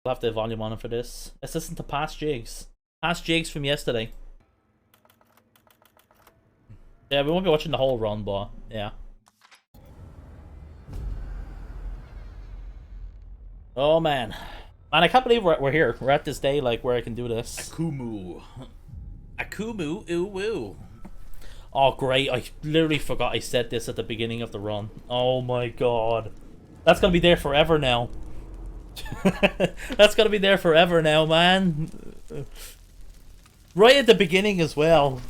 I'll have the volume on it for this. Let's listen to past jigs. Past jigs from yesterday. Yeah, we won't be watching the whole run, but yeah. Oh man. Man, I can't believe we're here. We're at this day like where I can do this. AKUMU. AKUMU, ooh woo. Oh great, I literally forgot I said this at the beginning of the run. Oh my god. That's gonna be there forever now. That's gonna be there forever now, man. Right at the beginning as well.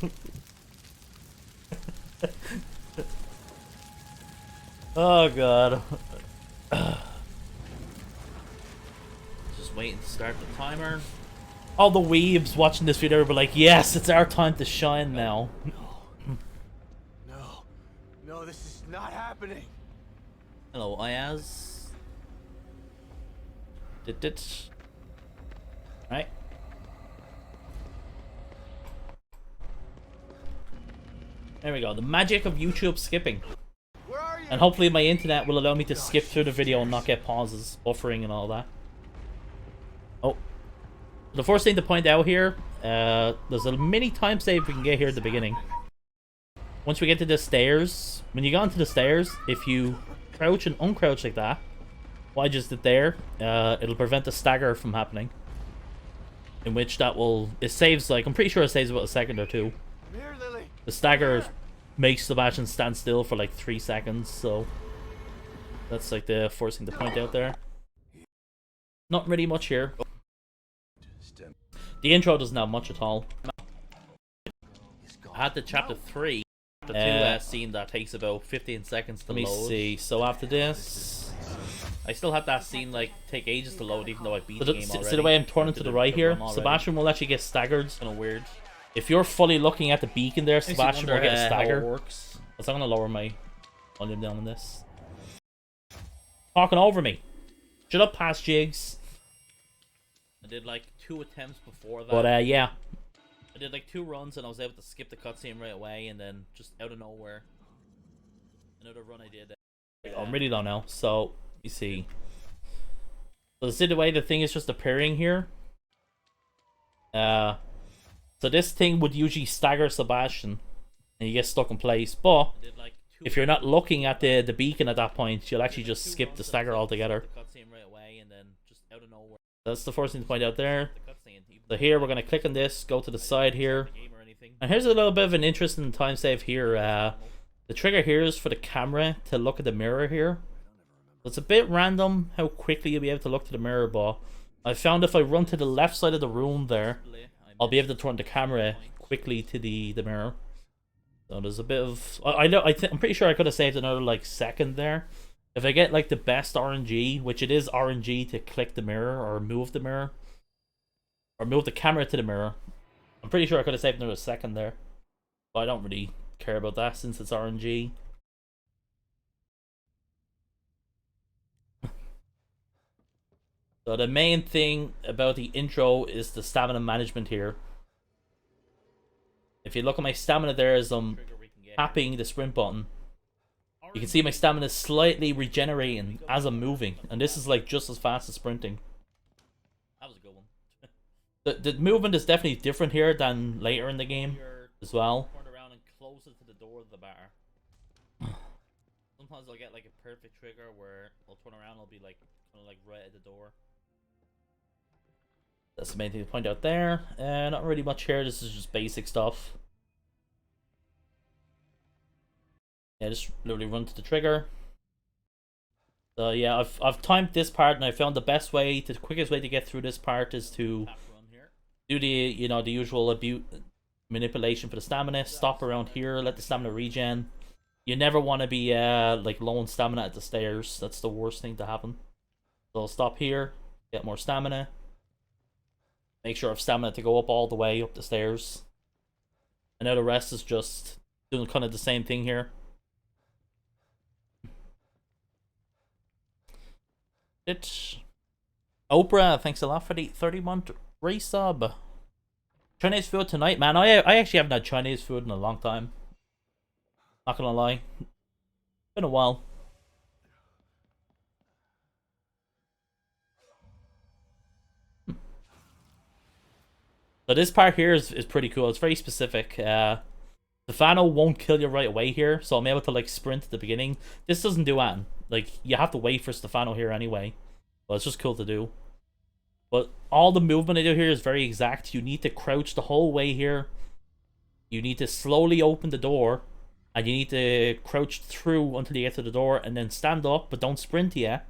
Oh god. Just waiting to start the timer. All the weebs watching this video will be like, yes, it's our time to shine now. No, this is not happening. Hello, Ayaz. Right. There we go. The magic of YouTube skipping. Where are you? And hopefully my internet will allow me to skip through the video and not get pauses, buffering and all that. Oh. The first thing to point out here, there's a mini time save we can get here at the beginning. Once we get to the stairs, when you go onto the stairs, if you crouch and uncrouch like that, what I just did there, it'll prevent the stagger from happening. In which that will, it saves like, I'm pretty sure it saves about a second or two. Come here, Lily. The stagger makes Sebastian stand still for like 3 seconds, so that's like the first thing to point out there. Not really much here. The intro doesn't have much at all. I had the chapter 3. The 2 scene that takes about 15 seconds to Let me load. see. So after this, I still have that scene like take ages to load, even though I beat the game already. see the way I'm turning to the right here? Sebastian will actually get staggered. It's kind of weird. If you're fully looking at the beacon there, Sebastian will get a stagger. Works. So I'm gonna lower my volume down on this. Talking over me. Shut up, past jigs. I did like 2 attempts before that. But yeah. I did like 2 runs and I was able to skip the cutscene right away, and then just out of nowhere, another run I did. I really don't know. So you see. So see the way the thing is just appearing here. So this thing would usually stagger Sebastian, and you get stuck in place. But if you're not looking at the beacon at that point, you'll actually just skip the stagger altogether. That's the first thing to point out there. So here we're gonna click on this, go to the side here, and here's a little bit of an interesting time save here. The trigger here is for the camera to look at the mirror here. So it's a bit random how quickly you'll be able to look to the mirror, but I found if I run to the left side of the room there, I'll be able to turn the camera quickly to the mirror. So there's a bit of I'm pretty sure I could have saved another like second there. If I get like the best RNG, which it is RNG to click the mirror or move the mirror, or move the camera to the mirror, I'm pretty sure I could have saved another second there. But I don't really care about that since it's RNG. So the main thing about the intro is the stamina management here. If you look at my stamina there as I'm tapping the sprint button, you can see my stamina is slightly regenerating as I'm moving, and this is like just as fast as sprinting. That was a good one. The movement is definitely different here than later in the game as well. Turn around and closer to the door of the bar. Sometimes I'll get like a perfect trigger where I'll turn around, I'll be like kind of like right at the door. That's the main thing to point out there. Not really much here. This is just basic stuff. Yeah, just literally run to the trigger. So yeah, I've timed this part, and I found the best way, the quickest way to get through this part is to do the the usual manipulation for the stamina. Stop around here, let the stamina regen. You never want to be like low on stamina at the stairs. That's the worst thing to happen. So I'll stop here, get more stamina. Make sure I have stamina to go up all the way up the stairs. And now the rest is just doing kind of the same thing here. Oprah, thanks a lot for the 30-month resub. Chinese food tonight, man. I actually haven't had Chinese food in a long time. Not gonna lie. Been a while. So this part here is pretty cool. It's very specific. Stefano won't kill you right away here, so I'm able to like sprint at the beginning. This doesn't do anything. Like, you have to wait for Stefano here anyway. But it's just cool to do. But all the movement I do here is very exact. You need to crouch the whole way here. You need to slowly open the door. And you need to crouch through until you get to the door and then stand up, but don't sprint yet.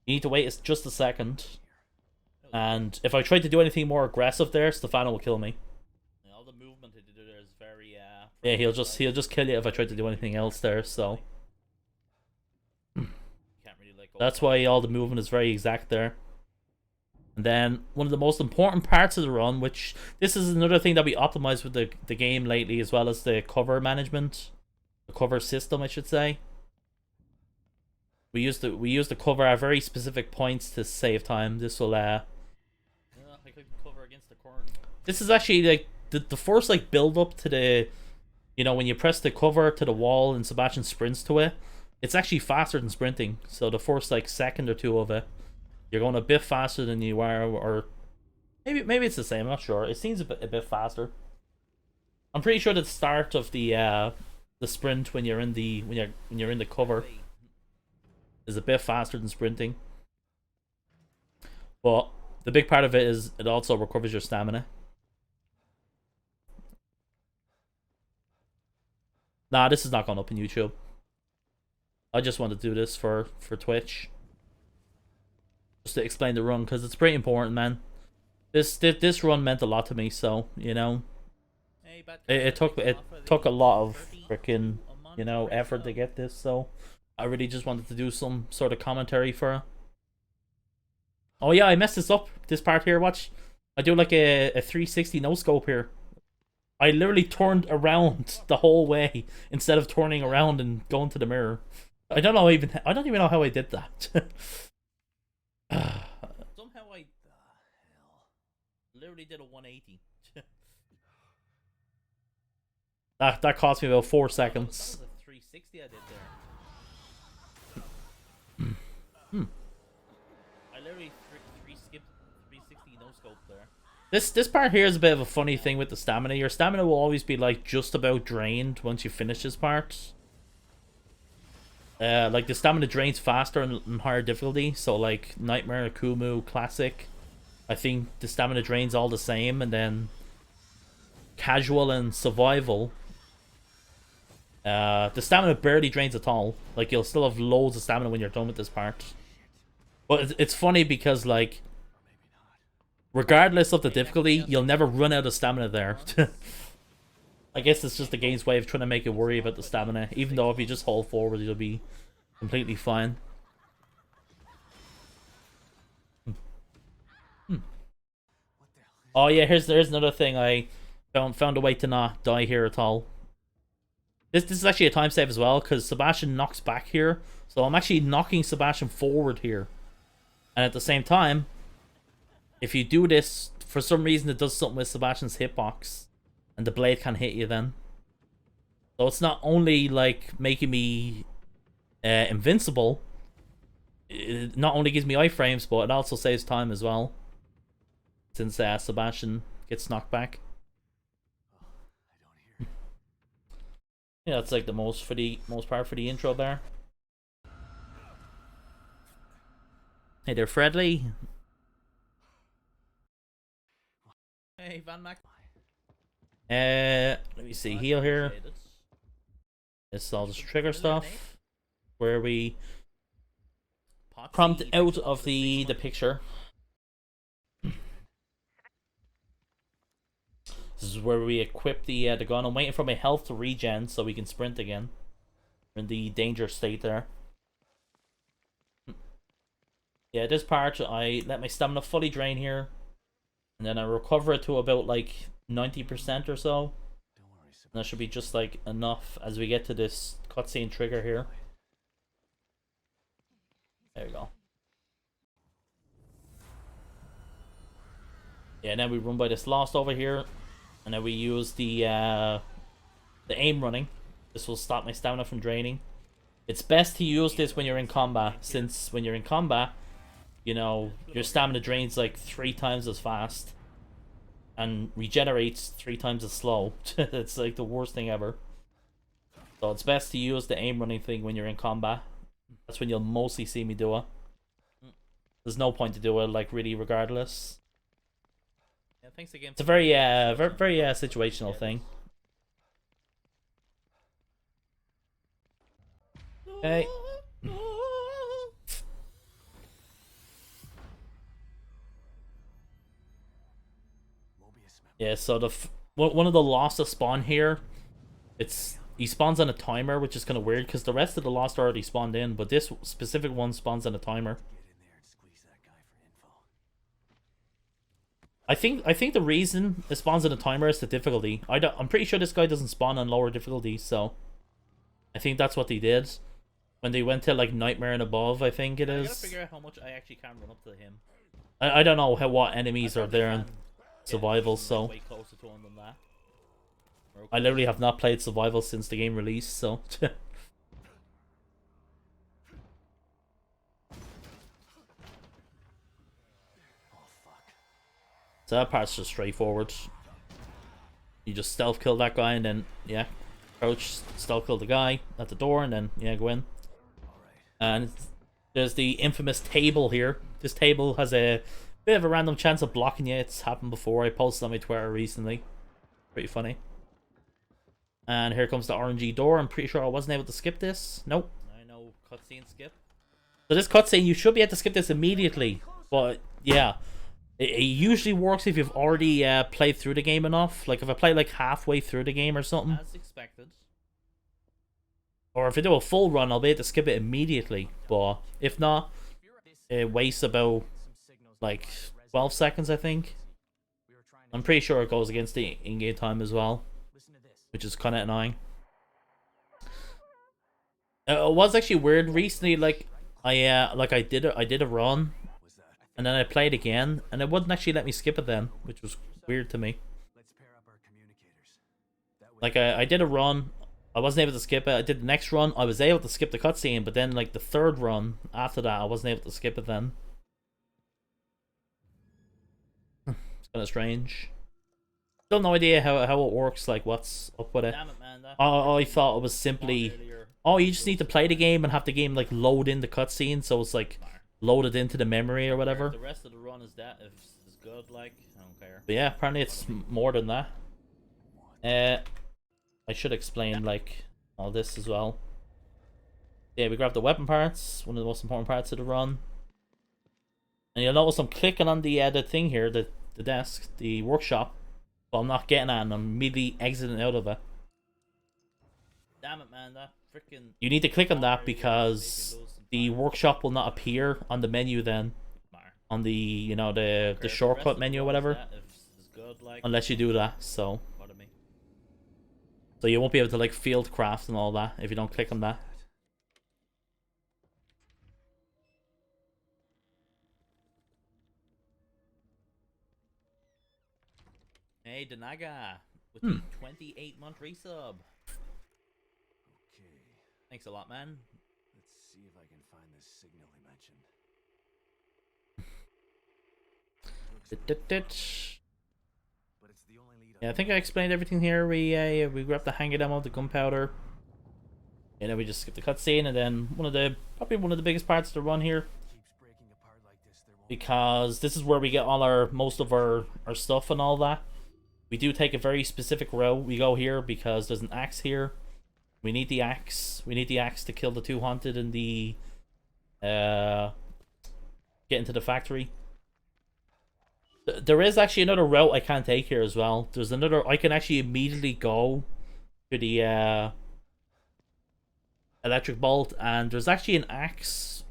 You need to wait just a second. And if I try to do anything more aggressive there, Stefano will kill me. All the movement that you do there is very yeah, he'll just kill you if I try to do anything else there, so can't really like that's why all the movement is very exact there. And then one of the most important parts of the run, which this is another thing that we optimized with the game lately, as well as the cover management, the cover system, I should say. We use the cover at very specific points to save time. This will I could cover against the corner. this is actually like the first like build up to the, you know, when you press the cover to the wall and Sebastian sprints to it, it's actually faster than sprinting. So the first like second or two of it, you're going a bit faster than you are, or maybe it's the same. I'm not sure. It seems a bit faster. I'm pretty sure the start of the sprint when you're in the when you're in the cover is a bit faster than sprinting. But the big part of it is it also recovers your stamina. Nah, this is not going up on YouTube. I just want to do this for Twitch. Just to explain the run, because it's pretty important, man. This run meant a lot to me, so, you know. It took a lot of freaking, you know, effort to get this, so I really just wanted to do some sort of commentary for it. Oh yeah, I messed this up, this part here, watch. I do like a 360 no scope here. I literally turned around the whole way instead of turning around and going to the mirror. I don't even know how I did that. Somehow I literally did a 180. That cost me about 4 seconds. That was a 360 I did there. I literally skipped 360 no scope there. This part here is a bit of a funny thing with the stamina. Your stamina will always be like just about drained once you finish this part. Like the stamina drains faster in higher difficulty. So like Nightmare, AKUMU, Classic, I think the stamina drains all the same, and then Casual and Survival, the stamina barely drains at all. Like you'll still have loads of stamina when you're done with this part. But it's funny because like, regardless of the difficulty, you'll never run out of stamina there. I guess it's just the game's way of trying to make you worry about the stamina, even though if you just hold forward, you'll be completely fine. Oh yeah, there's another thing. I found a way to not die here at all. This is actually a time save as well, because Sebastian knocks back here, so I'm actually knocking Sebastian forward here. And at the same time, if you do this, for some reason it does something with Sebastian's hitbox, and the blade can't hit you then. So it's not only like making me invincible, it not only gives me iframes, but it also saves time as well, since Sebastian gets knocked back. Yeah, that's like the most part for the intro there. Hey there, Fredley. Hey, Van Mac. Let me see, heal here. This is all just trigger stuff, where we prompt out of the picture. This is where we equip the gun. I'm waiting for my health to regen so we can sprint again. We're in the danger state there. Yeah, this part I let my stamina fully drain here, and then I recover it to about like 90% or so. And that should be just like enough as we get to this cutscene trigger here. There we go. Yeah, and then we run by this lost over here, and then we use the aim running. This will stop my stamina from draining. It's best to use this when you're in combat, since when you're in combat, you know, your stamina drains like 3 times as fast. and regenerates 3 times as slow. It's like the worst thing ever. So it's best to use the aim running thing when you're in combat. That's when you'll mostly see me do it. There's no point to do it, like, really, regardless. Yeah, thanks again. It's a very situational thing. Okay. Yeah, so one of the lost to spawn here, he spawns on a timer, which is kind of weird because the rest of the lost are already spawned in, but this specific one spawns on a timer. I think the reason it spawns on a timer is the difficulty. I'm pretty sure this guy doesn't spawn on lower difficulty, so I think that's what they did when they went to like Nightmare and above. I think it is. I gotta figure out how much I actually can run up to him. I don't know what enemies are there in survival, so way closer to him than that. I literally have not played survival since the game released, so. So that part's just straightforward. You just stealth kill that guy and then, yeah, crouch, stealth kill the guy at the door and then, yeah, go in. And there's the infamous table here. This table has a bit of a random chance of blocking you. It's happened before. I posted on my Twitter recently. Pretty funny. And here comes the RNG door. I'm pretty sure I wasn't able to skip this. Nope. I know cutscene skip. So this cutscene, you should be able to skip this immediately. But, yeah. It usually works if you've already played through the game enough. Like, if I play, like, halfway through the game or something. As expected. Or if I do a full run, I'll be able to skip it immediately. But, if not, it wastes about, like, 12 seconds, I think. I'm pretty sure it goes against the in-game time as well. Which is kind of annoying. It was actually weird recently, like, I did a run. And then I played again, and it wouldn't actually let me skip it then, which was weird to me. Like, I did a run, I wasn't able to skip it. I did the next run, I was able to skip the cutscene, but then, like, the third run after that, I wasn't able to skip it then. It's kind of strange. Still no idea how it works, like, what's up with it. Damn it, man. I thought it was simply, oh, you just need to play the game and have the game, like, load in the cutscene, so it's, like, loaded into the memory or whatever. The rest of the run is that if it's good, like, I don't care. But yeah, apparently it's more than that. I should explain like all this as well. Yeah, we grab the weapon parts, one of the most important parts of the run. And you'll notice I'm clicking on the thing here, the desk, the workshop, but I'm not getting it, and I'm immediately exiting out of it. Damn it, man! That freaking. You need to click on that because the workshop will not appear on the menu then, on the, you know, the shortcut menu or whatever, unless you do that. So you won't be able to like field craft and all that if you don't click on that. Hey, Danaga, with the 28-month resub. Okay, Thanks a lot, man. let's see if I can find this signal he mentioned. But it's the only lead. Yeah, I think I explained everything here. We grab the hanger ammo, the gunpowder, and then we just skip the cutscene, and then probably one of the biggest parts of the run here, because this is where we get all most of our stuff and all that. We do take a very specific route. We go here because there's an axe here. We need the axe. We need the axe to kill the 2 haunted and the get into the factory. There is actually another route I can't take here as well. There's another. I can actually immediately go to the electric bolt, and there's actually an axe.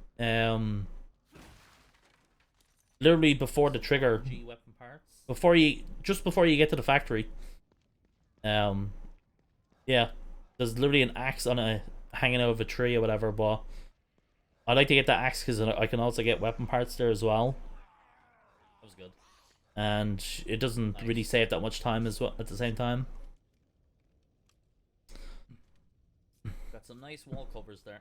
Literally before the trigger. G weapon parts. Just before you get to the factory. Yeah, there's literally an axe on hanging out of a tree or whatever. But I like to get the axe because I can also get weapon parts there as well. That was good. And it doesn't really save that much time as well at the same time. Got some nice wall covers there.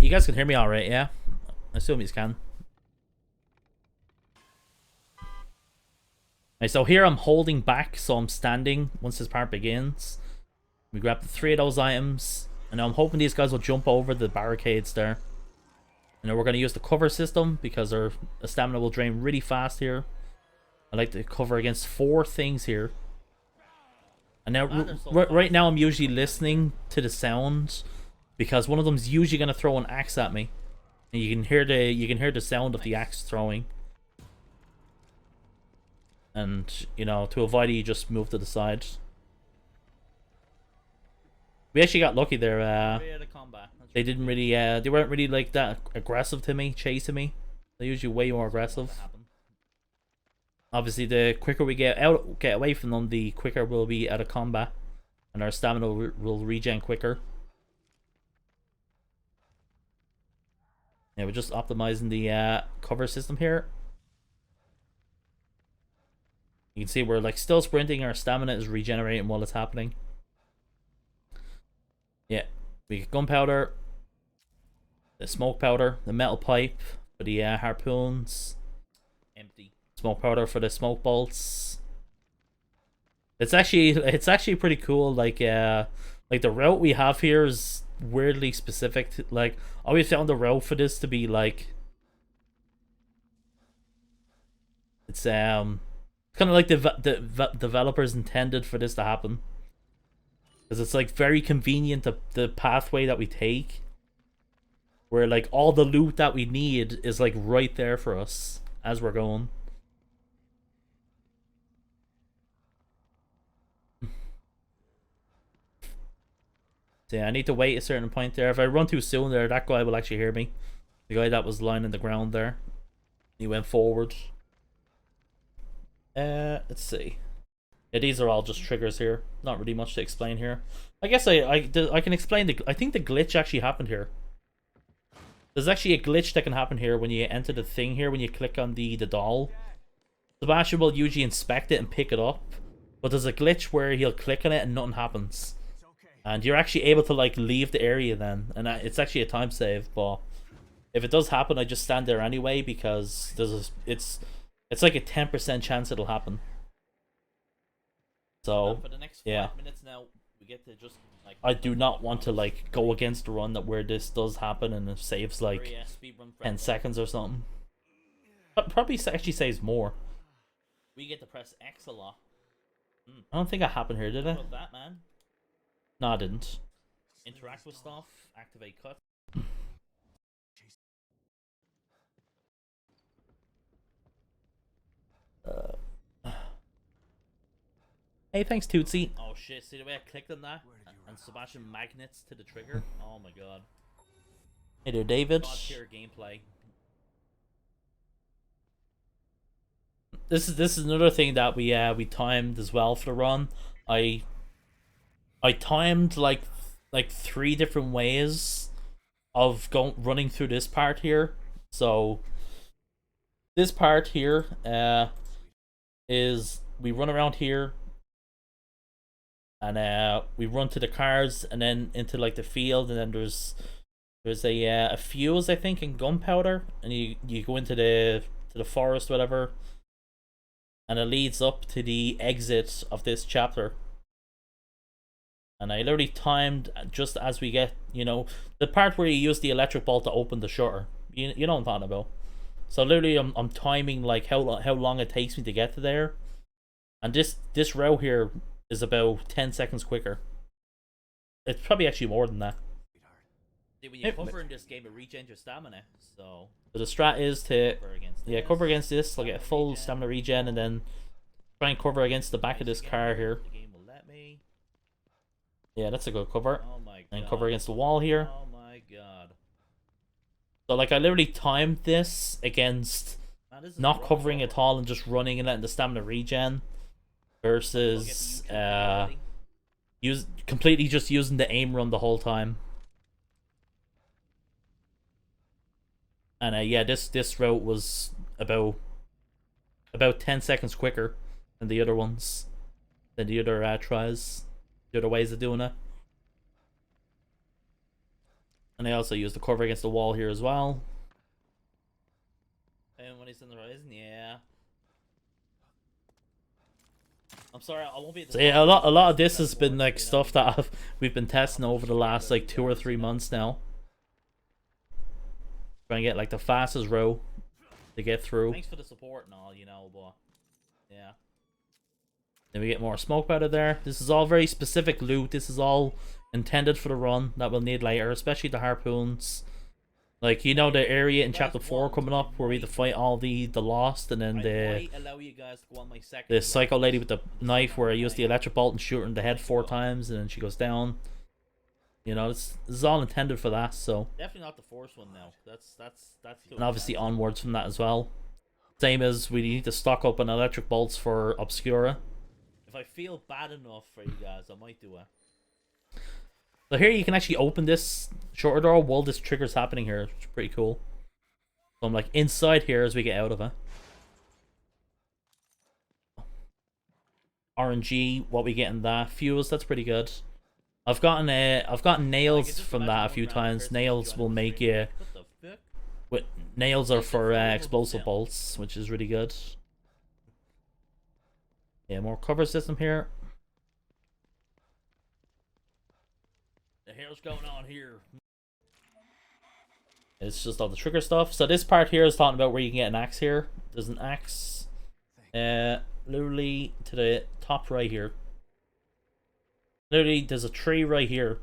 You guys can hear me all right, yeah? I assume you can. Right, so here I'm holding back, so I'm standing once this part begins. We grab the 3 of those items, and I'm hoping these guys will jump over the barricades there. And then we're going to use the cover system because our stamina will drain really fast here. I like to cover against 4 things here. And now, right now I'm usually listening to the sounds because one of them's usually going to throw an axe at me. And you can hear the sound of the axe throwing. And, you know, to avoid it, you just move to the side. We actually got lucky there. They didn't really, they weren't really like that aggressive to me, chasing me. They're usually way more aggressive. Obviously, the quicker we get away from them, the quicker we'll be out of combat, and our stamina will regen quicker. Yeah, we're just optimizing the cover system here. You can see we're like still sprinting. Our stamina is regenerating while it's happening. Yeah, we get gunpowder, the smoke powder, the metal pipe for the harpoons, empty. Smoke powder for the smoke bolts. It's actually pretty cool. Like the route we have here is weirdly specific. Like I always found the route for this to be like it's kind of like the developers intended for this to happen. Because it's like very convenient, the pathway that we take, where like all the loot that we need is like right there for us as we're going. So yeah, I need to wait a certain point there. If I run too soon there, that guy will actually hear me. The guy that was lying on the ground there. He went forward. Let's see. Yeah, these are all just triggers here. Not really much to explain here. I guess I can explain I think the glitch actually happened here. There's actually a glitch that can happen here when you enter the thing here, when you click on the doll. Sebastian will usually inspect it and pick it up. But there's a glitch where he'll click on it and nothing happens. And you're actually able to like leave the area then. And it's actually a time save, but if it does happen, I just stand there anyway because it's like a 10% chance it'll happen. So for the next 5 minutes now, we get to just like I do not want to like go against the run that where this does happen and it saves like 10 seconds or something. Probably actually saves more. We get to press X a lot. I don't think that happened here, did it? What's that, man? No, I didn't. Interact with stuff, activate cut. Hey, thanks, Tootsie. Oh shit, see the way I clicked on that? And Sebastian magnets to the trigger? Oh my god. Hey there, David. God tier gameplay. This is another thing that we timed as well for the run. I timed like 3 different ways of running through this part here. So this part here is we run around here and we run to the cars and then into like the field, and then there's a fuse I think and gunpowder, and you go into the forest, whatever, and it leads up to the exit of this chapter. And I literally timed just as we get, you know, the part where you use the electric ball to open the shutter. You know what I'm talking about. So literally, I'm timing like how long it takes me to get to there, and this route here is about 10 seconds quicker. It's probably actually more than that. See, when you cover in this game, it regens your stamina. So the strat is to cover cover against against this. I'll get full stamina regen, and then try and cover against the back of this car here. The game will let me. Yeah, that's a good cover. Oh my god. And cover against the wall here. Oh my god. So like I literally timed this against not covering at all and just running and letting the stamina regen, versus completely just using the aim run the whole time. And yeah, this route was about 10 seconds quicker than the other ones, than the other tries, the other ways of doing it. And I also use the cover against the wall here as well. And when he's in the horizon, yeah. I'm sorry, I won't be. So yeah, a lot of this has been like stuff that we've been testing over the last like 2 or 3 months now. Trying to get like the fastest row to get through. Thanks for the support and all, you know, but yeah. Then we get more smoke powder there. This is all very specific loot. This is all intended for the run that we'll need later, especially the harpoons. Like, you know, the area in chapter 4 coming up where we have to fight all the lost, and then the psycho lady with the knife where I use the electric bolt and shoot her in the head 4 times and then she goes down. You know, this is all intended for that, so. Definitely not the force one now. That's and obviously onwards from that as well. Same as we need to stock up on electric bolts for Obscura. If I feel bad enough for you guys, I might do it. So here you can actually open this shorter door while this trigger's happening here. It's pretty cool. So I'm like inside here as we get out of it. RNG, what we get in that. Fuels, that's pretty good. I've gotten nails from that a few times. Nails will make you... Nails are for explosive bolts, which is really good. Yeah, more cover system here. The hell's going on here? It's just all the trigger stuff. So this part here is talking about where you can get an axe here. There's an axe literally to the top right here. Literally, there's a tree right here.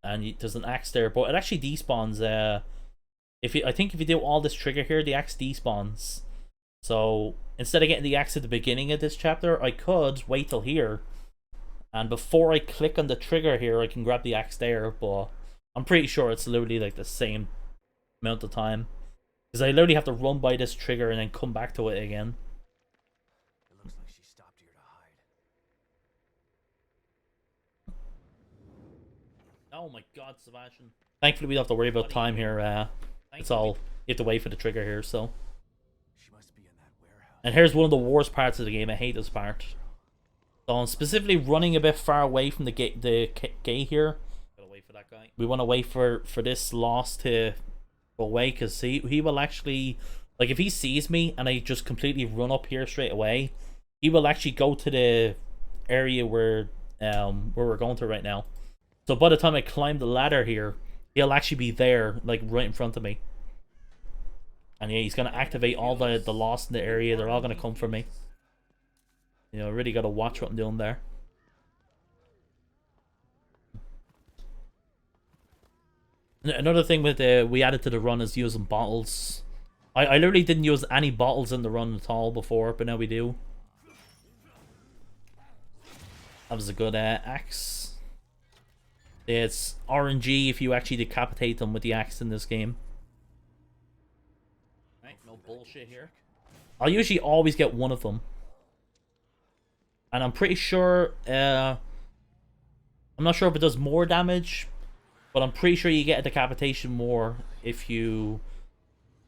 And there's an axe there. But it actually despawns. I think if you do all this trigger here, the axe despawns. So instead of getting the axe at the beginning of this chapter, I could wait till here. And before I click on the trigger here, I can grab the axe there, but I'm pretty sure it's literally like the same amount of time. Because I literally have to run by this trigger and then come back to it again. It looks like she stopped here to hide. Oh my god, Sebastian. Thankfully, we don't have to worry about time here. It's all, you have to wait for the trigger here, so. She must be in that warehouse. And here's one of the worst parts of the game. I hate this part. So I'm specifically running a bit far away from the gate here. Gotta wait for that guy. We want to wait for this lost to go away, because he will actually, like, if he sees me and I just completely run up here straight away, he will actually go to the area where we're going to right now. So by the time I climb the ladder here, he'll actually be there, like, right in front of me. And yeah, he's gonna activate all the lost in the area. They're all gonna come for me. You know, really gotta watch what I'm doing there. Another thing with we added to the run is using bottles. I literally didn't use any bottles in the run at all before, but now we do. That was a good axe. It's RNG if you actually decapitate them with the axe in this game. Right, no bullshit here. I'll usually always get one of them. And I'm pretty sure, I'm not sure if it does more damage, but I'm pretty sure you get a decapitation more if you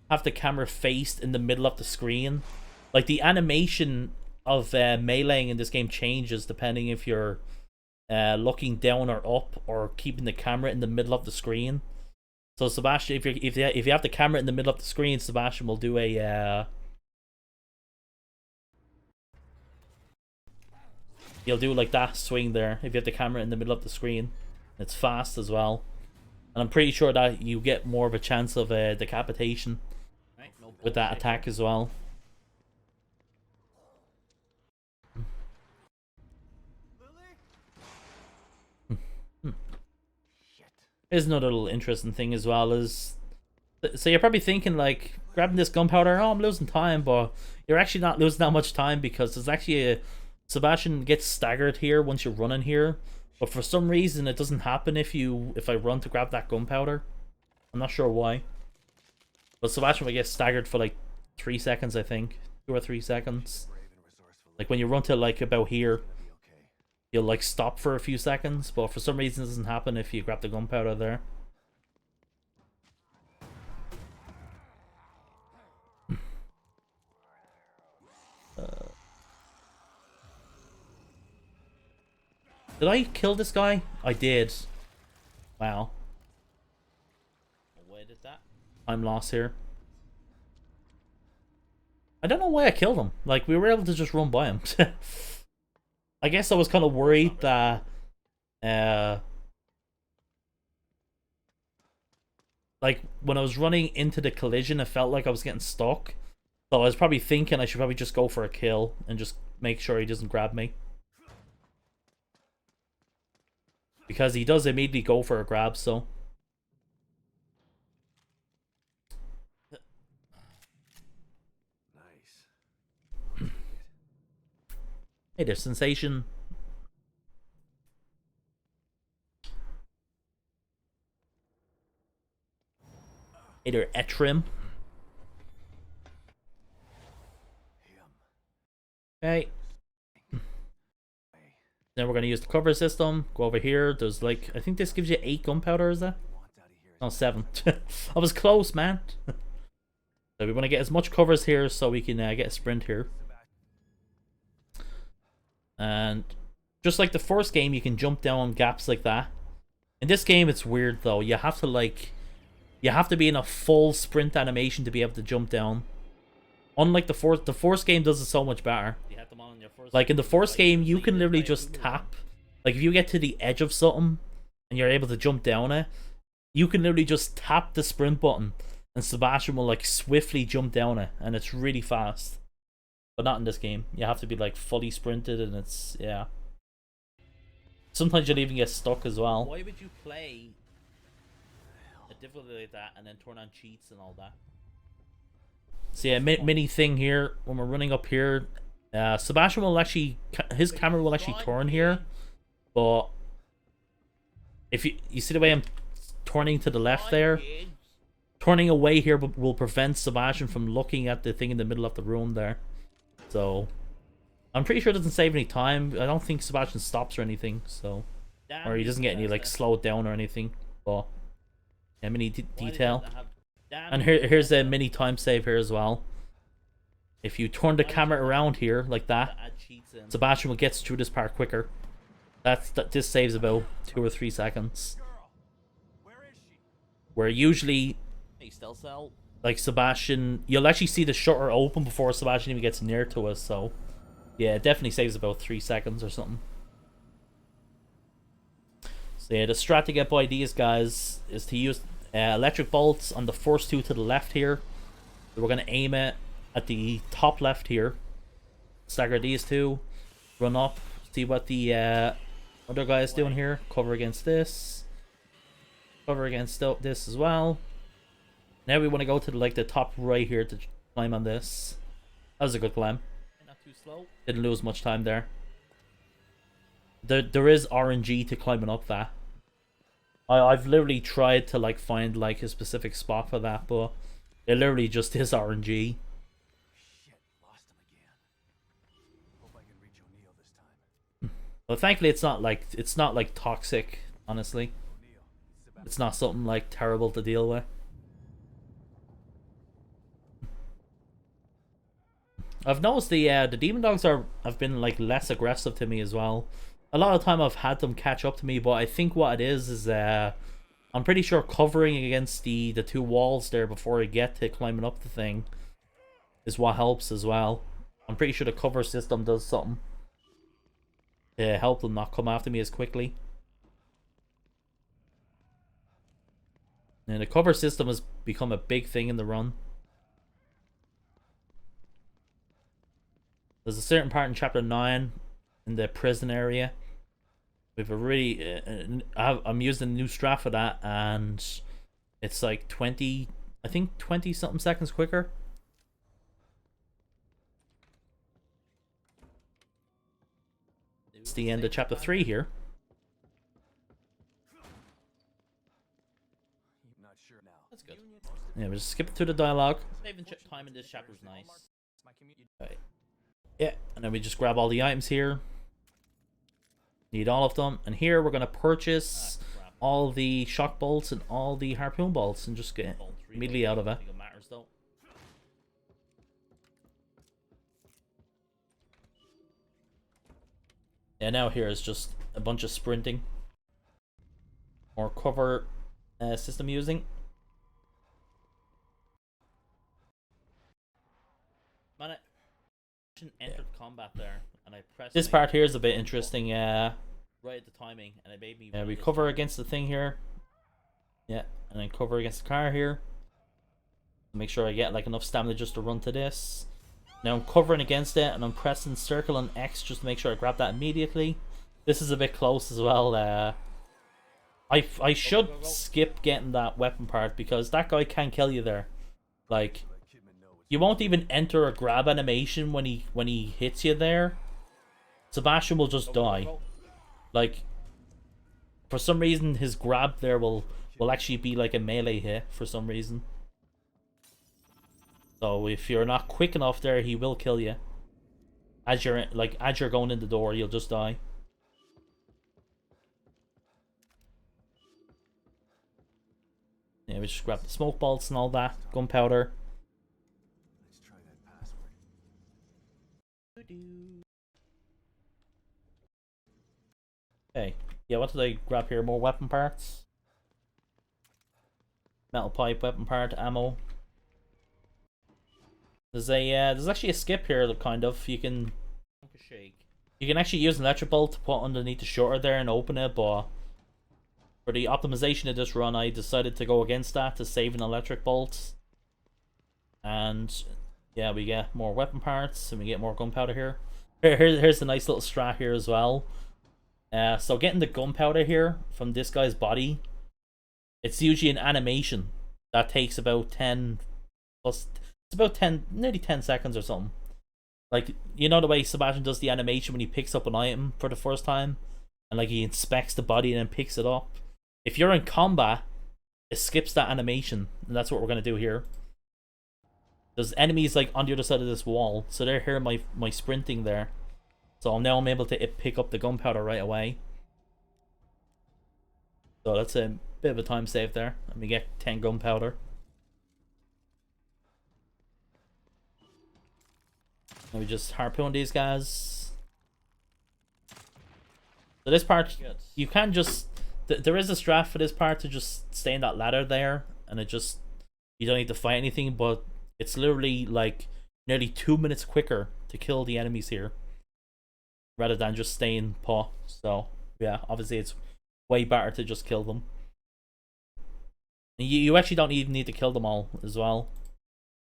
have the camera faced in the middle of the screen. Like, the animation of meleeing in this game changes depending if you're looking down or up or keeping the camera in the middle of the screen. So Sebastian, if you have the camera in the middle of the screen, Sebastian will do a he'll do like that swing there if you have the camera in the middle of the screen. It's fast as well. And I'm pretty sure that you get more of a chance of decapitation with that attack as well. Here's another little interesting thing as well is, so you're probably thinking like, grabbing this gunpowder, oh, I'm losing time, but you're actually not losing that much time, because there's actually Sebastian gets staggered here once you're running here, but for some reason it doesn't happen if I run to grab that gunpowder. I'm not sure why, but Sebastian will get staggered for like 3 seconds, I think, 2 or 3 seconds. Like when you run to like about here, you'll like stop for a few seconds, but for some reason it doesn't happen if you grab the gunpowder there. Did I kill this guy? I did. Wow. avoided that. Time loss here. I don't know why I killed him. Like, we were able to just run by him. I guess I was kind of worried that... like, when I was running into the collision, it felt like I was getting stuck. So I was probably thinking I should probably just go for a kill and just make sure he doesn't grab me. Because he does immediately go for a grab, so... Nice. Hey there, Sensation. Hey there, Etrim. Okay. Then we're going to use the cover system. Go over here. There's like, I think this gives you 8 gunpowder, is that? No, 7. I was close, man. So we want to get as much covers here so we can get a sprint here. And just like the first game, you can jump down gaps like that. In this game, it's weird though. You have to like, you have to be in a full sprint animation to be able to jump down. Unlike the first game does it so much better. Like in the first game, you can literally just tap. Like if you get to the edge of something and you're able to jump down it, you can literally just tap the sprint button and Sebastian will like swiftly jump down it, and it's really fast. But not in this game. You have to be like fully sprinted, and it's, yeah. Sometimes you'll even get stuck as well. Why would you play a difficulty like that and then turn on cheats and all that? So yeah, mini thing here, when we're running up here, Sebastian will actually, his camera will actually turn here, but if you see the way I'm turning to the left there, turning away here will prevent Sebastian from looking at the thing in the middle of the room there. So I'm pretty sure it doesn't save any time. I don't think Sebastian stops or anything, so, or he doesn't get any like slowed down or anything. But yeah, mini detail. And here's the mini time save here as well. If you turn the camera around here like that, Sebastian will get through this part quicker. This saves about 2 or 3 seconds. Where usually, like Sebastian, you'll actually see the shutter open before Sebastian even gets near to us. So yeah, it definitely saves about 3 seconds or something. So yeah, the strat to get by these guys is to use electric bolts on the first 2 to the left here. So we're going to aim it at the top left here. Stagger these 2. Run up. See what the other guy is doing here. Cover against this. Cover against this as well. Now we want to go to like the top right here to climb on this. That was a good climb. Not too slow. Didn't lose much time there. There is RNG to climbing up that. I've literally tried to like find like a specific spot for that, but it literally just is RNG. Shit, lost him again. Hope I can reach O'Neill this time. But thankfully it's not like toxic, honestly. It's not something like terrible to deal with. I've noticed the demon dogs have been like less aggressive to me as well. A lot of time I've had them catch up to me, but I think what it is I'm pretty sure covering against the 2 walls there before I get to climbing up the thing is what helps as well. I'm pretty sure the cover system does something to help them not come after me as quickly. And the cover system has become a big thing in the run. There's a certain part in chapter 9 in the prison area. We've a really I'm using a new strat for that, and it's like 20 something seconds quicker. It's the end of chapter 3 here. Not sure now. That's good. Yeah, we're just skipping through the dialogue. Saving time in this chapter is nice. Right. Yeah, and then we just grab all the items here. Need all of them. And here we're going to purchase all the shock bolts and all the harpoon bolts and just get immediately out of it. Yeah, now here is just a bunch of sprinting. Or cover system using. Entered combat there, and I pressed This part here is a bit interesting. right at the timing, and it made me. Yeah, we cover against the thing here. Yeah, and then cover against the car here. Make sure I get like enough stamina just to run to this. Now I'm covering against it, and I'm pressing circle and X just to make sure I grab that immediately. This is a bit close as well. I should skip getting that weapon part because that guy can kill you there. Like, you won't even enter a grab animation when he hits you there. Sebastian will just die. Like, for some reason his grab there will actually be like a melee hit for some reason. So if you're not quick enough there, he will kill you. As you're going in the door, you'll just die. Yeah, we just grab the smoke bolts and all that, gunpowder. Let's try that password. Okay, yeah, what did I grab here? More weapon parts. Metal pipe, weapon part, ammo. There's actually a skip here, kind of. You can actually use an electric bolt to put underneath the shutter there and open it, but for the optimization of this run, I decided to go against that to save an electric bolt. And yeah, we get more weapon parts and we get more gunpowder here. Here's the nice little strat here as well. So getting the gunpowder here from this guy's body, it's usually an animation that takes about 10 plus. It's about 10, nearly 10 seconds or something. Like, you know the way Sebastian does the animation when he picks up an item for the first time, and like he inspects the body and then picks it up. If you're in combat, it skips that animation, and that's what we're gonna do here. There's enemies like on the other side of this wall, so they're hearing my sprinting there. So now I'm able to pick up the gunpowder right away. So that's a bit of a time save there. Let me get 10 gunpowder. Let me just harpoon these guys. So this part, you can just... There is a strat for this part to just stay in that ladder there, and it just... You don't need to fight anything, but it's literally like nearly 2 minutes quicker to kill the enemies here, rather than just staying put. So yeah, obviously it's way better to just kill them. And you actually don't even need to kill them all as well,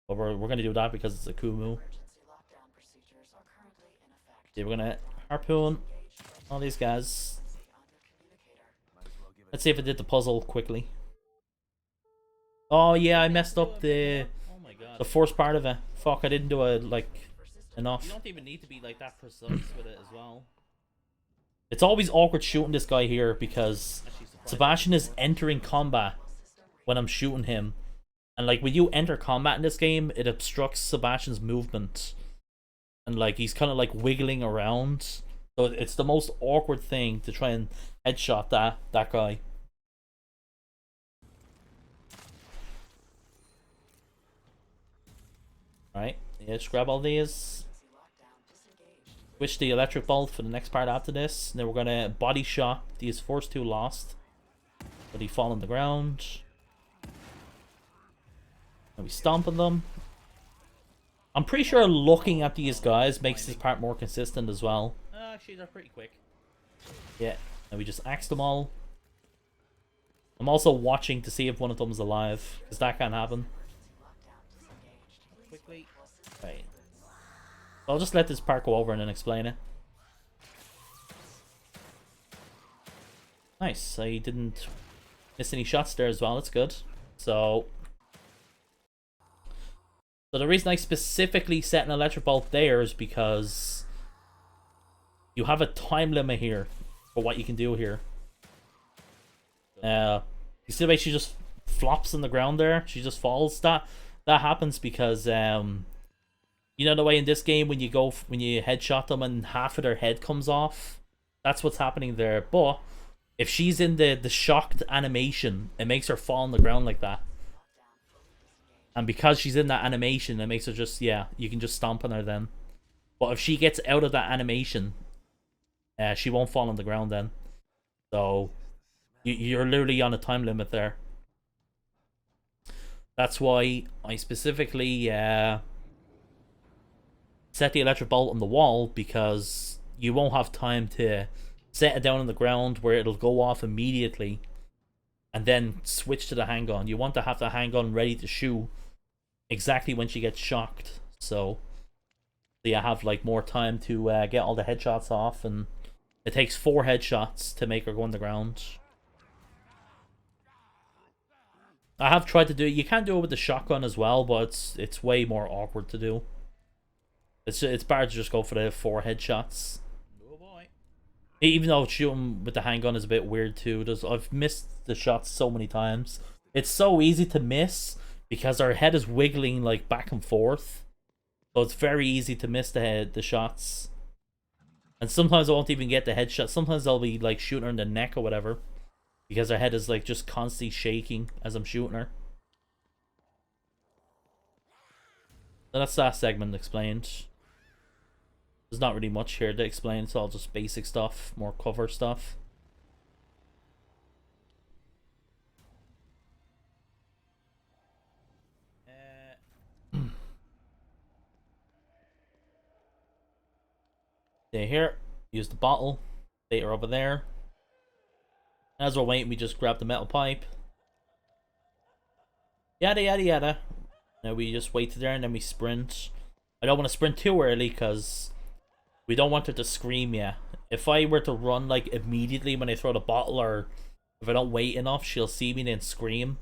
but we're gonna do that because it's a AKUMU. Yeah, we're gonna harpoon all these guys. Let's see if I did the puzzle quickly. Oh yeah, I messed up the first part of it. Fuck, I didn't do it like enough. You don't even need to be like that precise with it as well. It's always awkward shooting this guy here because Sebastian is entering combat when I'm shooting him. And like when you enter combat in this game, it obstructs Sebastian's movement. And like he's kind of like wiggling around. So it's the most awkward thing to try and headshot that guy. Alright, yeah, just grab all these. Switch the electric bolt for the next part after this. And then we're gonna body shot these first two lost. But he fall on the ground. And we stomp on them. I'm pretty sure looking at these guys makes this part more consistent as well. Actually, they're pretty quick. Yeah, and we just axe them all. I'm also watching to see if one of them is alive, because that can happen. Quickly. Right. I'll just let this part go over and then explain it. Nice, I didn't miss any shots there as well, that's good. So the reason I specifically set an electric bolt there is because you have a time limit here for what you can do here. You see the way she just flops on the ground there? She just falls. That happens because you know the way in this game when you headshot them and half of their head comes off? That's what's happening there. But if she's in the shocked animation, it makes her fall on the ground like that. And because she's in that animation, it makes her just, yeah, you can just stomp on her then. But if she gets out of that animation, she won't fall on the ground then. So you're literally on a time limit there. That's why I specifically set set the electric bolt on the wall because you won't have time to set it down on the ground where it'll go off immediately and then switch to the handgun. You want to have the handgun ready to shoot exactly when she gets shocked, so you have like more time to get all the headshots off, and it takes 4 headshots to make her go on the ground. I have tried to do it. You can do it with the shotgun as well, but it's way more awkward to do. It's better to just go for the 4 headshots. Oh boy. Even though shooting with the handgun is a bit weird too. I've missed the shots so many times. It's so easy to miss because our head is wiggling like back and forth. So it's very easy to miss the shots. And sometimes I won't even get the headshot. Sometimes I'll be like shooting her in the neck or whatever, because her head is like just constantly shaking as I'm shooting her. So that's that segment explained. There's not really much here to explain. It's all just basic stuff, more cover stuff. Stay here. Use the bottle. Stay her over there. As we're waiting, we just grab the metal pipe. Yada yada yada. Now we just wait there and then we sprint. I don't want to sprint too early because we don't want her to scream yet. If I were to run like immediately when I throw the bottle, or if I don't wait enough, she'll see me and then scream.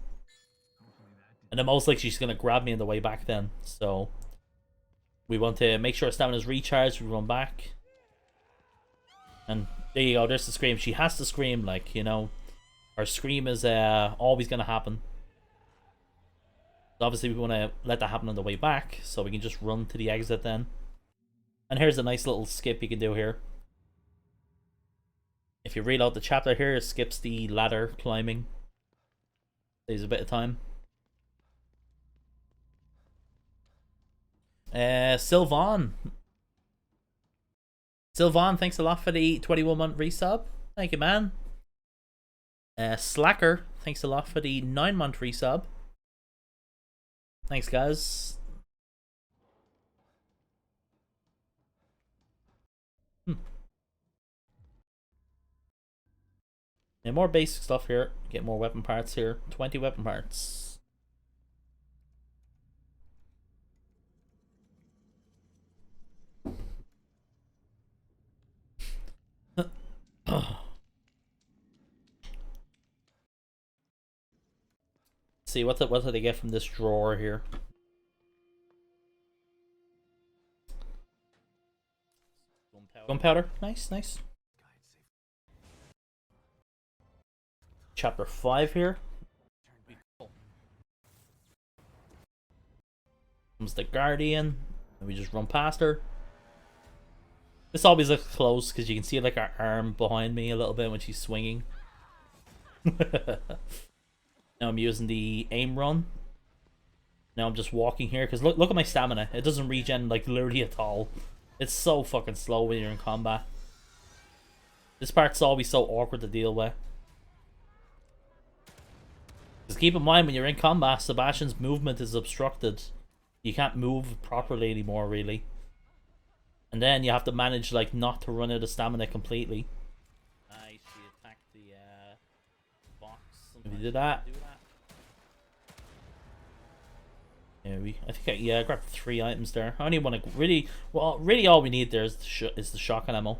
And then most likely she's going to grab me on the way back then. So we want to make sure our stamina's recharged. We run back. And there you go, there's the scream. She has to scream, like, you know. Her scream is always going to happen. So obviously we want to let that happen on the way back, so we can just run to the exit then. And here's a nice little skip you can do here. If you reload the chapter here, it skips the ladder climbing. Saves a bit of time. Sylvan, thanks a lot for the 21-month resub. Thank you, man. Slacker, thanks a lot for the 9-month resub. Thanks, guys. And more basic stuff here. Get more weapon parts here. 20 weapon parts. See what did they get from this drawer here? Gunpowder. Nice, nice. Chapter 5 here. Comes the Guardian. And we just run past her. This always looks close because you can see like her arm behind me a little bit when she's swinging. Now I'm using the aim run. Now I'm just walking here because look at my stamina. It doesn't regen like literally at all. It's so fucking slow when you're in combat. This part's always so awkward to deal with. Just keep in mind when you're in combat, Sebastian's movement is obstructed. You can't move properly anymore, really. And then you have to manage like not to run out of stamina completely. Nice, she attacked the box. If you do that. Yeah, I grabbed 3 items there. I only want to really all we need there is the shotgun ammo.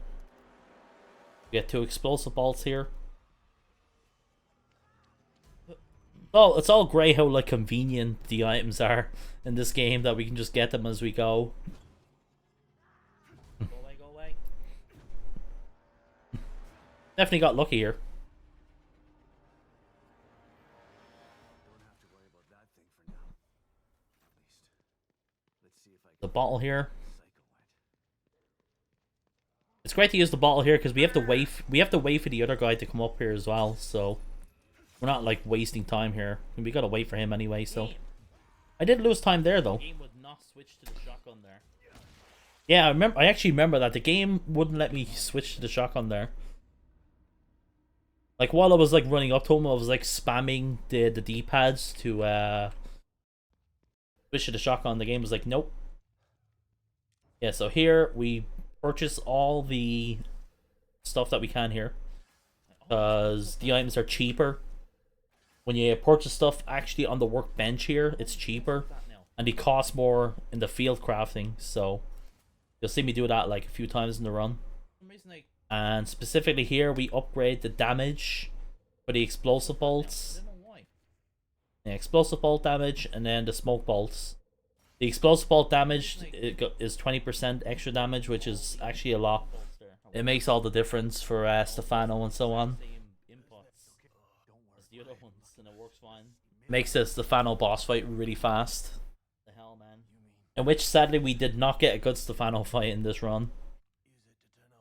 We get 2 explosive bolts here. Oh, it's all great how like convenient the items are in this game, that we can just get them as we go. Go away. Definitely got lucky here. The bottle here. It's great to use the bottle here because we have to wait. We have to wait for the other guy to come up here as well. So we're not like wasting time here. We gotta wait for him anyway. So I did lose time there though. The game would not switch to the shotgun there. Yeah, I remember. I actually remember that the game wouldn't let me switch to the shotgun there. Like while I was like running up to him, I was like spamming the D-pads to switch to the shotgun. The game was like, nope. Yeah, so here we purchase all the stuff that we can here. Because the items are cheaper. When you purchase stuff actually on the workbench here, it's cheaper. And they cost more in the field crafting, so you'll see me do that like a few times in the run. And specifically here, we upgrade the damage for the explosive bolts. Yeah, explosive bolt damage, and then the smoke bolts. The explosive bolt damage is 20% extra damage, which is actually a lot. It makes all the difference for Stefano and so on. Makes the Stefano boss fight really fast. The hell, man. In which, sadly, we did not get a good Stefano fight in this run,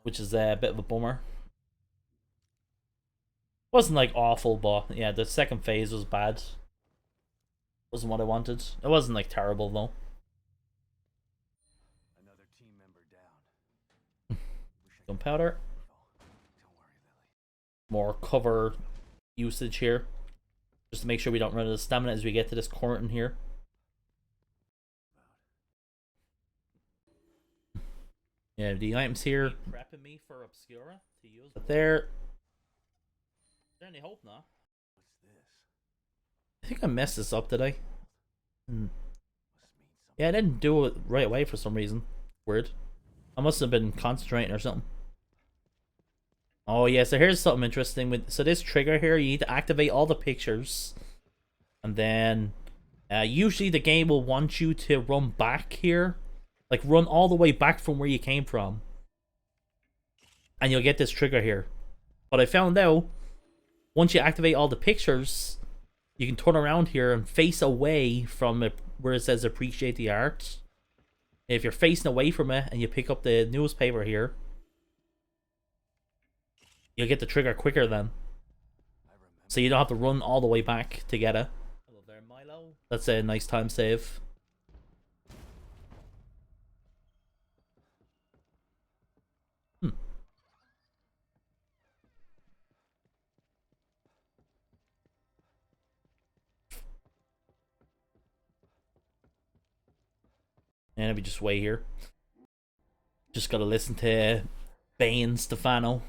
which is a bit of a bummer. Wasn't like awful, but yeah, the second phase was bad. Wasn't what I wanted. It wasn't like terrible though. Another team member down. Gunpowder. More cover usage here, just to make sure we don't run out of stamina as we get to this curtain here. Yeah, the items here. Prepping me for Obscura to use. But there. Is there any hope now? What's this? I think I messed this up, did I? Must mean something. Yeah, I didn't do it right away for some reason. Weird. I must have been concentrating or something. Oh yeah, so here's something interesting. So this trigger here, you need to activate all the pictures. And then usually the game will want you to run back here. Like run all the way back from where you came from. And you'll get this trigger here. But I found out, once you activate all the pictures, you can turn around here and face away from it where it says appreciate the art. If you're facing away from it and you pick up the newspaper here, you'll get the trigger quicker then. So you don't have to run all the way back to get it. Hello there, Milo. That's a nice time save. And we just wait here. Just gotta listen to Bane Stefano.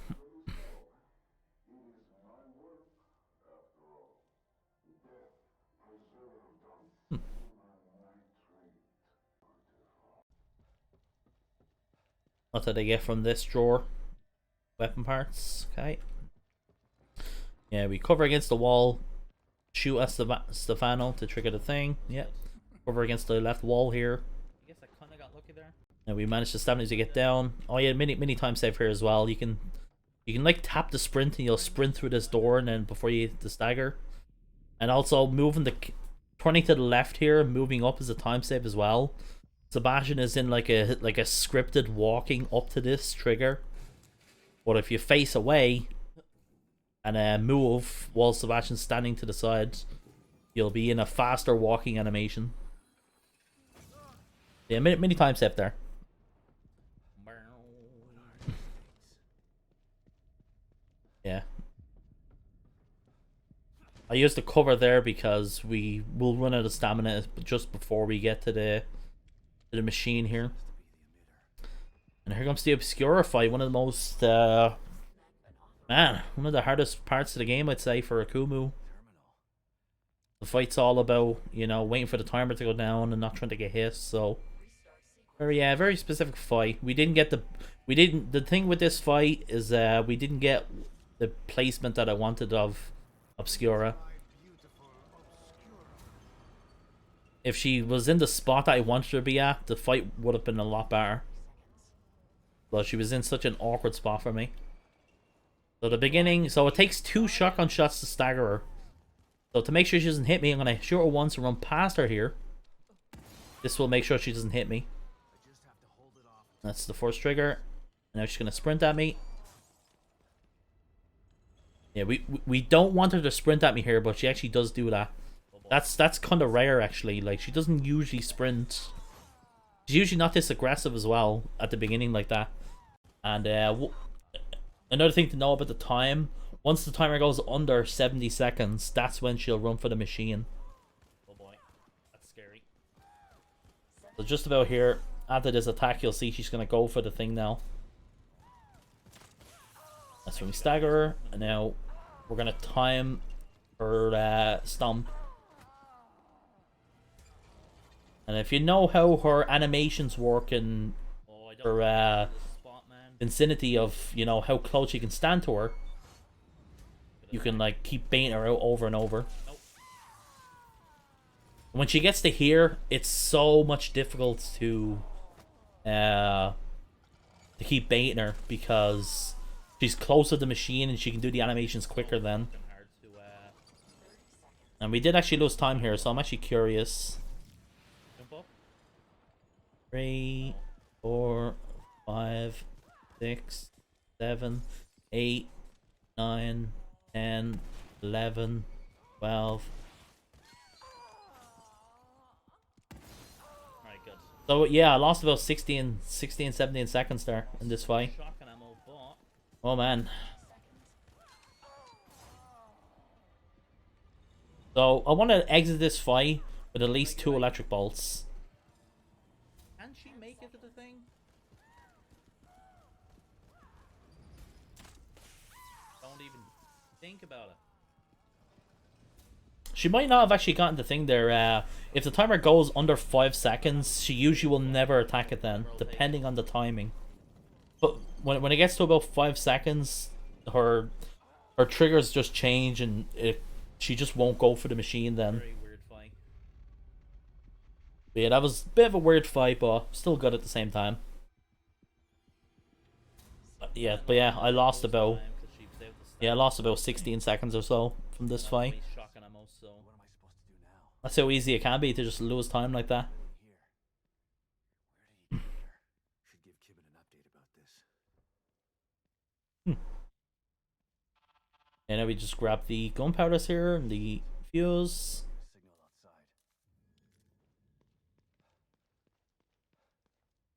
What did I get from this drawer? Weapon parts. Okay. Yeah, we cover against the wall. Shoot at Stefano to trigger the thing. Yep. Cover against the left wall here. I guess I kind of got lucky there. And we managed to stamina as you get down. Oh yeah, mini time save here as well. You can like tap the sprint and you'll sprint through this door and then before you hit the stagger. And also turning to the left here and moving up is a time save as well. Sebastian is in like a scripted walking up to this trigger. But if you face away and move while Sebastian's standing to the side, you'll be in a faster walking animation. Yeah, mini time save there. Yeah. I used the cover there because we will run out of stamina just before we get to the machine here. And here comes the Obscura fight, one of the most one of the hardest parts of the game, I'd say, for AKUMU. The fight's all about, you know, waiting for the timer to go down and not trying to get hit, so very specific fight. The thing with this fight is we didn't get the placement that I wanted of Obscura. If she was in the spot that I wanted her to be at, the fight would have been a lot better. But she was in such an awkward spot for me. So the beginning, so it takes 2 shotgun shots to stagger her. So to make sure she doesn't hit me, I'm going to shoot her once and run past her here. This will make sure she doesn't hit me. That's the first trigger. And now she's going to sprint at me. Yeah, we don't want her to sprint at me here, but she actually does do that. That's kind of rare, actually. Like, she doesn't usually sprint. She's usually not this aggressive as well at the beginning like that. And another thing to know about the time, once the timer goes under 70 seconds, that's when she'll run for the machine. Oh boy, that's scary. So just about here, after this attack, you'll see she's gonna go for the thing now. That's when we stagger her, and now we're gonna time her stomp. And if you know how her animations work in her vicinity of, you know, how close you can stand to her, you can like keep baiting her out over and over. When she gets to here, it's so much difficult to keep baiting her because she's close to the machine and she can do the animations quicker then. And we did actually lose time here, so I'm actually curious. 3, 4, 5, 6, 7, 8, 9, 10, 11, 12. Alright, good. So yeah, I lost about 16, 17 seconds there in this fight. Oh man. So I want to exit this fight with at least 2 electric bolts. Can she make it to the thing? Don't even think about it. She might not have actually gotten the thing there. If the timer goes under 5 seconds, she usually will never attack it then, depending on the timing. But when it gets to about 5 seconds, her triggers just change and she just won't go for the machine then. Very weird fight. But yeah, that was a bit of a weird fight, but still good at the same time. But yeah, I lost about 16 seconds or so from this fight. That's how easy it can be to just lose time like that. Should give Kibben an update about this. And now we just grab the gunpowders here and the fuse. Signal outside.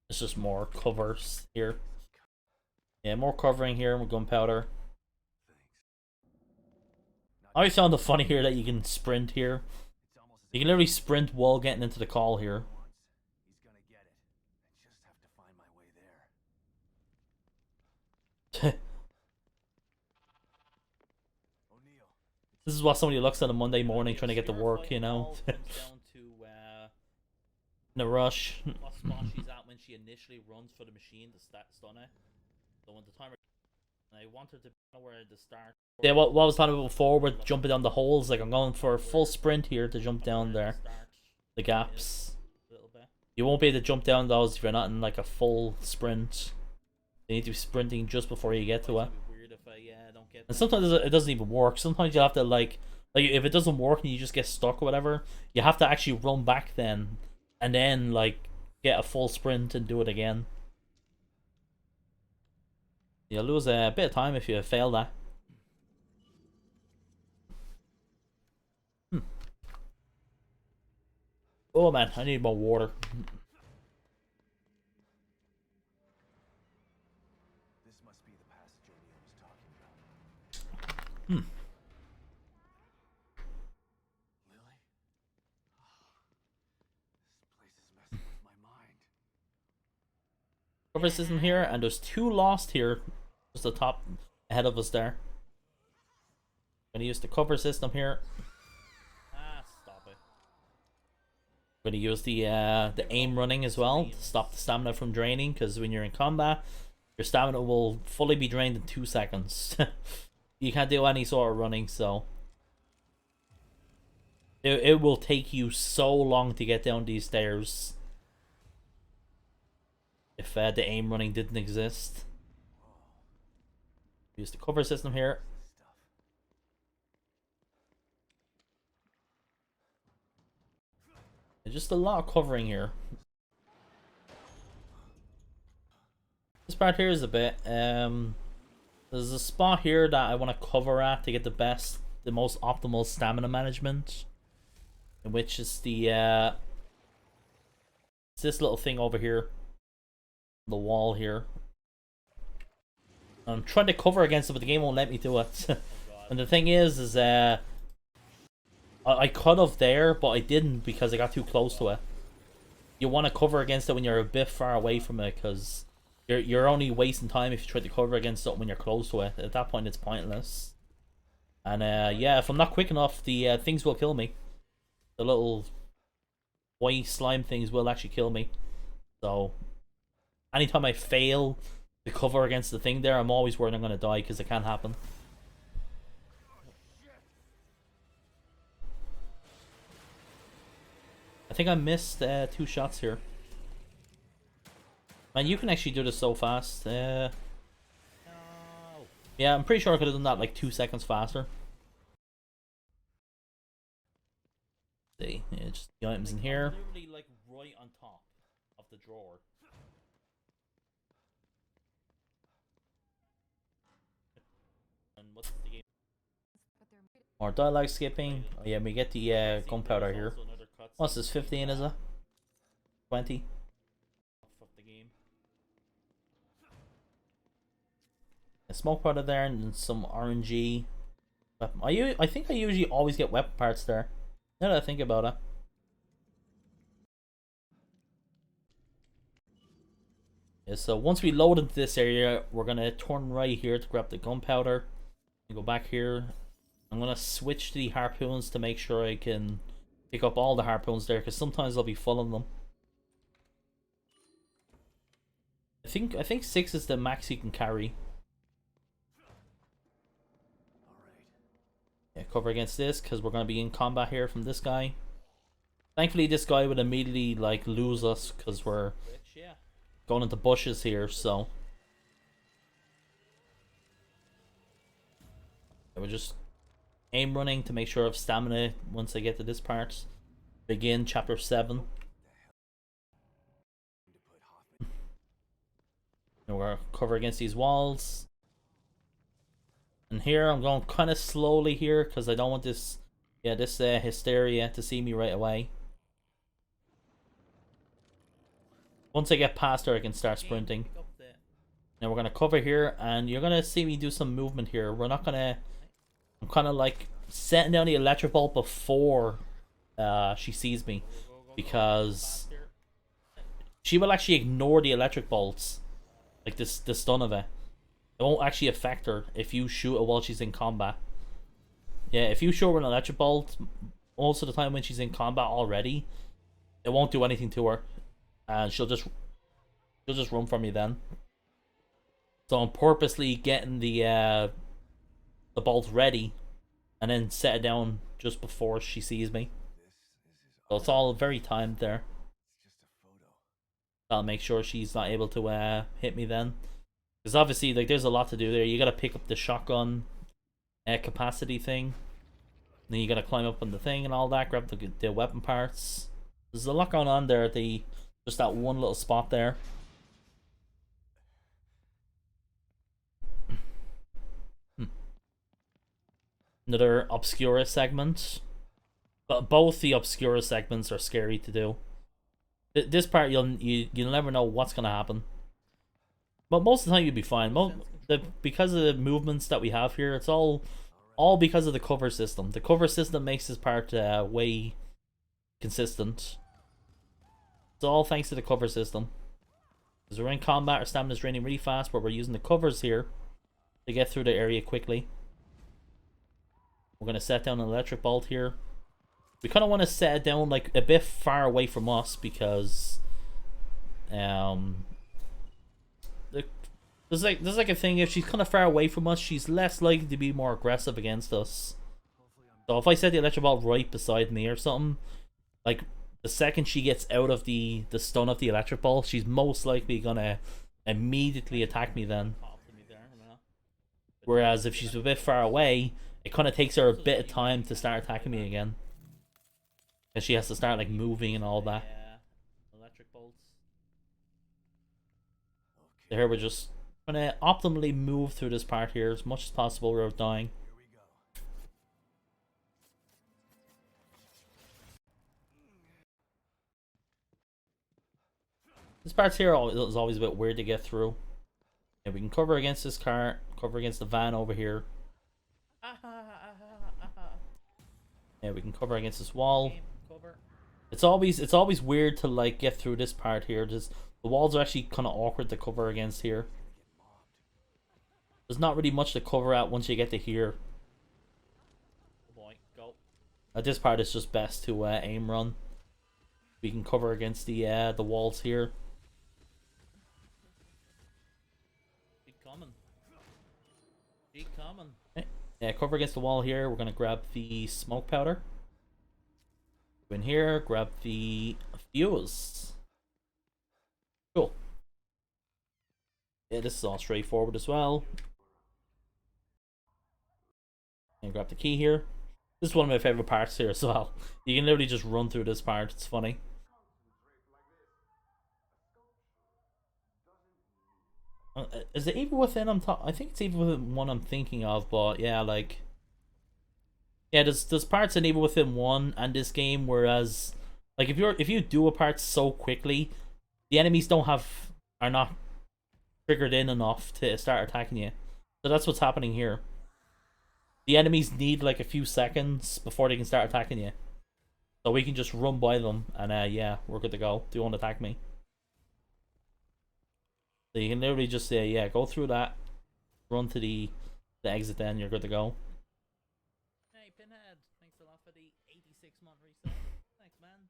It's just more covers here. Yeah, more covering here with gunpowder. I always found it funny here that you can sprint here. You can literally sprint while getting into the call here. He's gonna get it. I just have to find my way there. O'Neill. This is what somebody looks at a Monday morning trying to get to work, you know. Down to In a rush. what spot she's at when she initially runs for the machine to stun it. So when the timer, I want her to know where to start. Yeah, what I was talking about before with jumping down the holes, like I'm going for a full sprint here to jump down there. The gaps. You won't be able to jump down those if you're not in like a full sprint. You need to be sprinting just before you get to it. And sometimes it doesn't even work. Sometimes you have to like if it doesn't work and you just get stuck or whatever, you have to actually run back then and then like get a full sprint and do it again. You'll lose a bit of time if you fail that. Oh man, I need more water. This must be the passage O'Neill was talking about. Lily? This place is messing with my mind. Cover system here, and there's 2 lost here. Just the top ahead of us there. Gonna use the cover system here. Stop it. Gonna use the aim running as well to stop the stamina from draining, because when you're in combat, your stamina will fully be drained in 2 seconds. You can't do any sort of running, so it will take you so long to get down these stairs if the aim running didn't exist. Use the cover system here. There's just a lot of covering here. This part here is a bit there's a spot here that I want to cover at to get the most optimal stamina management, which is the it's this little thing over here, the wall here. I'm trying to cover against it, but the game won't let me do it. And the thing is I could have there, but I didn't because I got too close to it. you want to cover against it when you're a bit far away from it, because you're only wasting time if you try to cover against something when you're close to it. At that point, it's pointless. And yeah, if I'm not quick enough, the things will kill me. The little white slime things will actually kill me. So anytime I fail to cover against the thing there, I'm always worried I'm going to die, because it can happen. I think I missed 2 shots here. Man, you can actually do this so fast. No. Yeah, I'm pretty sure I could have done that like 2 seconds faster. See, yeah, just the items in here. Literally like right on top of the drawer. And what's the game? More dialogue skipping. Oh yeah, we get the gunpowder here. What's this, 15 is it? 20? Of the game. A smoke powder there, and then some RNG. Weapon. I think I usually always get weapon parts there. Now that I think about it. Yeah, so once we load into this area, we're gonna turn right here to grab the gunpowder. And go back here. I'm gonna switch to the harpoons to make sure I can pick up all the harpoons there, because sometimes I'll be full of them. I think 6 is the max you can carry. Yeah, cover against this, because we're going to be in combat here from this guy. Thankfully, this guy would immediately like lose us, because we're going into bushes here, so we're just aim running to make sure I have stamina once I get to this part. Begin chapter 7. And we're gonna cover against these walls. And here I'm going kind of slowly here, because I don't want this hysteria to see me right away. Once I get past her, I can start sprinting. Now we're gonna cover here, and you're gonna see me do some movement here. We're not gonna. I'm kind of like setting down the electric bolt before she sees me, because she will actually ignore the electric bolts, like the stun of it. It won't actually affect her if you shoot her while she's in combat. Yeah, if you shoot her an electric bolt, most of the time when she's in combat already, it won't do anything to her, and she'll just run from you then. So I'm purposely getting the bolt ready, and then set it down just before she sees me. So it's all very timed there. I'll make sure she's not able to hit me then. Because obviously, like, there's a lot to do there. You gotta pick up the shotgun capacity thing. Then you gotta climb up on the thing and all that. Grab the weapon parts. There's a lot going on there at just that one little spot there. Another Obscura segment. But both the Obscura segments are scary to do. This part, you'll never know what's gonna happen. But most of the time you'll be fine. Because of the movements that we have here, it's all because of the cover system. The cover system makes this part way consistent. It's all thanks to the cover system. Because we're in combat, our stamina's draining really fast, but we're using the covers here to get through the area quickly. We're going to set down an electric bolt here. We kind of want to set it down like a bit far away from us, because there's like a thing, if she's kind of far away from us, she's less likely to be more aggressive against us. So if I set the electric bolt right beside me or something, like the second she gets out of the stun of the electric bolt, she's most likely gonna immediately attack me then. Whereas if she's a bit far away, it kind of takes her a bit of time to start attacking me again, because she has to start like moving and all that. Electric bolts. So here we're just gonna optimally move through this part here as much as possible without dying. This part here is always a bit weird to get through. Yeah, we can cover against this car, cover against the van over here. Yeah, we can cover against this wall. It's always weird to like get through this part here. Just the walls are actually kind of awkward to cover against here. There's not really much to cover at once you get to here. Oh boy, go. At this part, it's just best to aim run. We can cover against the walls here. Keep coming. Keep coming. Okay. Yeah, cover against the wall here. We're gonna grab the smoke powder. Go in here, grab the fuse. Cool. Yeah, this is all straightforward as well. And grab the key here. This is one of my favorite parts here as well. You can literally just run through this part. It's funny. Is it Evil Within? I think it's Evil Within 1 I'm thinking of, but yeah, like, yeah, there's parts in Evil Within 1 and this game, whereas like if you do a part so quickly, the enemies are not triggered in enough to start attacking you. So that's what's happening here. The enemies need like a few seconds before they can start attacking you. So we can just run by them and yeah, we're good to go. They won't attack me. So you can literally just say, yeah, go through that, run to the exit, then you're good to go. Hey, Pinhead. Thanks a lot for the 86-month reset. Thanks, man.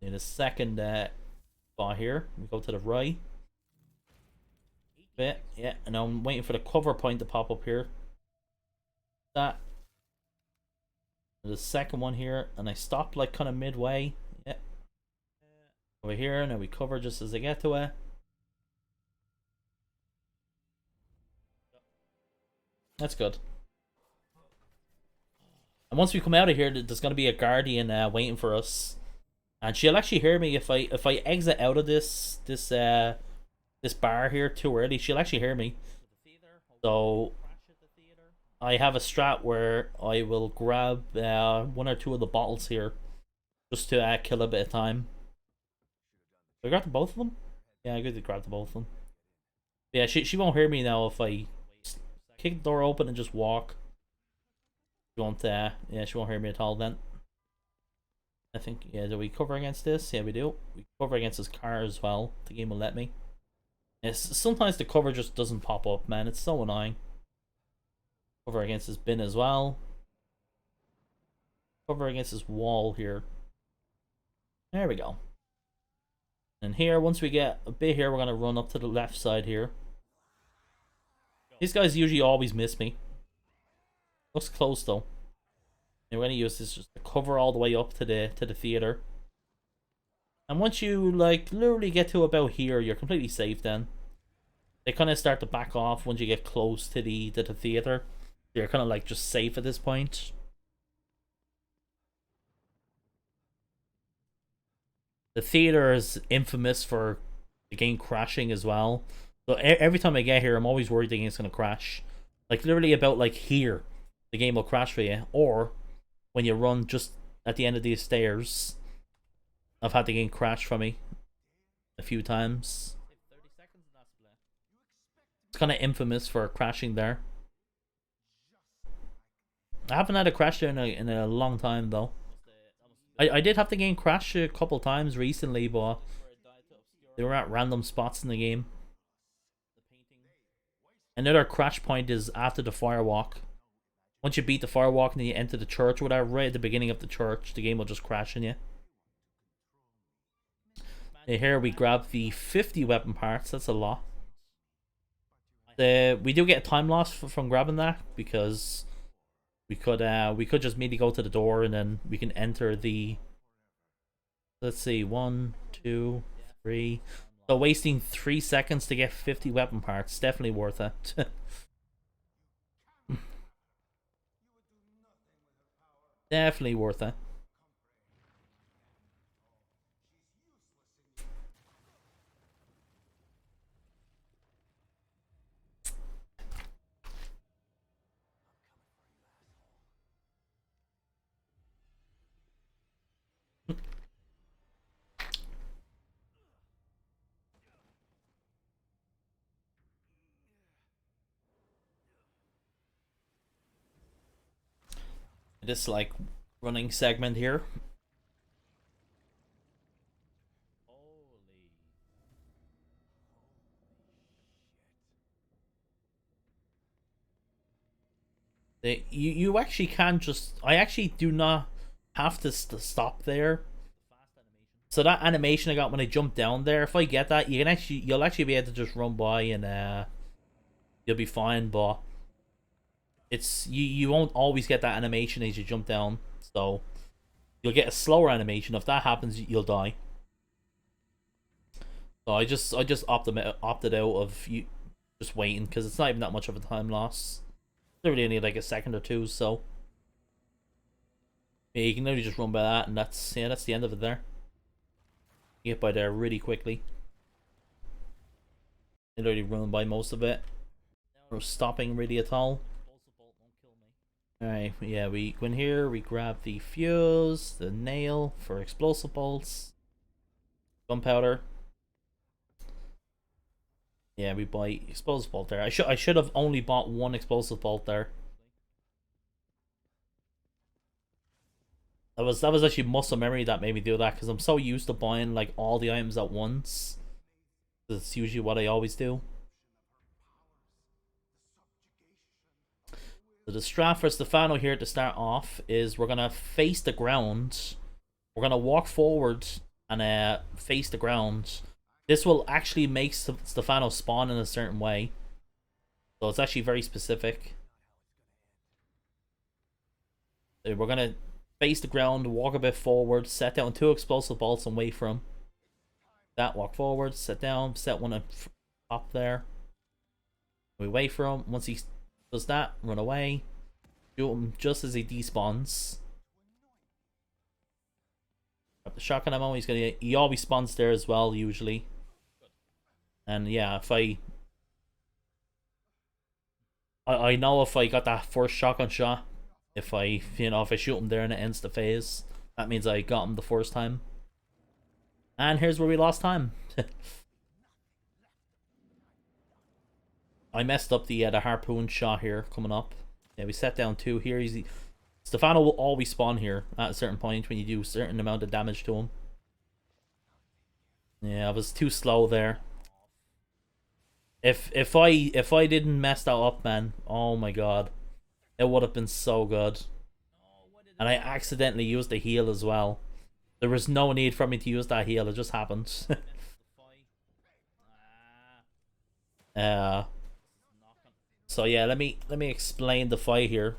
In the second spot here, we go to the right. Bit, yeah, and I'm waiting for the cover point to pop up here. That. The second one here, and I stopped like kind of midway. Yeah. Over here, and then we cover just as I get to it. That's good. And once we come out of here, there's gonna be a guardian waiting for us, and she'll actually hear me if I exit out of this bar here too early. She'll actually hear me. So I have a strat where I will grab one or two of the bottles here, just to kill a bit of time. I grabbed both of them. Yeah, I good to grab both of them. Yeah, she won't hear me now if I kick the door open and just walk. She won't. Yeah, she won't hear me at all then. I think, yeah, do we cover against this? Yeah, we do. We cover against his car as well. The game will let me. Yes, sometimes the cover just doesn't pop up, man. It's so annoying. Cover against his bin as well. Cover against his wall here. There we go. And here, once we get a bit here, we're going to run up to the left side here. These guys usually always miss me. Looks close though. And we're going to use this just to cover all the way up to the theater. And once you like literally get to about here, you're completely safe then. They kind of start to back off once you get close to the theater. You're kind of like just safe at this point. The theater is infamous for the game crashing as well. So every time I get here, I'm always worried the game's going to crash. Like literally about like here, the game will crash for you. Or when you run just at the end of these stairs, I've had the game crash for me a few times. It's kind of infamous for crashing there. I haven't had a crash there in a long time though. I did have the game crash a couple times recently, but they were at random spots in the game. Another crash point is after the firewalk. Once you beat the firewalk and then you enter the church or whatever, right at the beginning of the church, the game will just crash on you. And here we grab the 50 weapon parts. That's a lot. We do get a time loss from grabbing that because we could just maybe go to the door and then we can enter the, let's see, 1, 2, 3. So wasting 3 seconds to get 50 weapon parts, definitely worth it. Definitely worth it. This like running segment here. You actually can just... I actually do not have to stop there. So that animation I got when I jumped down there, if I get that, you'll actually be able to just run by and you'll be fine. But it's you won't always get that animation as you jump down. So you'll get a slower animation. If that happens, you'll die. So I just opted out of you just waiting, because it's not even that much of a time loss. Really only like a second or two, so yeah, you can literally just run by that, and that's the end of it there. You get by there really quickly. You literally run by most of it. No stopping really at all. Alright, yeah, we go in here, we grab the fuse, the nail for explosive bolts, gunpowder. Yeah, we buy explosive bolt there. I should have only bought one explosive bolt there. That was actually muscle memory that made me do that, because I'm so used to buying like all the items at once. That's usually what I always do. So the strat for Stefano here to start off is we're gonna face the ground. We're gonna walk forward and face the ground. This will actually make Stefano spawn in a certain way. So it's actually very specific. So we're gonna face the ground, walk a bit forward, set down 2 explosive bolts and wait for him. That, walk forward, set down, set one up there. We wait for him. Once he does that, run away. Shoot him just as he despawns. Grab the shotgun ammo. He always spawns there as well, usually. And yeah, if I know if I got that first shotgun shot, if I shoot him there and it ends the phase, that means I got him the first time. And here's where we lost time. I messed up the harpoon shot here coming up. Yeah, we set down 2 here. Stefano will always spawn here at a certain point when you do a certain amount of damage to him. Yeah, I was too slow there. If I didn't mess that up, man, oh my god, it would have been so good. And I accidentally used the heal as well. There was no need for me to use that heal, it just happened. So yeah, let me explain the fight here.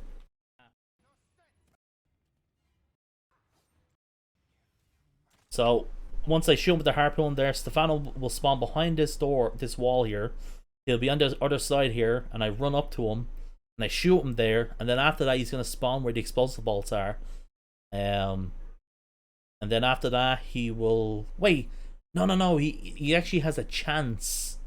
So once I shoot him with the harpoon there, Stefano will spawn behind this wall here. He'll be on the other side here, and I run up to him, and I shoot him there, and then after that he's gonna spawn where the explosive bolts are. And then after that he will wait. No, he actually has a chance.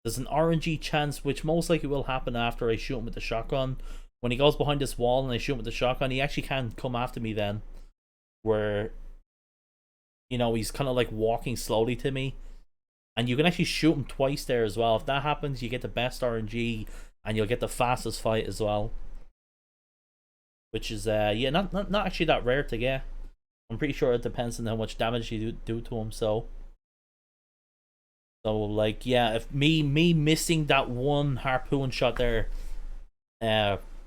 There's an RNG chance, which most likely will happen after I shoot him with the shotgun. When he goes behind this wall and I shoot him with the shotgun, he actually can't come after me then. Where, you know, he's kind of like walking slowly to me. And you can actually shoot him twice there as well. If that happens, you get the best RNG and you'll get the fastest fight as well. Which is, yeah, not actually that rare to get. I'm pretty sure it depends on how much damage you do to him, so like, yeah, if me missing that one harpoon shot there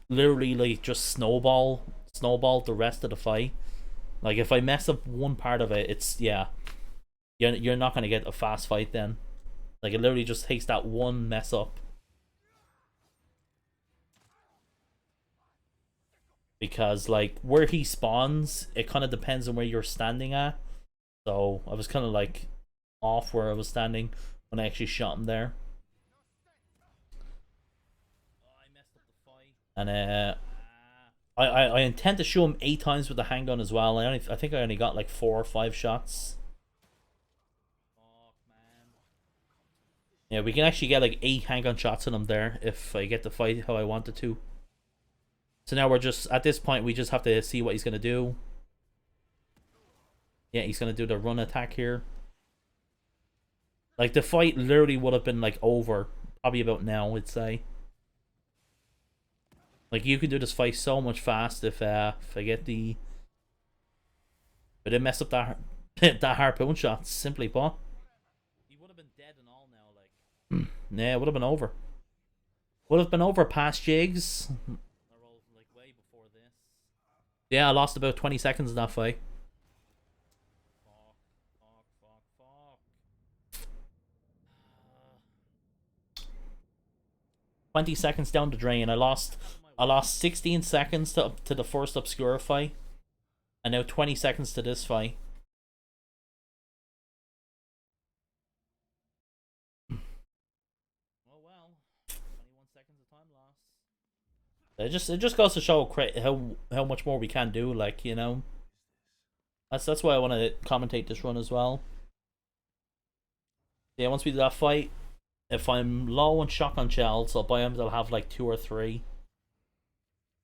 literally like just snowballed the rest of the fight. Like if I mess up one part of it, it's, yeah, you're not gonna get a fast fight then. Like it literally just takes that one mess up. Because like where he spawns, it kind of depends on where you're standing at. So I was kind of like off where I was standing when I actually shot him there. And I intend to shoot him 8 times with the handgun as well. I think I only got like 4 or 5 shots. Yeah, we can actually get like 8 handgun shots in him there if I get the fight how I wanted to. So now we're just, at this point, we just have to see what he's going to do. Yeah, he's going to do the run attack here. Like, the fight literally would have been, like, over. Probably about now, I'd say. Like, you can do this fight so much fast if I get the But it messed up that that harpoon shot, simply put. He would have been dead and all now, like. Yeah, it would have been over. Would have been over past jigs. They're all like way before this. Yeah, I lost about 20 seconds in that fight. Fuck. 20 seconds down the drain. I lost 16 seconds to the first Obscura fight. And now 20 seconds to this fight. Oh well. 21 seconds of time lost. It just goes to show how much more we can do, like, you know. That's why I want to commentate this run as well. Yeah, once we do that fight, if I'm low on shotgun shells, I'll buy them. They'll have like 2 or 3.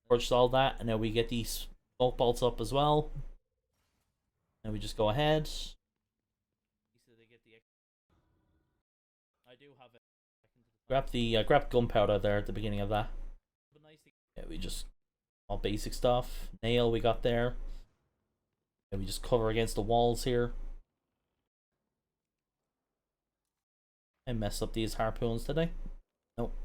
Purchase all that, and then we get these smoke bolts up as well. And we just go ahead. I do have it. Grab gunpowder there at the beginning of that. Yeah, we just all basic stuff. Nail we got there. And we just cover against the walls here. And mess up these harpoons today. Nope.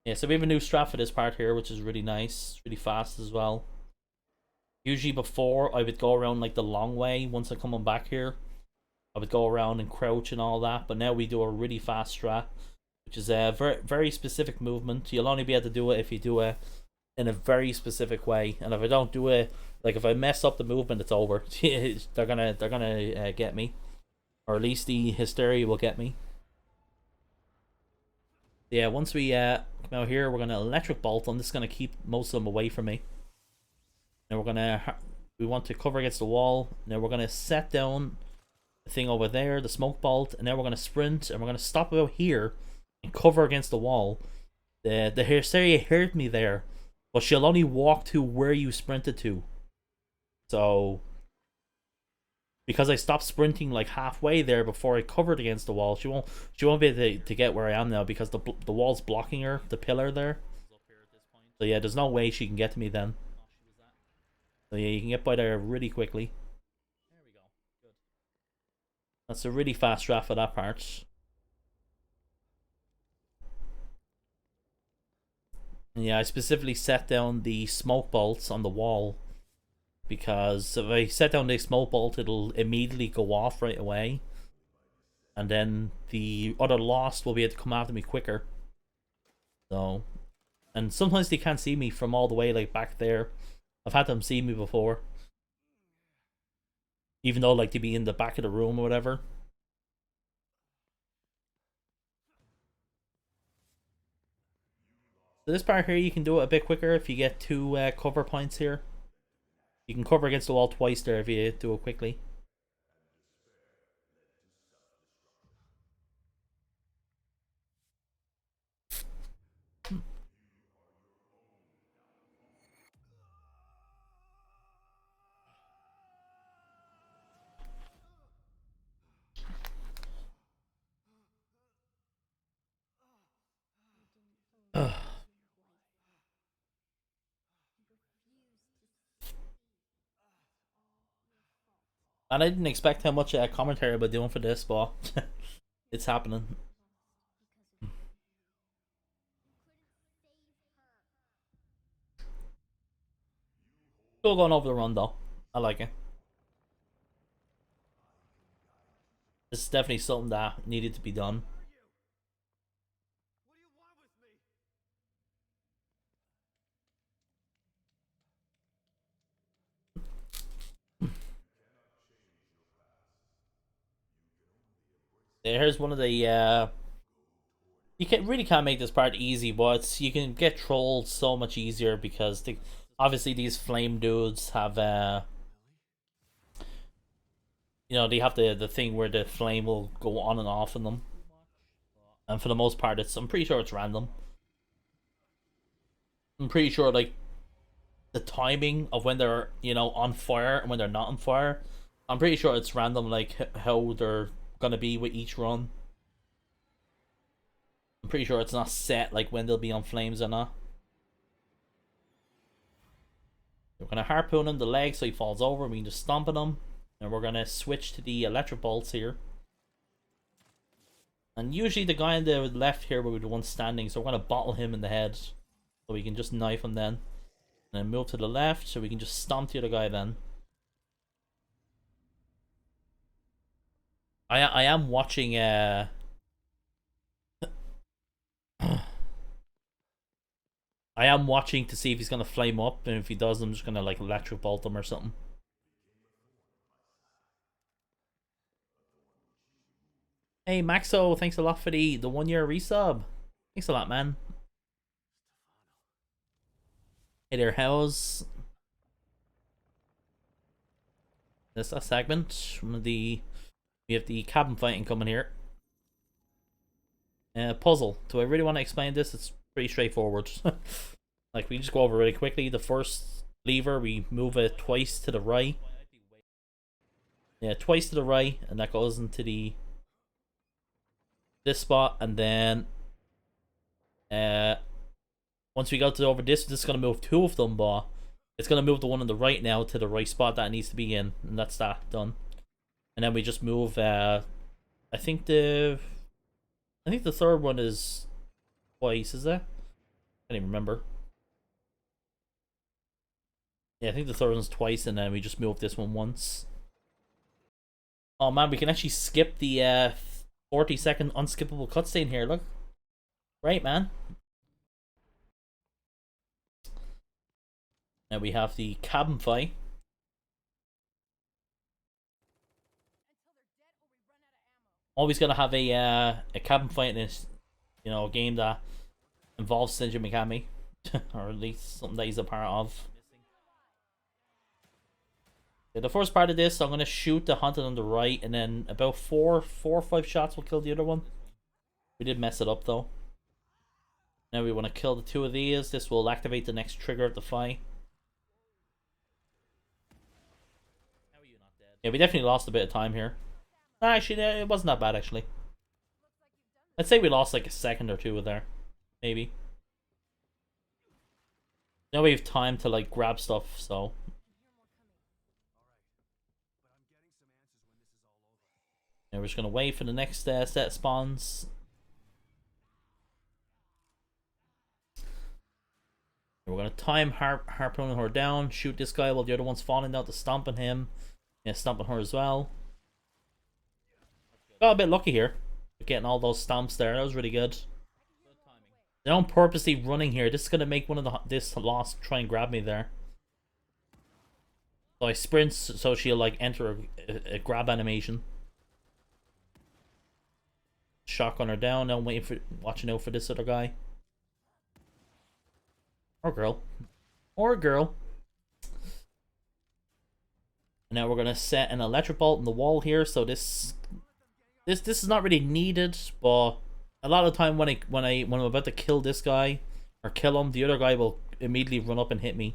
Yeah, so we have a new strat for this part here, which is really nice. Really fast as well. Usually before, I would go around like the long way once I come on back here. I would go around and crouch and all that. But now we do a really fast strat, which is a very specific movement. You'll only be able to do it if you do it in a very specific way. And if I don't do it, like if I mess up the movement, it's over. they're gonna get me. Or at least the hysteria will get me. Yeah, once we come out here, we're gonna electric bolt them. This is gonna keep most of them away from me. And we want to cover against the wall. Now we're gonna set down the thing over there, the smoke bolt, and then we're gonna sprint and we're gonna stop about here and cover against the wall. The hysteria heard me there, but she'll only walk to where you sprinted to. So because I stopped sprinting like halfway there before I covered against the wall, she won't be able to get where I am now because the wall's blocking her, the pillar there. So yeah, there's no way she can get to me then. So yeah, you can get by there really quickly. There we go. Good. That's a really fast strat for that part. And yeah, I specifically set down the smoke bolts on the wall, because if I set down the smoke bolt, it'll immediately go off right away. And then the other Lost will be able to come after me quicker. So, and sometimes they can't see me from all the way like back there. I've had them see me before. Even though like to be in the back of the room or whatever. So this part here, you can do it a bit quicker if you get 2 cover points here. You can cover against the wall twice there if you do it quickly. And I didn't expect how much commentary I'd be doing for this, but it's happening. Still going over the run though. I like it. This is definitely something that needed to be done. What do you want with me? Here's one of the you really can't make this part easy, but you can get trolled so much easier because obviously these flame dudes have you know, they have the thing where the flame will go on and off in them. And for the most part I'm pretty sure it's random. I'm pretty sure like the timing of when they're, you know, on fire and when they're not on fire, I'm pretty sure it's random, like how they're gonna be with each run. I'm pretty sure it's not set like when they'll be on flames or not. We're gonna harpoon him the leg so he falls over. We can just stomp on him, and we're gonna switch to the electric bolts here. And usually the guy on the left here will be the one standing, so we're gonna bottle him in the head, so we can just knife him then. And then move to the left, so we can just stomp the other guy then. I am watching I am watching to see if he's gonna flame up, and if he does, I'm just gonna like electric bolt him or something. Hey Maxo, thanks a lot for the 1 year resub. Thanks a lot, man. Hey there, how's this a segment from the? We have the cabin fighting coming here. Puzzle. Do I really want to explain this? It's pretty straightforward. Like, we just go over really quickly. The first lever, we move it twice to the right. Yeah, twice to the right, and that goes into this spot, and then once we go to over this is gonna move two of them, but it's gonna move the one on the right now to the right spot that it needs to be in, and that's that done. And then we just move I think the third one is twice, is it? I can't even remember. Yeah, I think the third one's twice, and then we just move this one once. Oh man, we can actually skip the 40-second unskippable cutscene here, look. Great, man. Now we have the cabin fight. Always gonna have a cabin fight in this, you know, a game that involves Shinji Mikami, or at least something that he's a part of. Yeah, the first part of this, I'm gonna shoot the hunted on the right, and then about four or five shots will kill the other one. We did mess it up though. Now we want to kill the two of these. This will activate the next trigger of the fight. How are you not dead? Yeah, we definitely lost a bit of time here. Actually, it wasn't that bad, actually. I'd say we lost like a second or two there. Maybe. Now we have time to like grab stuff, so. Now we're just gonna wait for the next set spawns. We're gonna time harpooning her down, shoot this guy while the other one's falling down to stomping him. Yeah, stomping her as well. Got a bit lucky here, getting all those stomps there. That was really good. Good timing. They don't purposely running here. This is gonna make one of this lost try and grab me there. So I sprint so she'll like enter a grab animation. Shotgun her down. Now I'm watching out for this other guy. Or girl. Or girl. And now we're gonna set an electric bolt in the wall here, so this is not really needed, but a lot of the time when I'm about to kill this guy or kill him, the other guy will immediately run up and hit me,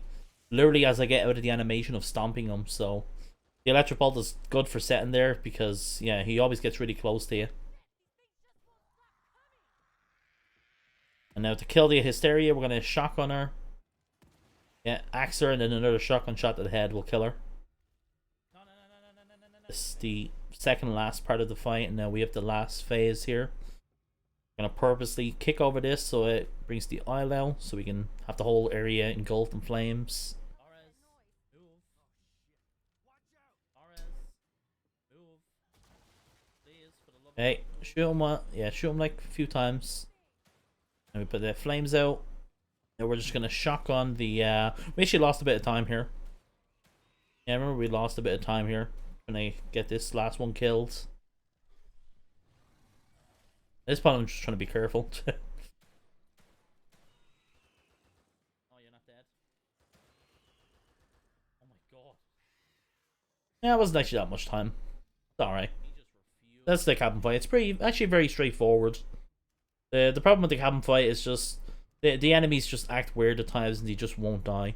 literally as I get out of the animation of stomping him. So the electric bolt is good for setting there because yeah, he always gets really close to you. And now to kill the hysteria, we're gonna shotgun her. Yeah, axe her, and then another shotgun shot to the head will kill her. No. This is the second last part of the fight, and now we have the last phase here. I'm gonna purposely kick over this so it brings the oil out, so we can have the whole area engulfed in flames. Move. Move. Please, for the love of Hey, shoot him. Yeah, shoot him like a few times. And we put the flames out. Now we're just gonna shotgun the. We actually lost a bit of time here. Yeah, I remember we lost a bit of time here. Gonna get this last one killed. At this point, I'm just trying to be careful. Oh, you're not dead. Oh my god. Yeah, it wasn't actually that much time. It's alright. He just refused. That's the cabin fight. It's actually very straightforward. The problem with the cabin fight is just the enemies just act weird at times and they just won't die.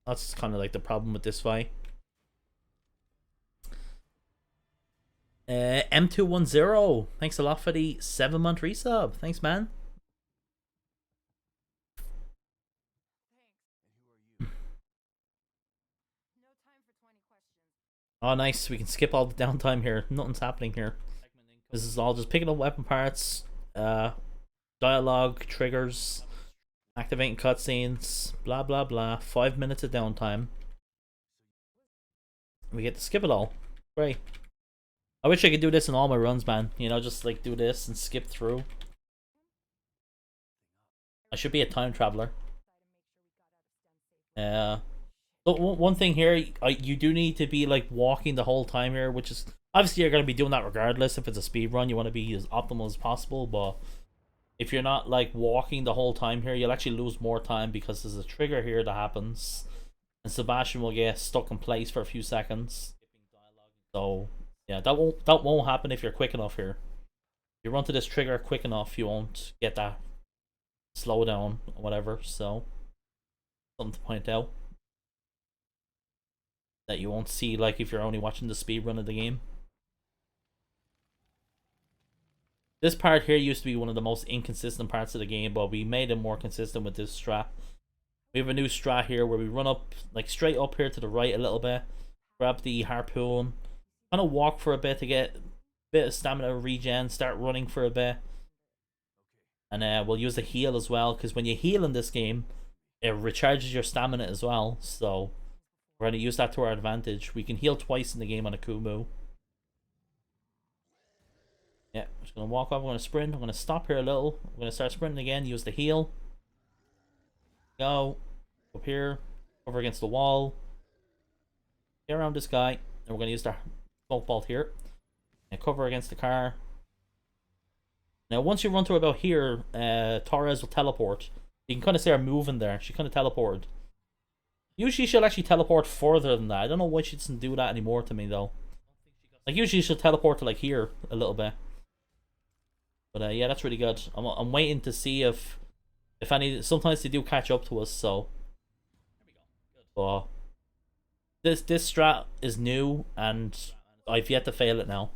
That's kind of like the problem with this fight. M210, thanks a lot for the 7-month resub. Thanks, man. Oh, nice. We can skip all the downtime here. Nothing's happening here. This is all just picking up weapon parts, dialogue, triggers, activating cutscenes, blah blah blah. 5 minutes of downtime. We get to skip it all. Great. I wish I could do this in all my runs, man. You know, just like do this and skip through. I should be a time traveler. But one thing here, you do need to be like walking the whole time here, which is obviously you're gonna be doing that regardless. If it's a speed run, you want to be as optimal as possible. But if you're not like walking the whole time here, you'll actually lose more time because there's a trigger here that happens, and Sebastian will get stuck in place for a few seconds. So yeah, that won't happen if you're quick enough here. If you run to this trigger quick enough, you won't get that slowdown or whatever. So something to point out that you won't see like if you're only watching the speed run of the game. This part here used to be one of the most inconsistent parts of the game, but we made it more consistent with this strat. We have a new strat here where we run up, like straight up here to the right a little bit, grab the harpoon, kind of walk for a bit to get a bit of stamina regen, start running for a bit. And we'll use the heal as well, because when you heal in this game, it recharges your stamina as well, so we're going to use that to our advantage. We can heal twice in the game on AKUMU. Yeah, I'm just going to walk up, I'm going to sprint, I'm going to stop here a little, I'm going to start sprinting again, use the heal. Go. Up here, over against the wall. Get around this guy, and we're going to use the smoke bolt here. And cover against the car. Now, once you run through about here, Torres will teleport. You can kind of see her moving there. She kind of teleported. Usually she'll actually teleport further than that. I don't know why she doesn't do that anymore to me, though. Like, usually she'll teleport to, like, here a little bit. But, yeah, that's really good. I'm waiting to see if any... Sometimes they do catch up to us, so... But... This strat is new, and I've yet to fail it now.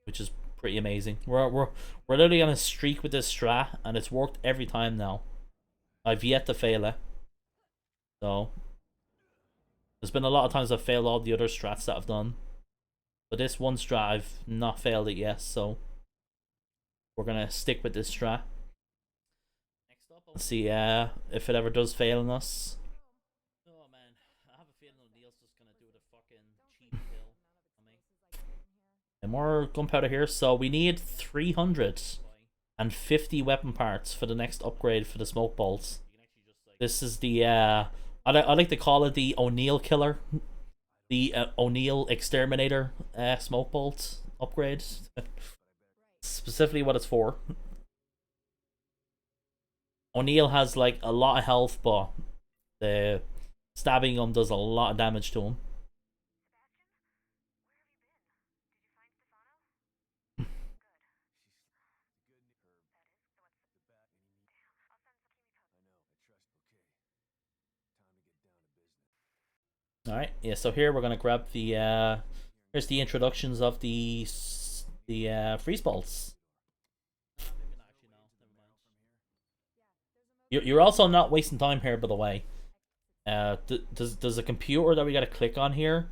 Which is pretty amazing. We're literally on a streak with this strat, and it's worked every time now. I've yet to fail it. So... There's been a lot of times I've failed all the other strats that I've done. But this one strat, I've not failed it yet, so... We're gonna stick with this strat. Let's see if it ever does fail on us. Oh man, I have a feeling O'Neill's just gonna do the fucking cheap kill on me. And more gunpowder here, so we need 350 weapon parts for the next upgrade for the smoke bolts. This is the I like to call it the O'Neill killer, the O'Neill exterminator smoke bolt upgrade. Specifically what it's for. O'Neill has like a lot of health, but the stabbing him does a lot of damage to him. Alright, yeah, so here we're gonna grab the here's the introductions of the freeze bolts. You're also not wasting time here, by the way. There's a computer that we gotta click on here,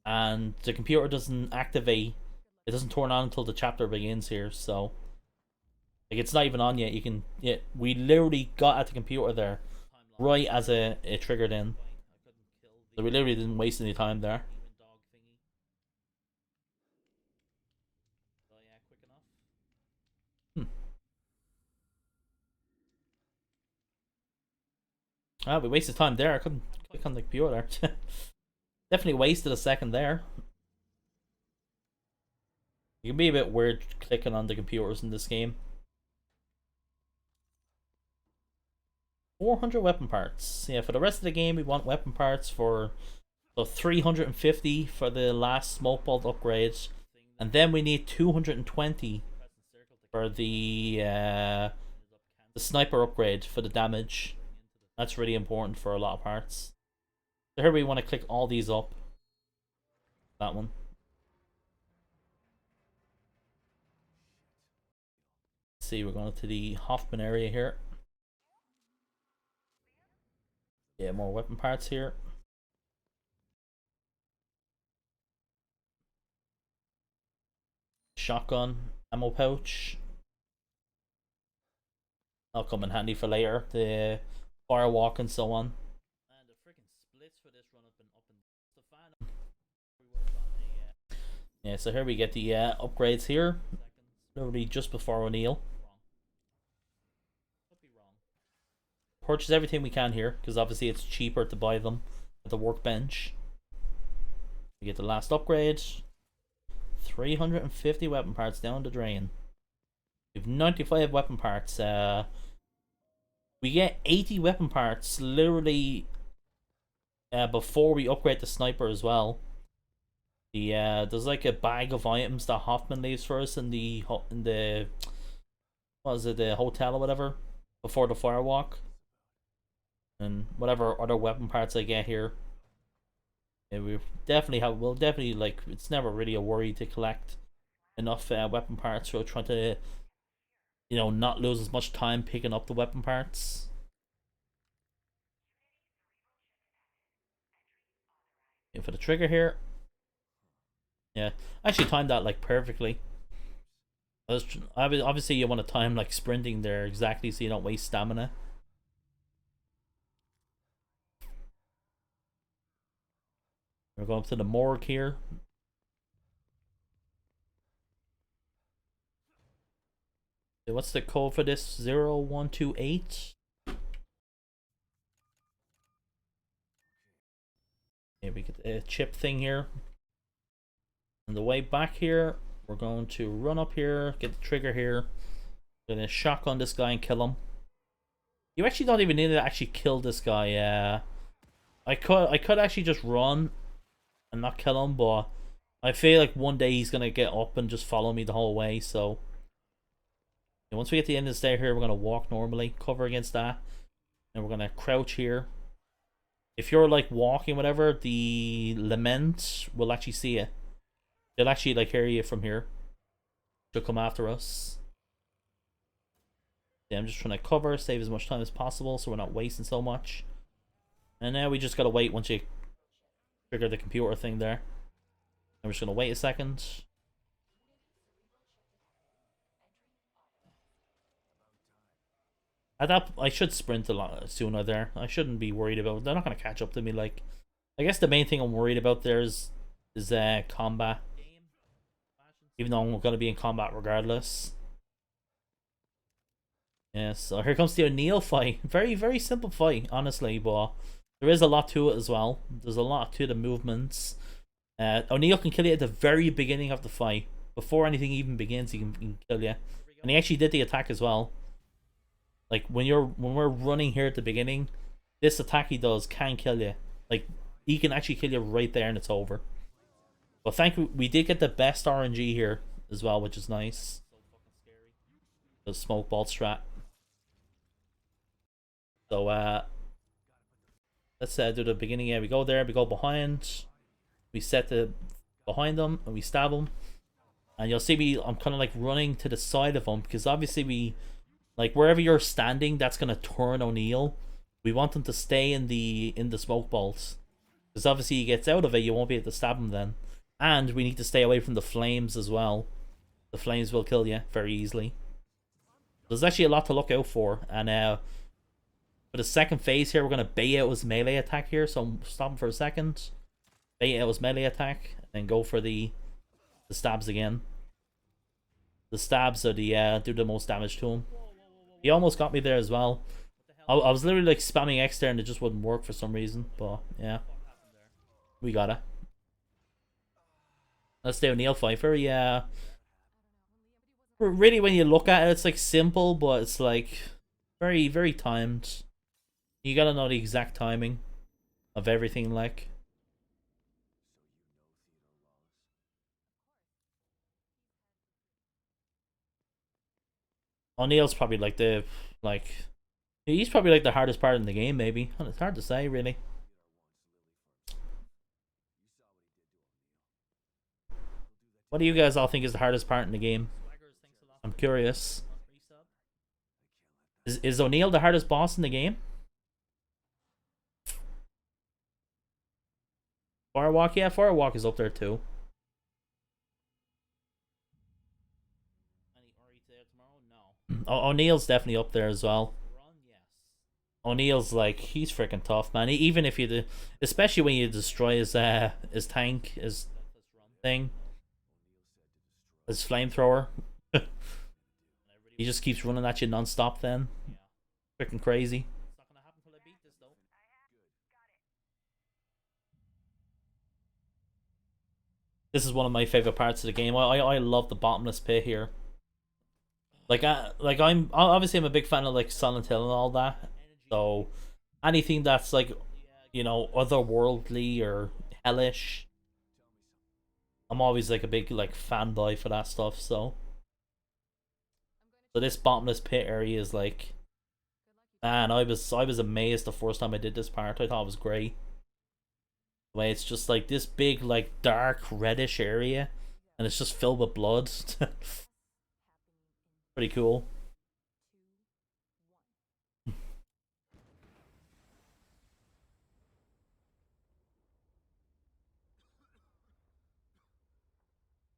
and the computer doesn't activate. It doesn't turn on until the chapter begins here. So, like, it's not even on yet. We literally got at the computer there, right as it triggered in. So we literally didn't waste any time there. Ah, we wasted time there. I couldn't click on the computer there. Definitely wasted a second there. You can be a bit weird clicking on the computers in this game. 400 weapon parts. Yeah, for the rest of the game, we want weapon parts for 350 for the last smoke bolt upgrade, and then we need 220 for the sniper upgrade for the damage. That's really important for a lot of parts. So here we want to click all these up. That one. Let's see, we're going to the Hoffman area here. Yeah, more weapon parts here. shotgun ammo pouch. That'll come in handy for later. The firewalk and so on. And the freaking splits for this run up and the fan. We would have gotten a Yeah, so here we get the upgrades here. seconds. Literally just before O'Neill. Wrong. Could be wrong. Purchase everything we can here, because obviously it's cheaper to buy them at the workbench. We get the last upgrade. 350 weapon parts down the drain. We have 95 weapon parts. We get 80 weapon parts literally before we upgrade the sniper as well. The there's like a bag of items that Hoffman leaves for us in the what is it, the hotel or whatever, before the firewalk, and whatever other weapon parts I get here. Yeah, we'll definitely like, it's never really a worry to collect enough weapon parts. So we're trying to, you know, not lose as much time picking up the weapon parts. And for the trigger here, yeah, I actually timed that like perfectly. Obviously you want to time like sprinting there exactly so you don't waste stamina. We're going up to the morgue here. So what's the code for this? 0128. Yeah, we get a chip thing here. On the way back here, we're going to run up here, get the trigger here. We're gonna shotgun this guy and kill him. You actually don't even need to actually kill this guy. I could actually just run and not kill him, but I feel like one day he's gonna get up and just follow me the whole way. So yeah, once we get to the end of the stair here, we're gonna walk normally, cover against that, and we're gonna crouch here. If you're like walking, whatever, the lament will actually see you. They'll actually like hear you from here. She'll come after us. Yeah, I'm just trying to cover, save as much time as possible so we're not wasting so much. And now we just gotta wait once you trigger the computer thing there. I'm just gonna wait a second. I should sprint a lot sooner there. I shouldn't be worried about. They're not gonna catch up to me. Like, I guess the main thing I'm worried about there is combat. Even though I'm gonna be in combat regardless. Yeah, so here comes the O'Neill fight. Very, very simple fight, honestly, but there is a lot to it as well. There's a lot to the movements. O'Neill can kill you at the very beginning of the fight. Before anything even begins, he can kill you. And he actually did the attack as well. Like, when we're running here at the beginning, this attack he does can kill you. Like, he can actually kill you right there and it's over. But we did get the best RNG here as well, which is nice. The smoke ball strat. So let's do the beginning. Yeah, we go there, we go behind, we set the behind them, and we stab them. And you'll see I'm kind of like running to the side of them because obviously we, like, wherever you're standing, that's gonna turn O'Neill. We want him to stay in the smoke balls because obviously he gets out of it, you won't be able to stab him then. And we need to stay away from the flames as well. The flames will kill you very easily. There's actually a lot to look out for. And for the second phase here, we're going to bait out his melee attack here. So stop him for a second. Bait out his melee attack. And then go for the stabs again. The stabs are do the most damage to him. He almost got me there as well. I was literally like spamming X there and it just wouldn't work for some reason. But yeah. We got it. That's the O'Neill fight. Very really, when you look at it, it's like simple, but it's like very, very timed. You gotta know the exact timing of everything, like. O'Neill's probably like he's probably like the hardest part in the game, maybe. It's hard to say, really. What do you guys all think is the hardest part in the game? I'm curious. Is O'Neill the hardest boss in the game? Firewalk? Yeah, Firewalk is up there too. O'Neill's definitely up there as well. Run, yes. O'Neill's like, he's freaking tough, man. Even if you do, especially when you destroy his tank, his thing, his flamethrower. He just keeps running at you non-stop then. Freaking crazy. It's not gonna happen till I beat this though. This is one of my favorite parts of the game. I love the bottomless pit here. Like I'm obviously I'm a big fan of like Silent Hill and all that. So anything that's like, you know, otherworldly or hellish, I'm always like a big like fanboy for that stuff. So this bottomless pit area is like, man, I was amazed the first time I did this part. I thought it was great. The way it's just like this big like dark reddish area, and it's just filled with blood. Pretty cool. Are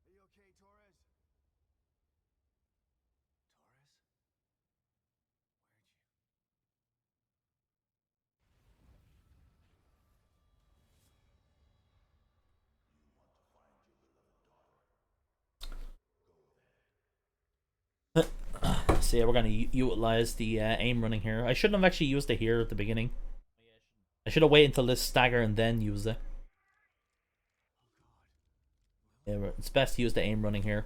you okay, Torres? Torres? So yeah, we're gonna utilize the aim running here. I shouldn't have actually used it here at the beginning. I should have waited until this stagger and then use it. Yeah, it's best to use the aim running here.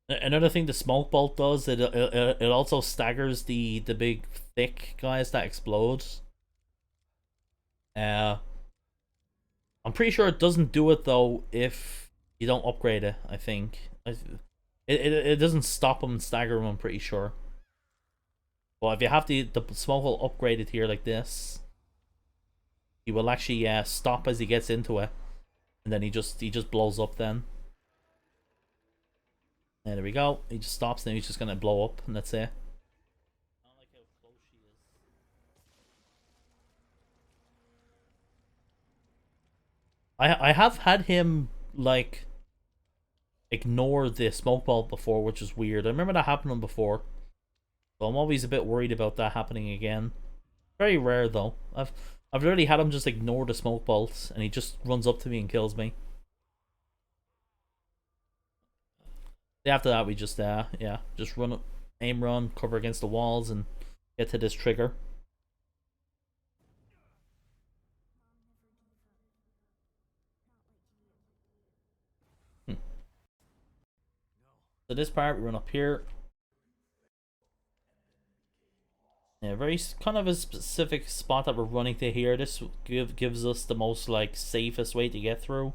Another thing the smoke bolt does, it also staggers the big thick guys that explode. I'm pretty sure it doesn't do it though if you don't upgrade it. I think it doesn't stop them and stagger them. I'm pretty sure. But if you have the smoke hole upgraded here like this, he will actually stop as he gets into it, and then he just blows up then. And there we go. He just stops, and he's just gonna blow up, and that's it. I don't like how close she is. I have had him like ignore the smoke bulb before, which is weird. I remember that happening before, so I'm always a bit worried about that happening again. Very rare though. I've literally had him just ignore the smoke bolts, and he just runs up to me and kills me. After that, we just yeah, just run, aim run, cover against the walls, and get to this trigger. So this part, we run up here. Yeah, very kind of a specific spot that we're running to here. This gives us the most like safest way to get through.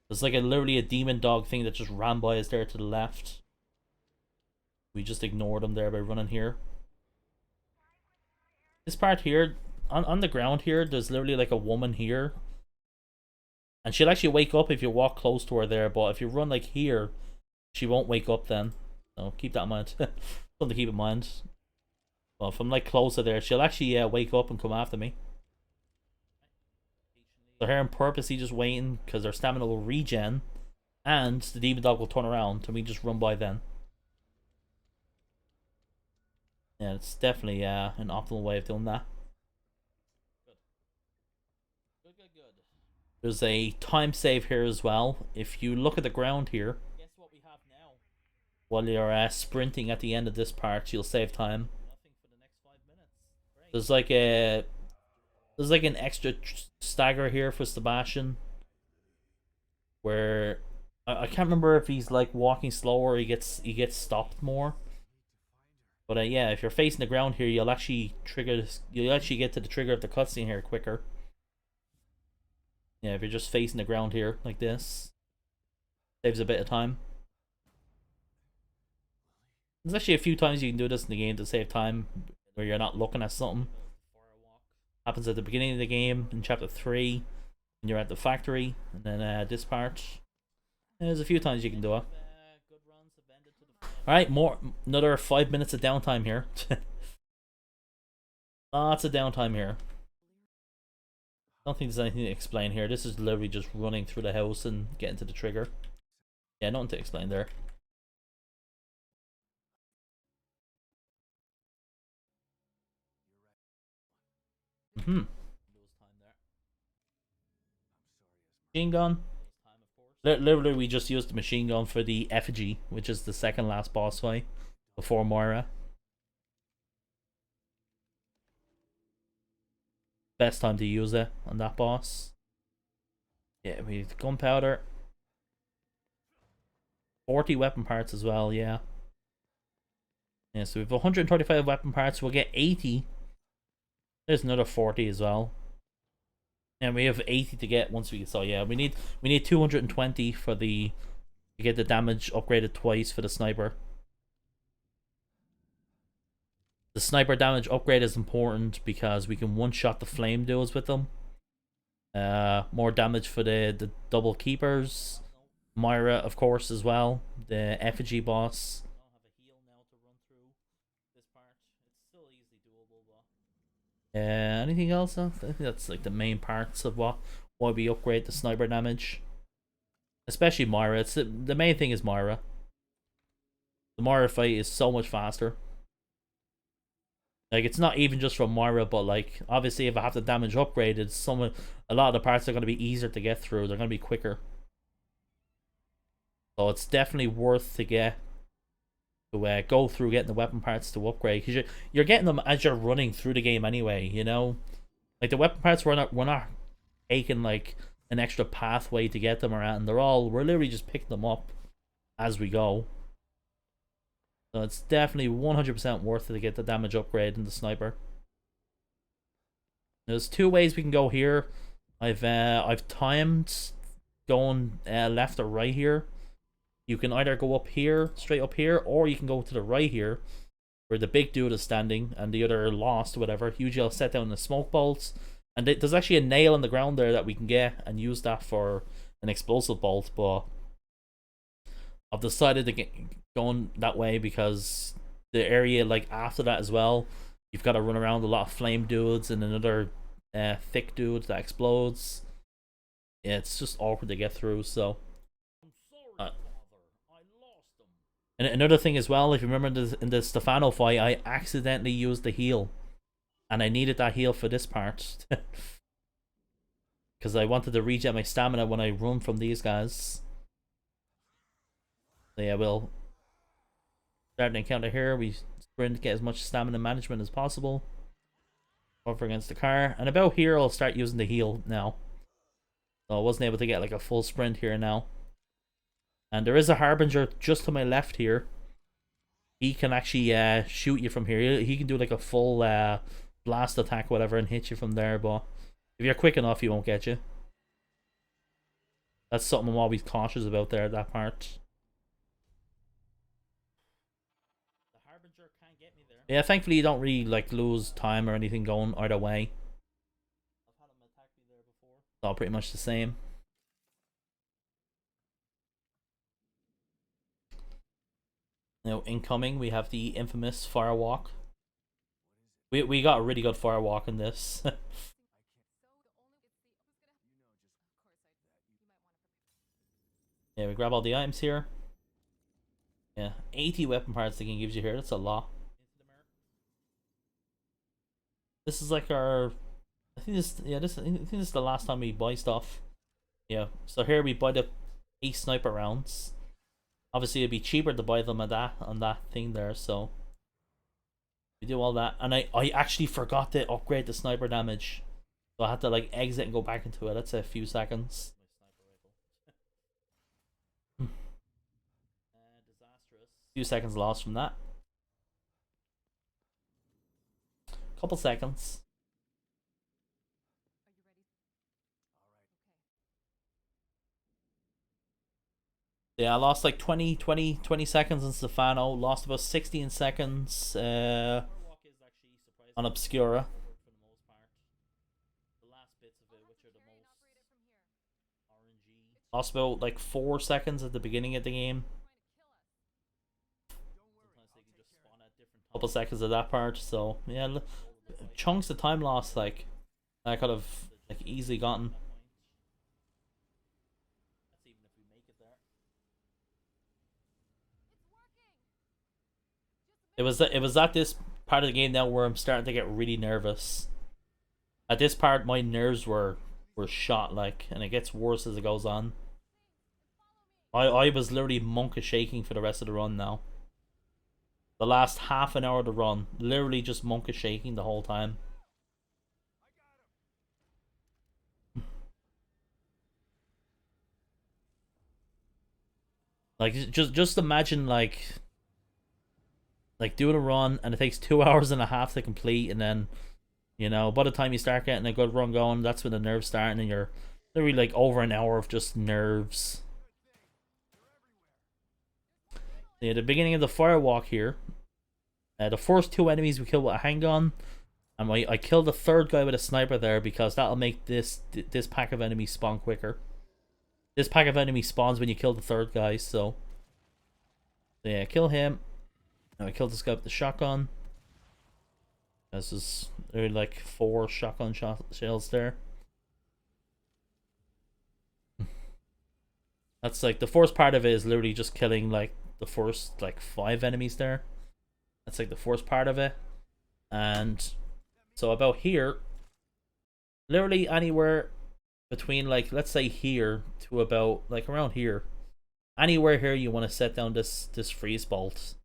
There's like literally a demon dog thing that just ran by us there to the left. We just ignored him there by running here. This part here, on the ground here, there's literally like a woman here. And she'll actually wake up if you walk close to her there, but if you run like here, she won't wake up then. So keep that in mind. Something to keep in mind. Well, if I'm like closer there, she'll actually wake up and come after me. So here I'm purposely just waiting because their stamina will regen, and the demon dog will turn around and we just run by then. Yeah, it's definitely an optimal way of doing that. Good. There's a time save here as well. If you look at the ground here, Guess what we have now? while you're sprinting at the end of this part, you'll save time. Nothing for the next 5 minutes. Great. There's like an extra stagger here for Sebastian, where I can't remember if he's like walking slower or he gets stopped more. But yeah, if you're facing the ground here, you'll actually get to the trigger of the cutscene here quicker. Yeah, if you're just facing the ground here like this, saves a bit of time. There's actually a few times you can do this in the game to save time, where you're not looking at something. Firewalk. Happens at the beginning of the game in chapter 3, when you're at the factory, and then this part. There's a few times you can do it. Good runs have ended to the Alright, another 5 minutes of downtime here. Lots of downtime here. I don't think there's anything to explain here. This is literally just running through the house and getting to the trigger. Yeah, nothing to explain there. Mm-hmm. Machine gun. Literally, we just used the machine gun for the effigy, which is the second last boss fight before Moira. Best time to use it on that boss. Yeah, we have gunpowder. 40 weapon parts as well, yeah. Yeah, so we have 135 weapon parts. We'll get 80. There's another 40 as well. And we have 80 to get once we... So yeah, we need 220 for the... to get the damage upgraded twice for the sniper. The sniper damage upgrade is important because we can one-shot the flame duels with them. More damage for the double keepers. Moira, of course, as well. The effigy boss. Anything else? I think that's like the main parts of why we upgrade the sniper damage. Especially Moira. It's the main thing is Moira. The Moira fight is so much faster. Like, it's not even just from Moira, but like, obviously if I have the damage upgraded, a lot of the parts are going to be easier to get through. They're going to be quicker. So it's definitely worth to get to go through getting the weapon parts to upgrade, because you're getting them as you're running through the game anyway, you know? Like, the weapon parts, we're not taking like an extra pathway to get them around. We're literally just picking them up as we go. So it's definitely 100% worth it to get the damage upgrade in the sniper. There's two ways we can go here. I've timed going left or right here. You can either go up here, straight up here, or you can go to the right here, where the big dude is standing and the other lost, whatever. Usually I'll set down the smoke bolts, and there's actually a nail on the ground there that we can get and use that for an explosive bolt, but I've decided to get going that way because the area like after that as well, you've got to run around a lot of flame dudes and another thick dude that explodes. Yeah, it's just awkward to get through, so... And another thing as well, if you remember in the Stefano fight, I accidentally used the heal. And I needed that heal for this part. Because I wanted to regen my stamina when I run from these guys. So yeah, we'll start an encounter here. We sprint to get as much stamina management as possible. Over against the car. And about here, I'll start using the heal now. So I wasn't able to get like a full sprint here now. And there is a Harbinger just to my left here. He can actually shoot you from here. He can do like a full blast attack, whatever, and hit you from there. But if you're quick enough, he won't get you. That's something I'm always cautious about there, that part. The Harbinger can't get me there. Yeah, thankfully you don't really like lose time or anything going either way. I've had him attack me there before. It's all pretty much the same. Now, incoming, we have the infamous firewalk. We got a really good firewalk in this. Yeah, we grab all the items here. Yeah, 80 weapon parts the game gives you here. That's a lot. This is like our... I think this is the last time we buy stuff. Yeah, so here we buy the 8 sniper rounds. Obviously, it'd be cheaper to buy them on that thing there, so we do all that. And I actually forgot to upgrade the sniper damage, so I had to like exit and go back into it. That's a few seconds. Few seconds lost from that. Couple seconds. Yeah, I lost like 20 seconds in Stefano. Lost about 16 seconds on Obscura. Lost about like 4 seconds at the beginning of the game. Couple seconds of that part. So yeah, chunks of time lost. Like I could have like easily gotten. It was at this part of the game now where I'm starting to get really nervous. At this part, my nerves were shot, like, and it gets worse as it goes on. I was literally monka shaking for the rest of the run now. The last half an hour of the run, literally just monka shaking the whole time. Like, just imagine like doing a run and it takes 2 hours and a half to complete, and then, you know, by the time you start getting a good run going, that's when the nerves start, and you're literally like over an hour of just nerves. Yeah, the beginning of the firewalk here. The first two enemies we killed with a handgun, and I killed the third guy with a sniper there because that'll make this pack of enemies spawn quicker. This pack of enemies spawns when you kill the third guy, so yeah, kill him. Now I killed this guy with the shotgun. This is there like 4 shotgun shells there. That's like the first part of it is literally just killing like the first like 5 enemies there. That's like the first part of it. And so about here, literally anywhere between like, let's say here to about like around here, anywhere here you want to set down this freeze bolt,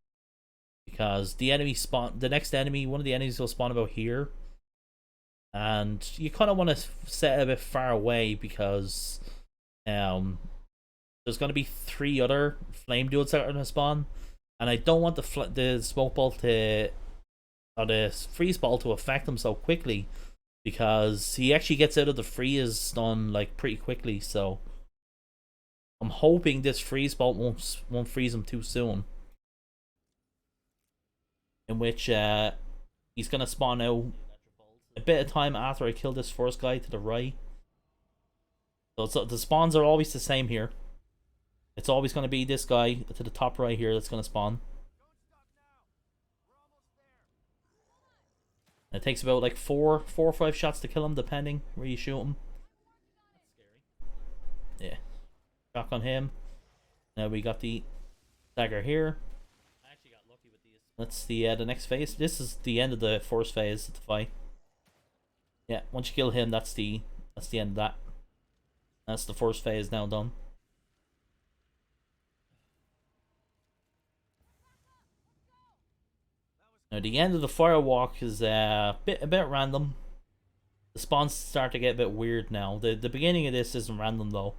because the enemy spawn, the next enemy, one of the enemies will spawn about here, and you kind of want to set it a bit far away because there's going to be 3 other flame dudes that are going to spawn, and I don't want the smoke bolt to, or the freeze ball to affect him so quickly, because he actually gets out of the freeze stun like pretty quickly. So I'm hoping this freeze bolt won't freeze him too soon, in which he's gonna spawn out a bit of time after I kill this first guy to the right. So the spawns are always the same here. It's always going to be this guy to the top right here that's going to spawn. And it takes about like 4 or 5 shots to kill him, depending where you shoot him. That's scary. Yeah. Shock on him. Now we got the dagger here. I actually got lucky with these. That's the next phase. This is the end of the first phase of the fight. Yeah, once you kill him, that's the end of that. That's the first phase now done. Now the end of the firewalk is a bit random. The spawns start to get a bit weird now. The beginning of this isn't random though.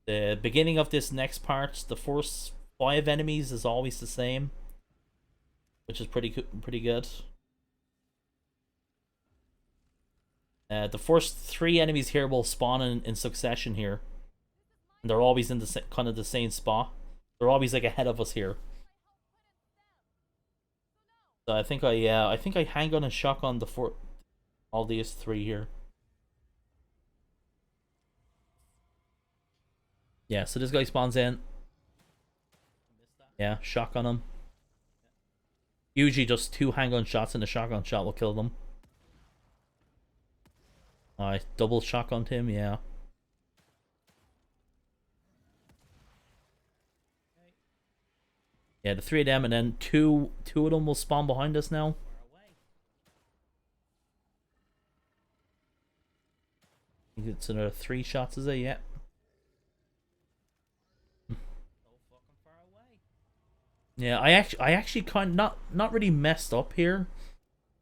The beginning of this next part, the first 5 enemies is always the same, which is pretty good. The first 3 enemies here will spawn in succession here, and they're always in the kind of the same spot. They're always like ahead of us here. So I think I handgun and shotgun all these 3 here. Yeah, so this guy spawns in. Yeah, shotgun him. Usually just 2 handgun shots and a shotgun shot will kill them. I double shotgunned him, yeah. Yeah, the 3 of them, and then two of them will spawn behind us now. I think it's another 3 shots, is it? Yeah. Yeah, I actually kind of not really messed up here,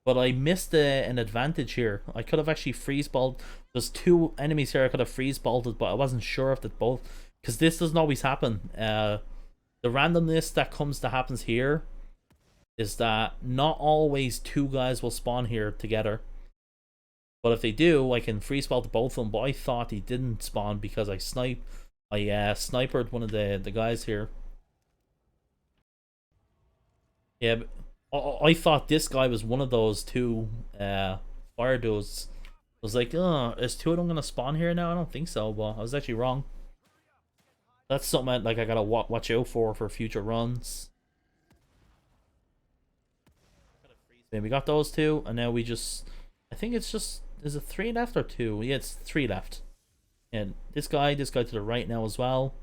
but I missed an advantage here. I could have actually freeze balled. There's 2 enemies here I could have freeze balled, but I wasn't sure if that both, because this doesn't always happen. The randomness that happens here is that not always 2 guys will spawn here together. But if they do, I can freeze ball to both of them. But I thought he didn't spawn because I sniped one of the guys here. Yeah, but I thought this guy was one of those 2 fire dudes. I was like, oh, is 2 of them gonna spawn here now? I don't think so, but I was actually wrong. That's something I gotta watch out for future runs. Then we got those 2, and now we just, I think it's just, is it 3 left or 2? Yeah, it's 3 left. And this guy to the right now as well.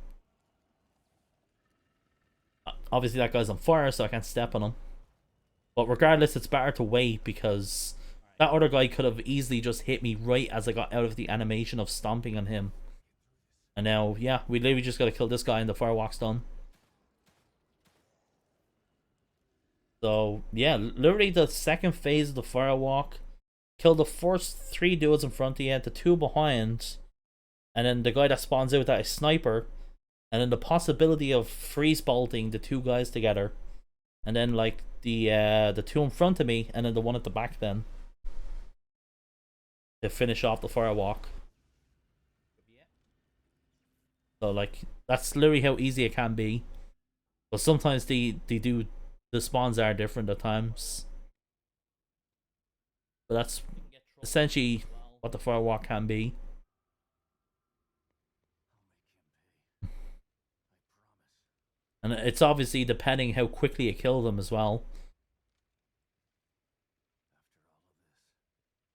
Obviously that guy's on fire, so I can't step on him. But regardless, it's better to wait because that other guy could have easily just hit me right as I got out of the animation of stomping on him. And now, yeah, we literally just gotta kill this guy and the firewalk's done. So, yeah, literally the second phase of the firewalk. Kill the first 3 dudes in front of you, the 2 behind, and then the guy that spawns out with that is sniper, and then the possibility of freeze bolting the 2 guys together, and then like the 2 in front of me, and then the one at the back then, to finish off the firewalk. So like that's literally how easy it can be, but sometimes the spawns are different at times. But that's essentially what the firewalk can be. And it's obviously depending how quickly you kill them as well.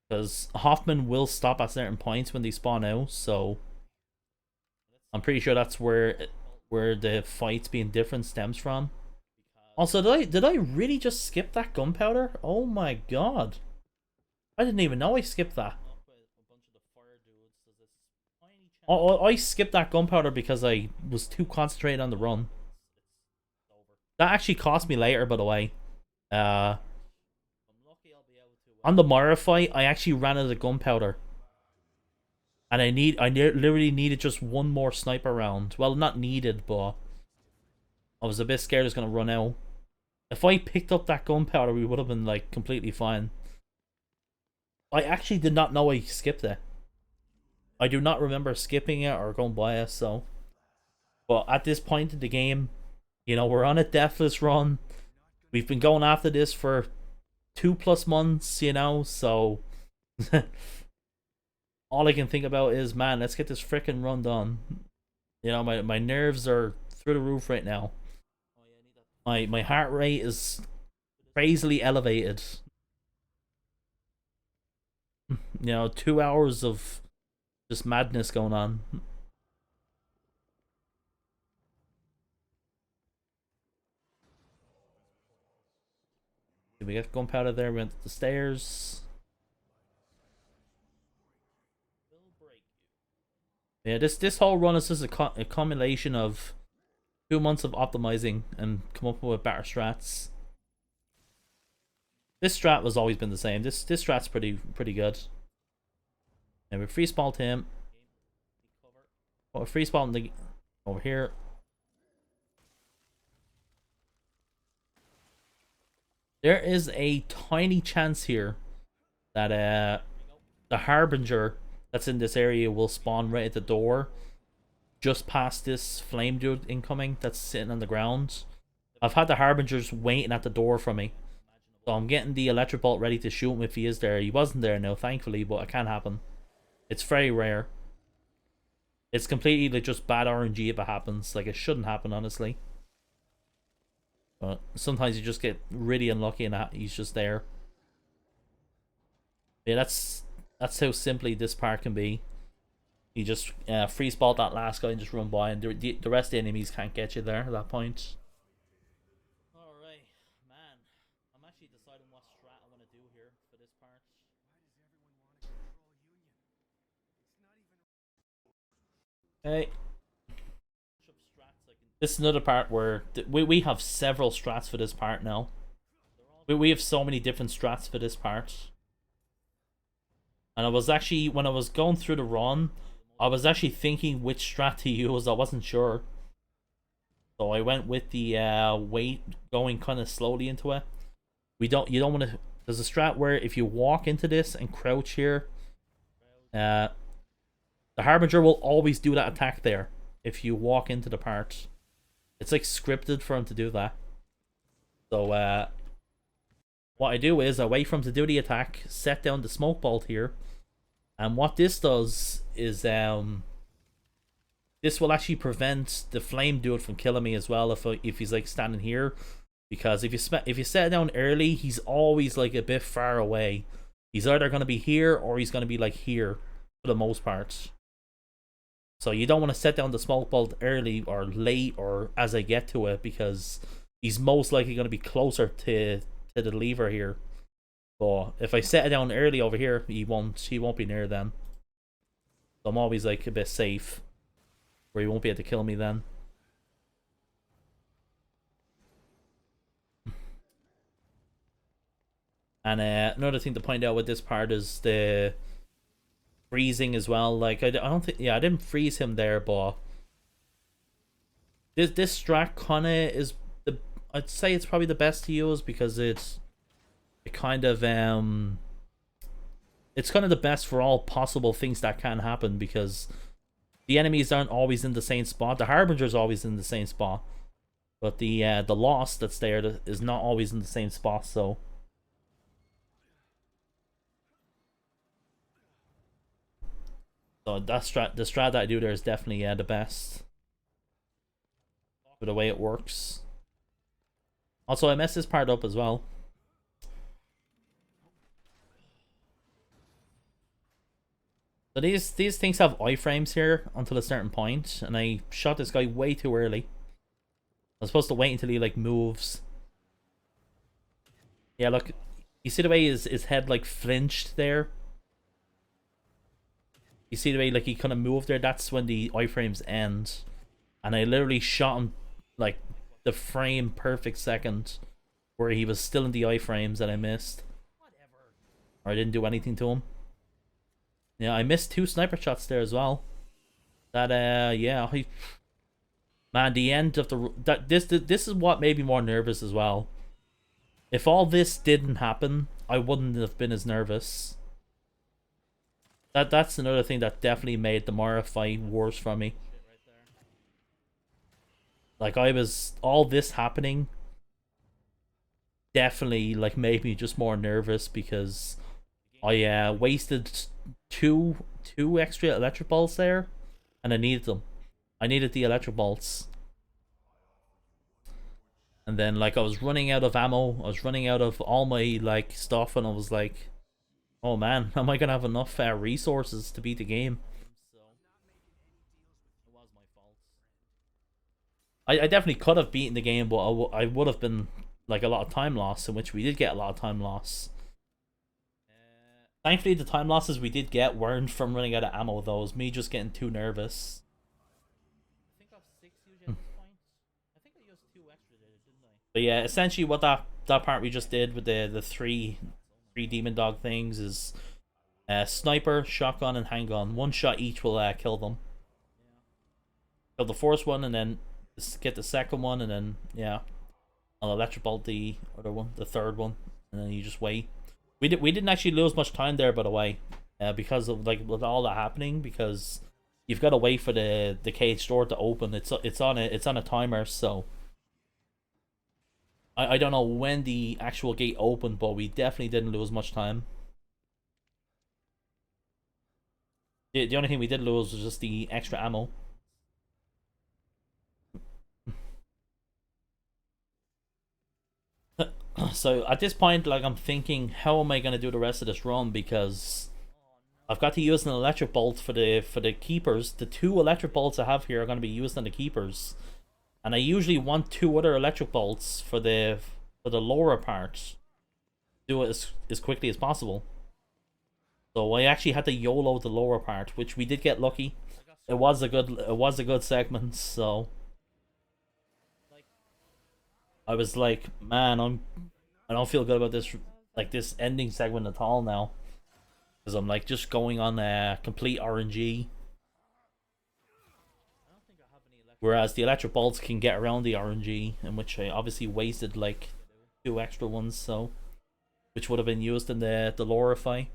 Because Hoffman will stop at certain points when they spawn out, so I'm pretty sure that's where the fights being different stems from. Also, did I really just skip that gunpowder? Oh my god. I didn't even know I skipped that. Oh, I skipped that gunpowder because I was too concentrated on the run. That actually cost me later, by the way. On the Mara fight, I actually ran out of gunpowder. And I literally needed just one more sniper round. Well, not needed, but I was a bit scared it was going to run out. If I picked up that gunpowder, we would have been, like, completely fine. I actually did not know I skipped it. I do not remember skipping it or going by it, so. But at this point in the game, you know, we're on a deathless run. We've been going after this for 2+ months, you know, so. All I can think about is, man, let's get this freaking run done. You know, my nerves are through the roof right now. My heart rate is crazily elevated. You know, 2 hours of just madness going on. We got gunpowder there, we went up the stairs. Yeah, this whole run is just a combination of 2 months of optimizing and come up with better strats. This strat has always been the same. This strat's pretty good. And we free spawned him. Oh, free spawned the over here. There is a tiny chance here that the Harbinger that's in this area will spawn right at the door, just past this flame dude incoming that's sitting on the ground. I've had the Harbingers waiting at the door for me, so I'm getting the electric bolt ready to shoot him if he is there. He wasn't there now, thankfully, but it can happen. It's very rare. It's completely like just bad RNG if it happens. Like, it shouldn't happen, honestly. But sometimes you just get really unlucky and he's just there. Yeah, that's how simply this part can be. You just freeze ball that last guy and just run by, and the rest of the enemies can't get you there at that point. Alright, man. I'm actually deciding what strat I want to do here for this part. Hey. This is another part where we have several strats for this part now. We have so many different strats for this part. And I was actually, when I was going through the run, I was actually thinking which strat to use. I wasn't sure. So I went with the wait, going kind of slowly into it. You don't want to. There's a strat where if you walk into this and crouch here, the Harbinger will always do that attack there if you walk into the part. It's like scripted for him to do that. So what I do is I wait for him to do the attack, set down the smoke bolt here, and what this does is this will actually prevent the flame dude from killing me as well if he's like standing here, because if you set it down early, he's always like a bit far away. He's either going to be here or he's going to be like here for the most part. So you don't want to set down the smoke bolt early or late or as I get to it, because he's most likely going to be closer to to the lever here. But if I set it down early over here, he won't be near then. So I'm always like a bit safe, where he won't be able to kill me then. And another thing to point out with this part is the freezing as well. Like I don't think, yeah, I didn't freeze him there, but this strat kinda is the, I'd say it's probably the best to use, because it kind of it's kind of the best for all possible things that can happen, because the enemies aren't always in the same spot. The Harbinger's always in the same spot, but the Lost that's there is not always in the same spot. So the strat that I do there is definitely the best for the way it works. Also, I messed this part up as well. So these things have iframes here until a certain point, and I shot this guy way too early. I was supposed to wait until he like moves. Yeah, look, you see the way his head like flinched there? You see the way like he kind of moved there? That's when the iframes end. And I literally shot him like the frame perfect second where he was still in the iframes that I missed. Or I didn't do anything to him. Yeah, I missed 2 sniper shots there as well. That yeah, man, the end of this is what made me more nervous as well. If all this didn't happen, I wouldn't have been as nervous. That's another thing that definitely made the Mara fight worse for me. Like, all this happening definitely like made me just more nervous, because I wasted two extra electric bolts there, and I needed them. I needed the electric bolts. And then like I was running out of ammo, I was running out of all my like stuff, and I was like, oh man, am I gonna have enough resources to beat the game? I definitely could have beaten the game, but I would have been like a lot of time loss, in which we did get a lot of time loss. Thankfully, the time losses we did get weren't from running out of ammo, though. It was me just getting too nervous. I think I've 6 used at this point. I think I used 2 extra there, didn't I? But yeah, essentially what that part we just did with the three demon dog things is sniper, shotgun, and handgun. 1 shot each will kill them. Kill the first one, and then get the second one, and then yeah, I'll electric bolt the other one, the third one, and then you just wait. We didn't actually lose much time there, by the way, because of like with all that happening, because you've got to wait for the cage door to open. It's on a timer, so I don't know when the actual gate opened, but we definitely didn't lose much time. The only thing we did lose was just the extra ammo. So at this point, like, I'm thinking, how am I gonna do the rest of this run? Because I've got to use an electric bolt for the keepers. The 2 electric bolts I have here are gonna be used on the keepers, and I usually want 2 other electric bolts for the lower part. Do it as quickly as possible. So I actually had to YOLO the lower part, which we did get lucky. It was a good segment, so I was like, man, I don't feel good about this, like this ending segment at all now, because I'm like just going on a complete RNG. Whereas the electric bolts can get around the RNG, in which I obviously wasted like 2 extra ones, so which would have been used in the lower fight.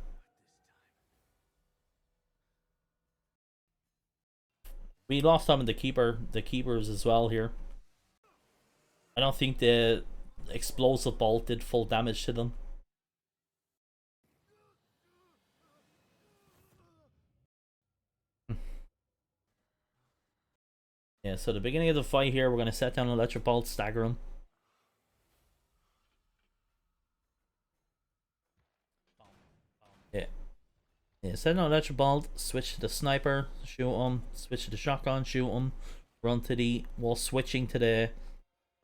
We lost some in the keepers as well here. I don't think the explosive bolt did full damage to them. Yeah, so the beginning of the fight here, we're going to set down an electric bolt, stagger him. Yeah, set down an electric bolt, switch to the sniper, shoot him, switch to the shotgun, shoot him, run to the, while switching to the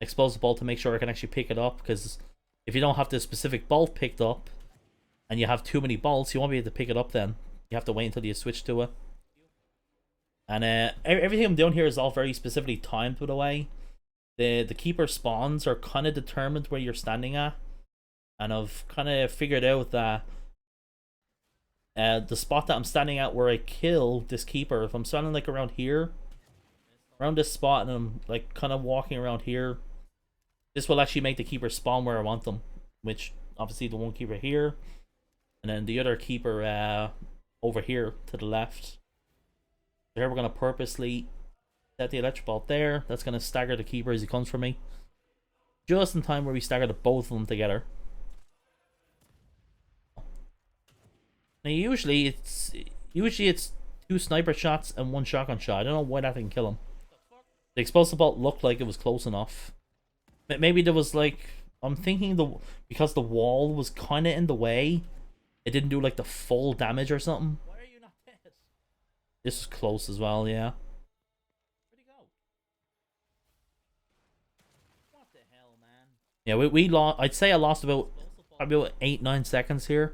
explosive bolt to make sure I can actually pick it up, because if you don't have the specific bolt picked up, and you have too many bolts, you won't be able to pick it up then. You have to wait until you switch to it. And everything I'm doing here is all very specifically timed, by the way. The keeper spawns are kind of determined where you're standing at. And I've kind of figured out that the spot that I'm standing at where I kill this keeper, if I'm standing like around here, around this spot, and I'm like kind of walking around here, this will actually make the keeper spawn where I want them. Which, obviously, the one keeper here, and then the other keeper over here to the left. Here we're going to purposely set the electric bolt there. That's going to stagger the keeper as he comes for me. Just in time where we stagger the both of them together. Now usually it's 2 sniper shots and 1 shotgun shot. I don't know why that didn't kill him. The explosive bolt looked like it was close enough. Maybe there was like, I'm thinking because the wall was kind of in the way, it didn't do like the full damage or something. Why are you not dead? This is close as well, yeah. Where'd he go? What the hell, man? Yeah, we lost. I'd say I lost about probably about 8-9 seconds here.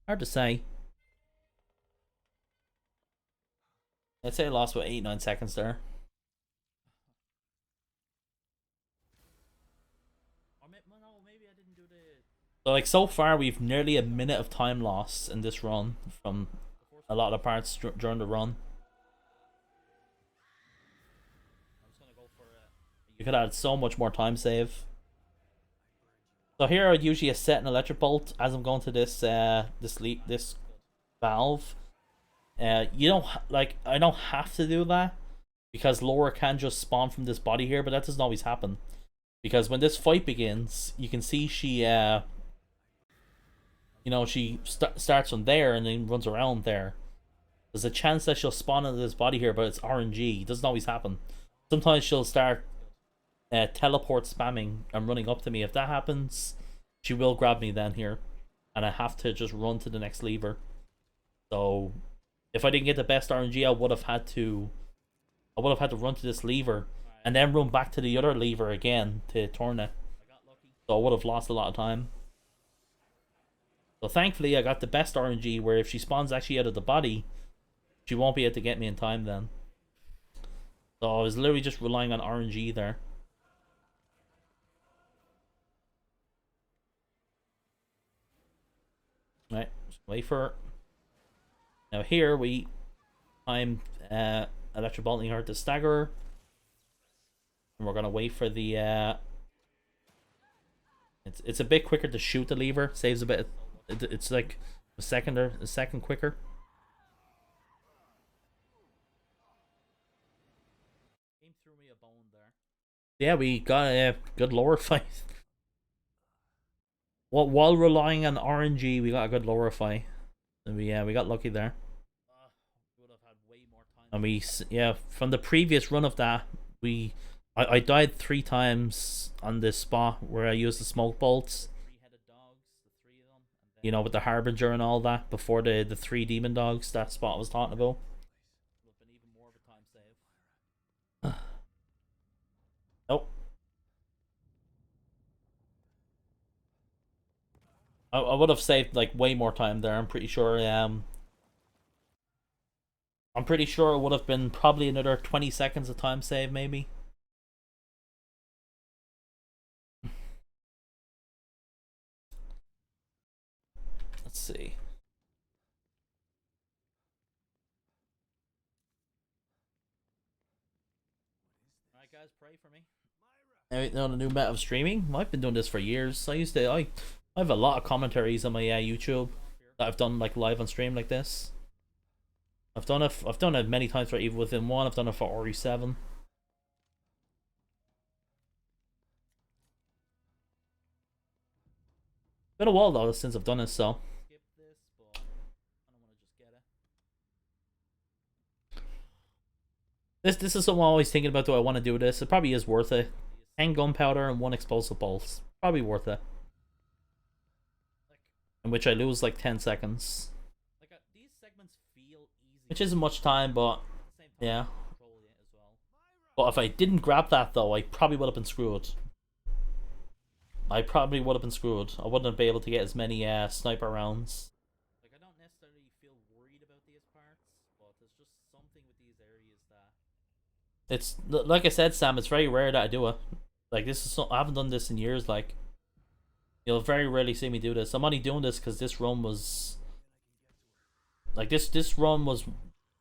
Hard to say. I'd say I lost about 8-9 seconds there. So like so far we've nearly a minute of time loss in this run from a lot of parts during the run. You could add so much more time save. So here I'd usually set an electric bolt as I'm going to this this valve. You don't I don't have to do that because Laura can just spawn from this body here, but that doesn't always happen. Because when this fight begins, you can see she you know, she starts from there and then runs around there. There's a chance that she'll spawn into this body here, but it's RNG. It doesn't always happen. Sometimes she'll start teleport spamming and running up to me. If that happens, she will grab me then here, and I have to just run to the next lever. So if I didn't get the best RNG, I would have had to run to this lever and then run back to the other lever again to turn it. So I would have lost a lot of time. So thankfully I got the best RNG where if she spawns actually out of the body, she won't be able to get me in time then. So I was literally just relying on RNG there. Right, just wait for her. Now here I'm electro bolting her to stagger her. And we're gonna wait for the it's a bit quicker to shoot the lever, saves a bit. It's like a second quicker. Came through me a bone there. Yeah, we got a good lower fight. Well, while relying on RNG, we got a good lower fight. And we got lucky there. Would have had way more time. And we from the previous run of that, I died 3 times on this spot where I used the smoke bolts. 3-headed dogs, the 3 of them. And then You know, with the Harbinger and all that, before the 3 demon dogs, that spot I was talking about. would have been even more of a time save. Oh. I would have saved like way more time there, I'm pretty sure. I'm pretty sure it would have been probably another 20 seconds of time save, maybe. Let's see. Alright guys, pray for me. On the new meta of streaming, I've been doing this for years. I have a lot of commentaries on my YouTube that I've done like live on stream like this. I've done it many times for Evil Within 1. I've done it for RE7. Been a while though since I've done it, so. Skip this, but I don't want to just get it. This is something I'm always thinking about. Do I want to do this? It probably is worth it. 10 gunpowder and 1 explosive bolt. Probably worth it. In which I lose like 10 seconds. Like these segments feel easy. Which isn't much time, but At the same time, yeah. control it as well. But if I didn't grab that though, I probably would have been screwed. I probably would have been screwed. I wouldn't be able to get as many sniper rounds. Like, I don't necessarily feel worried about these parts, but there's just something with these areas that... It's like I said, Sam. It's very rare that I do it. Like this is I haven't done this in years. Like you'll very rarely see me do this. I'm only doing this because this run was like this run was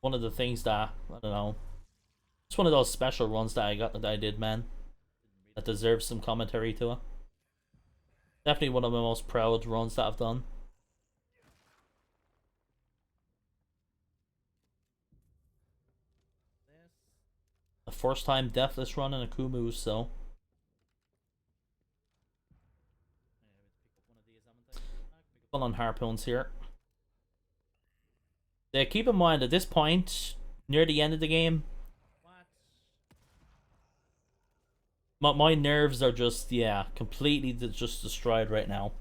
one of the things that I don't know. It's one of those special runs that I did, man. That deserves some commentary to it. Definitely one of my most proud runs that I've done. The first time deathless run in AKUMU, so. Full on harpoons here. Yeah, keep in mind at this point, near the end of the game, my nerves are just, yeah, completely just destroyed right now.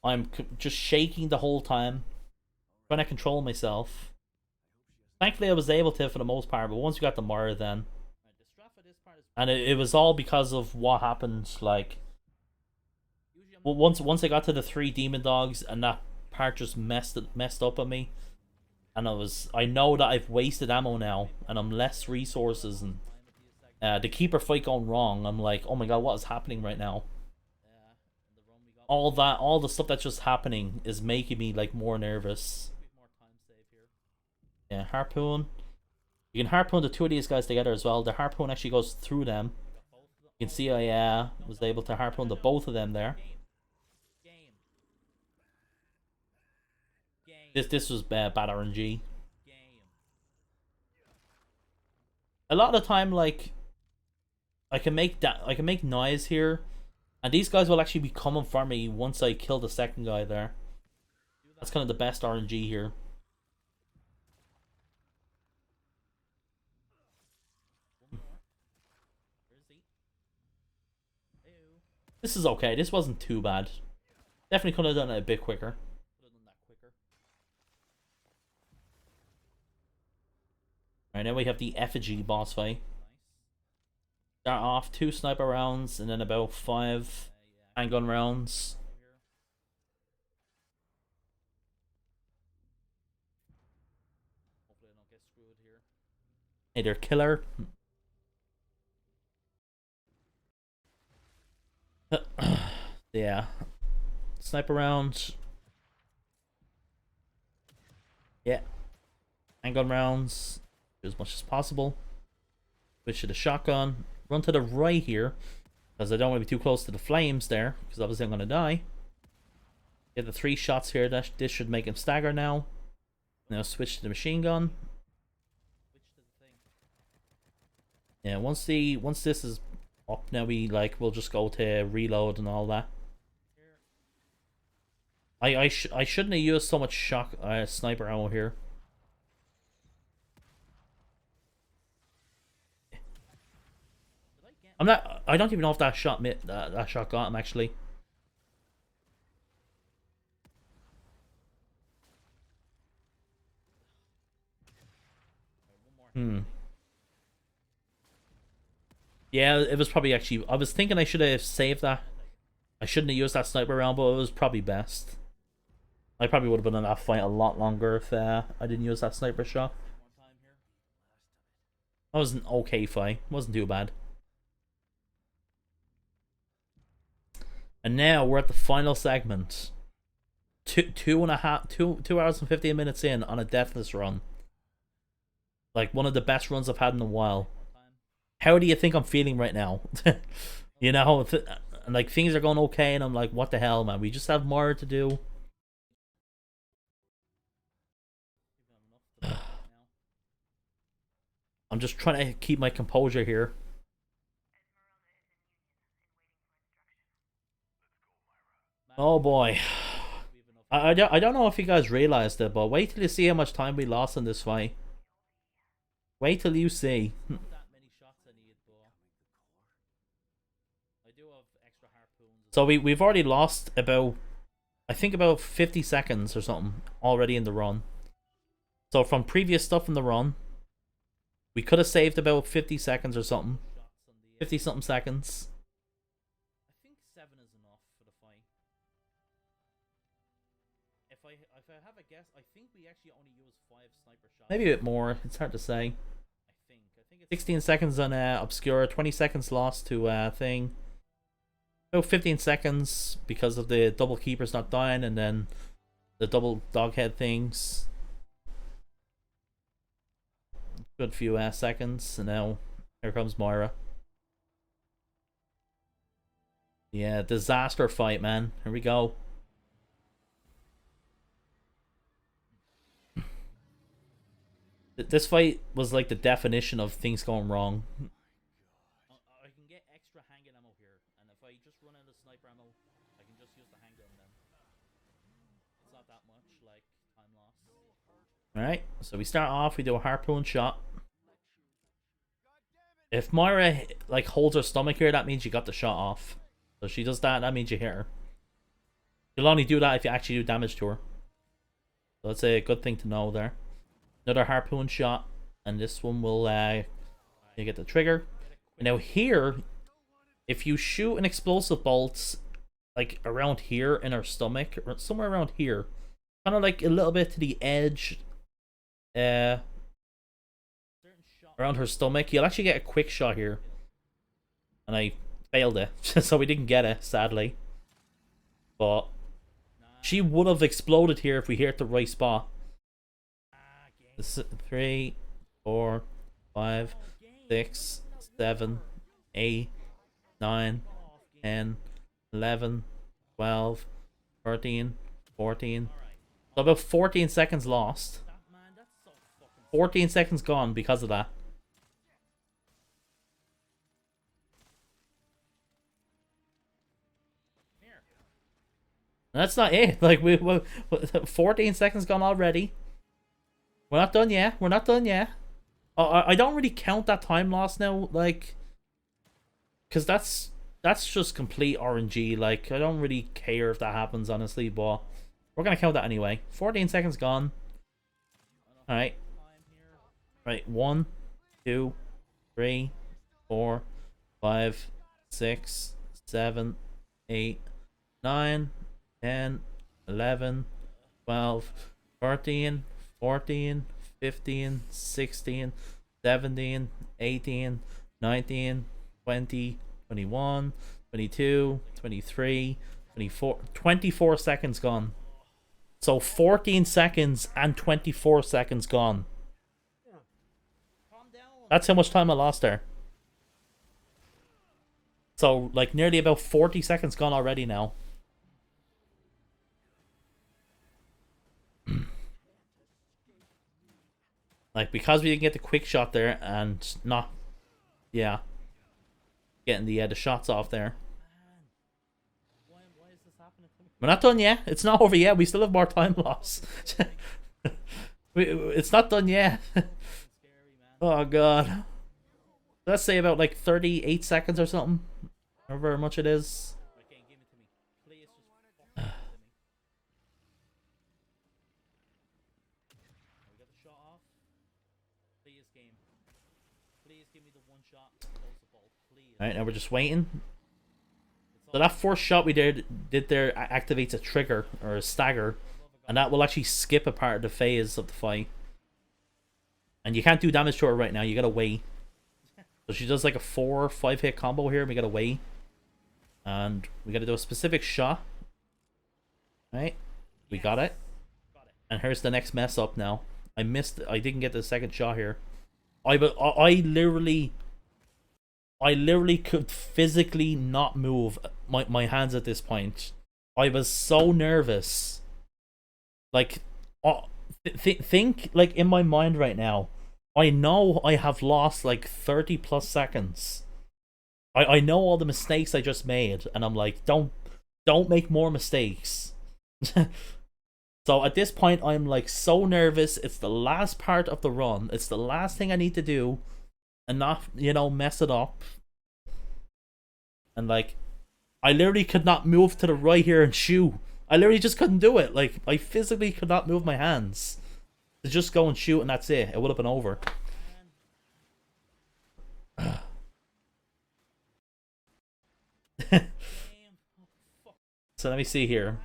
I'm just shaking the whole time, trying to control myself. Thankfully, I was able to for the most part, but once we got the Mara, then, and it was all because of what happened. Like, once I got to the 3 demon dogs, and that part just messed up on me, and I know that I've wasted ammo now, and I'm less resources, and the keeper fight going wrong. I'm like, oh my god, what is happening right now? All the stuff that's just happening is making me like more nervous. Yeah, harpoon. You can harpoon the 2 of these guys together as well. The harpoon actually goes through them. You can see I was able to harpoon the both of them there. This was bad RNG. A lot of the time, like I can make noise here, and these guys will actually be coming for me once I kill the second guy there. That's kind of the best RNG here. This is okay. This wasn't too bad. Definitely could have done it a bit quicker. Right, now we have the effigy boss fight. Start off 2 sniper rounds and then about 5 handgun rounds. Hopefully I don't get screwed here. Hey, they're killer. Yeah. Sniper rounds. Yeah. Handgun rounds. As much as possible. Switch to the shotgun. Run to the right here, because I don't want to be too close to the flames there, because obviously I'm going to die. Get the 3 shots here. This should make him stagger now. Now switch to the machine gun. Yeah, once this is up, now we'll just go to reload and all that. I shouldn't have used so much sniper ammo here. I don't even know if that shot got him actually. Yeah, it was probably actually. I was thinking I should have saved that. I shouldn't have used that sniper round, but it was probably best. I probably would have been in that fight a lot longer if I didn't use that sniper shot. That was an okay fight. It wasn't too bad. And now we're at the final segment. 2 hours and 15 minutes in on a deathless run. Like one of the best runs I've had in a while. How do you think I'm feeling right now? You know, like things are going okay, and I'm like, what the hell, man? We just have more to do. I'm just trying to keep my composure here. Oh boy. I don't know if you guys realized it, but wait till you see how much time we lost in this fight. Wait till you see. So we've already lost about, I think about 50 seconds or something already in the run. So from previous stuff in the run, we could have saved about 50 seconds or something. 50 something seconds. I think 7 is enough. I have a guess, I think we actually only used 5 sniper shots. Maybe a bit more. It's hard to say. I think it's 16 seconds on Obscura. 20 seconds lost to thing. About 15 seconds because of the double keepers not dying, and then the double doghead things. Good few seconds, and now here comes Moira. Yeah, disaster fight, man. Here we go. This fight was like the definition of things going wrong. I can get extra handgun ammo here, and if I just run out of sniper ammo, I can just use the handgun then. It's not that much, like, time loss. Alright, so we start off, we do a harpoon shot. If Moira, like, holds her stomach here, that means you got the shot off. So if she does that, that means you hit her. You'll only do that if you actually do damage to her. So that's a good thing to know there. Another harpoon shot, and this one will you get the trigger. And now here, if you shoot an explosive bolt like around here in her stomach, or somewhere around here, kind of like a little bit to the edge, around her stomach, you'll actually get a quick shot here. And I failed it, so we didn't get it, sadly. But she would have exploded here if we hit the right spot. 3, 4, 5, 6, 7, 8, 9, 10, 11, 12, 13, 14. So about 14 seconds lost. 14 seconds gone because of that. That's not it. Like, we 14 seconds gone already. We're not done yet. We're not done yet. I don't really count that time loss now, like, because that's just complete RNG. Like, I don't really care if that happens, honestly, but we're gonna count that anyway. 14 seconds gone. All right. Right. 1, 2, 3, 4, 5, 6, 7, 8, 9, 10, 11, 12, 13, 14, 15, 16, 17, 18, 19, 20, 21, 22, 23, 24, 24 seconds gone. So 14 seconds and 24 seconds gone. That's how much time I lost there. So, like, nearly about 40 seconds gone already now. Like, because we didn't get the quick shot there and not, yeah, getting the shots off there. Why is this happening to me? We're not done yet. It's not over yet. We still have more time loss. It's not done yet. Scary, man. Oh, God. Let's say about, like, 38 seconds or something. However much it is. Okay, give it to me. Please just fucking give it to me. We got the shot off. Please, game. Please give me the one shot. Please. Alright, now we're just waiting. So that first shot we did there activates a trigger, or a stagger. And that will actually skip a part of the phase of the fight. And you can't do damage to her right now, you gotta wait. So she does like a 4 or 5 hit combo here, and we gotta wait. And we gotta do a specific shot. Right? We got it. And here's the next mess up now. I didn't get the second shot here. I literally could physically not move my hands at this point. I was so nervous. Like, think, like, in my mind right now, I know I have lost like 30 plus seconds. I know all the mistakes I just made, and I'm like, don't make more mistakes. So at this point, I'm like so nervous. It's the last part of the run. It's the last thing I need to do, and not, you know, mess it up. And like, I literally could not move to the right here and shoot. I literally just couldn't do it. Like, I physically could not move my hands to just go and shoot, and that's it. It would have been over. So let me see here.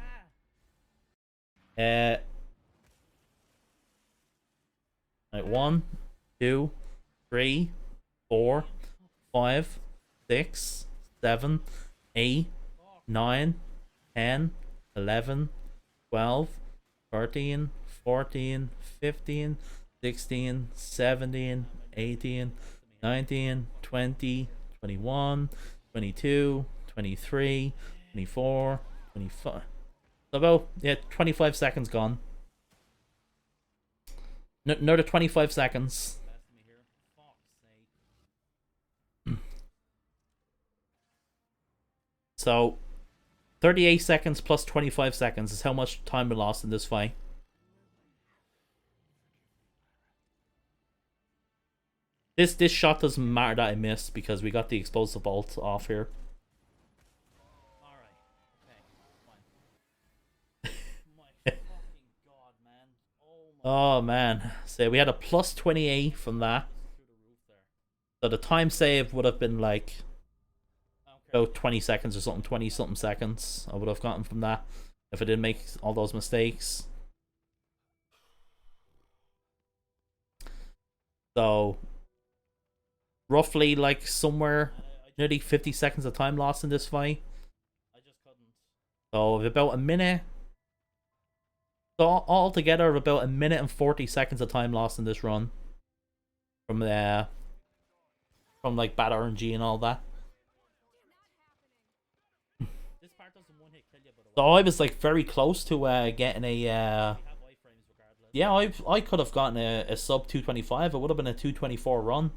Right, 1, 2, 3, 4, 5, 6, 7, 8, 9, 10, 11, 12, 13, 14, 15, 16, 17, 18, 19, 20, 21, 22, 23, 24, 25. So about, yeah, 25 seconds gone. Another 25 seconds. So, 38 seconds plus 25 seconds is how much time we lost in this fight. This shot doesn't matter that I missed because we got the explosive bolt off here. Alright. Okay. Fine. My fucking god, man. Oh my Oh man. So we had a plus 28 from that. through the roof there. So the time save would have been like I don't care. about 20 seconds or something, 20 something seconds I would have gotten from that if I didn't make all those mistakes. So roughly like somewhere nearly 50 seconds of time lost in this fight. I just couldn't. So about a minute. So altogether about a minute and 40 seconds of time lost in this run. From like bad RNG and all that. This part doesn't one hit kill you, by the way. So I was like very close to getting a We have iframes regardless. yeah, I could have gotten a sub 225. It would have been a 224 run.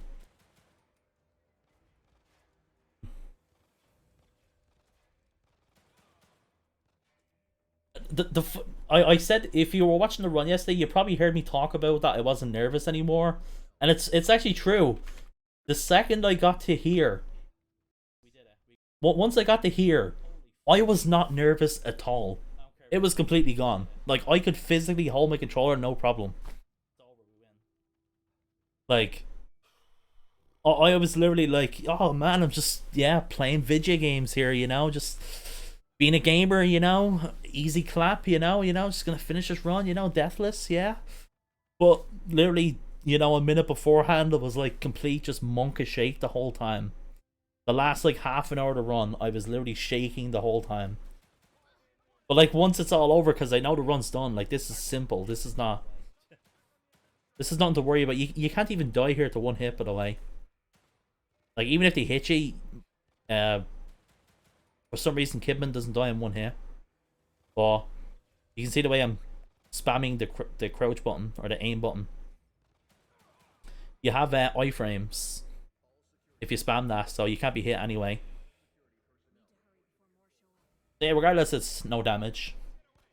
I said if you were watching the run yesterday, you probably heard me talk about that I wasn't nervous anymore, and it's actually true. The second I got to here, We did it. once I got to here, I was not nervous at all. I don't care. It was completely gone. Like I could physically hold my controller, no problem. It's over. We win. Like I was literally like, oh man, I'm just playing video games here, just being a gamer, easy clap, just gonna finish this run, deathless, yeah. But literally, a minute beforehand, it was like complete just monkish shake the whole time. The last like half an hour to run, I was literally shaking the whole time. But like once it's all over, because I know the run's done, like this is simple. This is nothing to worry about. You can't even die here to one hit, by the way. Like even if they hit you, for some reason, Kidman doesn't die in one hit. But you can see the way I'm spamming the crouch button or the aim button. You have iframes if you spam that, so you can't be hit anyway. Yeah, regardless, it's no damage.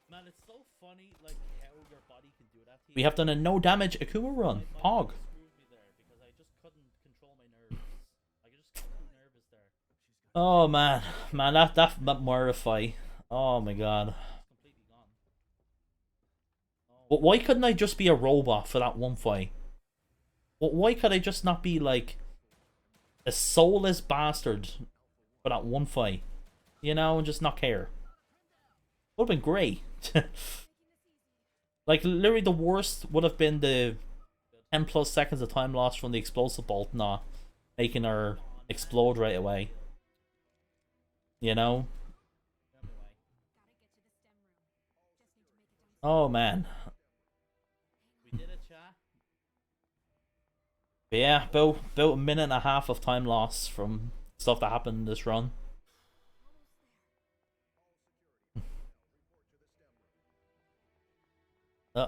Man, it's so funny, like how your body can do that to you. We have done a no damage Akuma run. My Pog. body screwed me there because I just couldn't control my nerves. I just got too nervous there. Oh man, that Moira fight. Oh my god. It's completely gone. But why couldn't I just be a robot for that one fight? Why could I just not be like a soulless bastard for that one fight? And just not care. Would have been great. Like literally the worst would have been the 10 plus seconds of time lost from the explosive bolt not making her explode right away. Anyway, Oh man. we did it, chat. But yeah, about a minute and a half of time lost from stuff that happened in this run. Uh,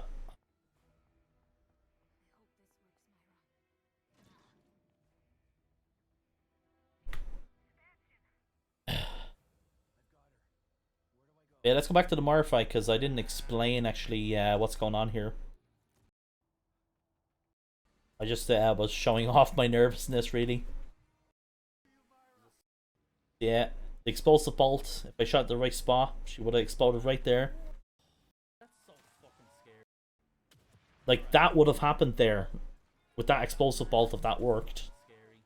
yeah, let's go back to the Mara fight because I didn't explain actually what's going on here. I just was showing off my nervousness, really. Yeah, the explosive bolt. If I shot the right spot, she would have exploded right there. That's so fucking scary. Like that would have happened there with that explosive bolt if that worked. Scary.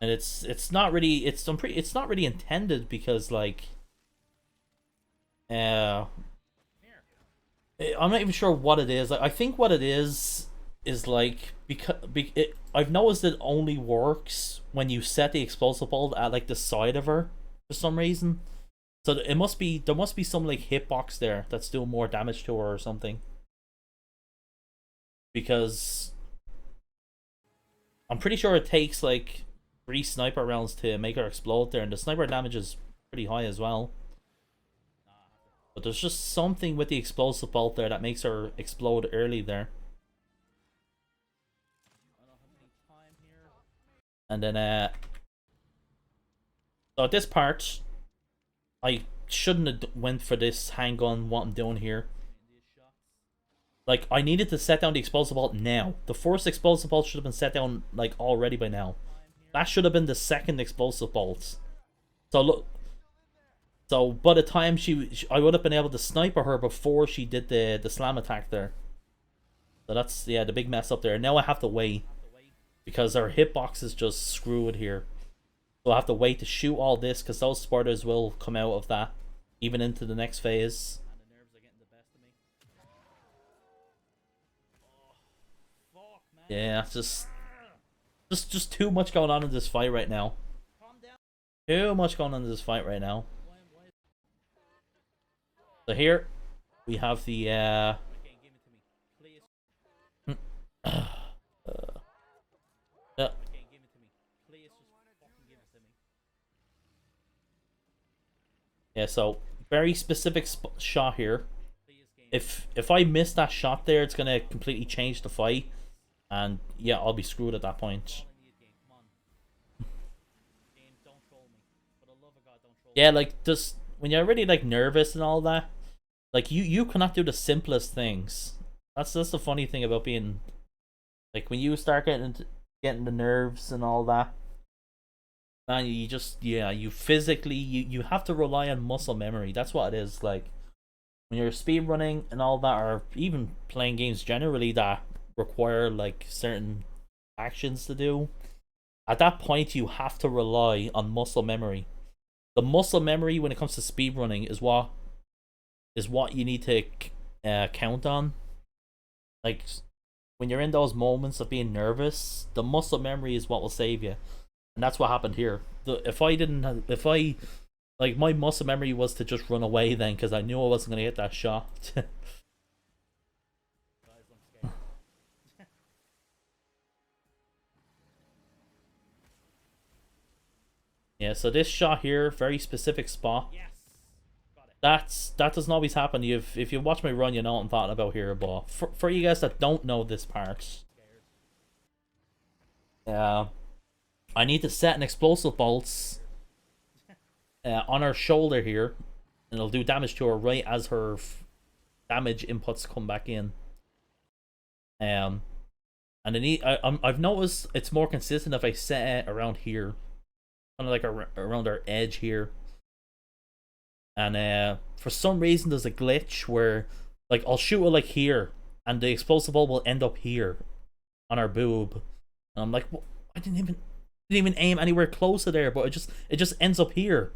And it's not really it's not really intended because like Here. I'm not even sure what it is. I think what it is like because I've noticed it only works when you set the explosive bolt at like the side of her for some reason. So there must be some like hitbox there that's doing more damage to her or something. Because I'm pretty sure it takes like 3 sniper rounds to make her explode there, and the sniper damage is pretty high as well. But there's just something with the explosive bolt there that makes her explode early there. And then so at this part, I shouldn't have went for this handgun, what I'm doing here. Like, I needed to set down the explosive bolt now. The first explosive bolt should have been set down, like, already by now. That should have been the second explosive bolt. So, look. So, by the time I would have been able to sniper her before she did the slam attack there. So that's, yeah, the big mess up there. Now I have to wait. Because our hitbox is just screwed here. So I have to wait to shoot all this, because those spiders will come out of that. Even into the next phase. Yeah, it's just too much going on in this fight right now. Too much going on in this fight right now. So here we have the yeah, so very specific shot here. If I miss that shot there, it's gonna completely change the fight. And yeah, I'll be screwed at that point. Yeah, like just when you're already like nervous and all that, like you cannot do the simplest things. That's the funny thing about being like when you start getting the nerves and all that. Man, you just you physically you have to rely on muscle memory. That's what it is. Like when you're speed running and all that, or even playing games generally that require like certain actions to do, at that point you have to rely on muscle memory. The muscle memory when it comes to speedrunning is what you need to count on. Like when you're in those moments of being nervous, the muscle memory is what will save you, and that's what happened here. If my muscle memory was to just run away then, because I knew I wasn't gonna get that shot. Yeah, so this shot here, very specific spot. That doesn't always happen. If you watch my run, you know what I'm talking about here. But for you guys that don't know this part, I need to set an explosive bolts on her shoulder here, and it'll do damage to her right as her damage inputs come back in. And then I've noticed it's more consistent if I set it around here. Kind of like around our edge here, and for some reason there's a glitch where like I'll shoot it like here and the explosive ball will end up here on our boob, and I'm like, well, I didn't even aim anywhere close to there, but it just ends up here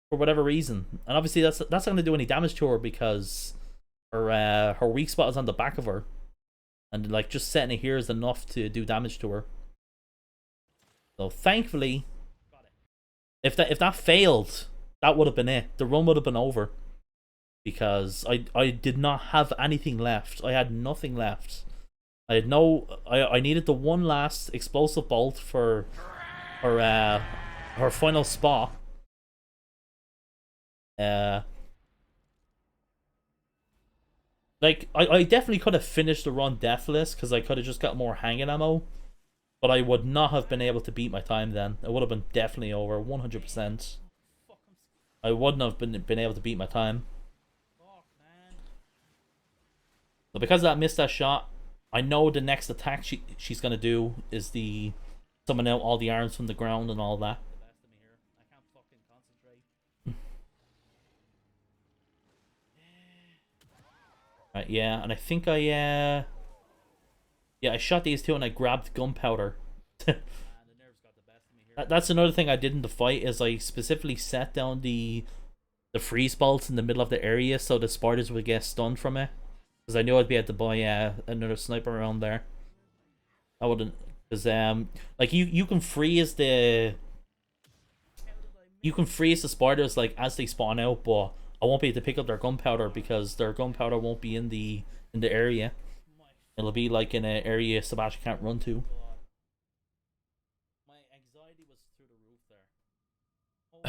for whatever reason. And obviously that's not going to do any damage to her because her weak spot is on the back of her, and like just setting it here is enough to do damage to her. So thankfully, if that failed, that would have been it. The run would have been over. Because I did not have anything left. I had nothing left. I needed the one last explosive bolt for her final spot. Like I definitely could have finished the run deathless because I could have just got more hanging ammo. But I would not have been able to beat my time then. It would have been definitely over, 100%. I wouldn't have been able to beat my time. So because I missed that shot, I know the next attack she's gonna do is the summon out all the arms from the ground and all that. Right, yeah, and I think I shot these two and I grabbed gunpowder. That's another thing I did in the fight, is I specifically set down the freeze bolts in the middle of the area so the spiders would get stunned from it. because I knew I'd be able to buy another sniper around there. I wouldn't, because like you can freeze the spiders like as they spawn out, but I won't be able to pick up their gunpowder because their gunpowder won't be in the area. It'll be like in an area Sebastian can't run to. My anxiety was through the roof there. Oh,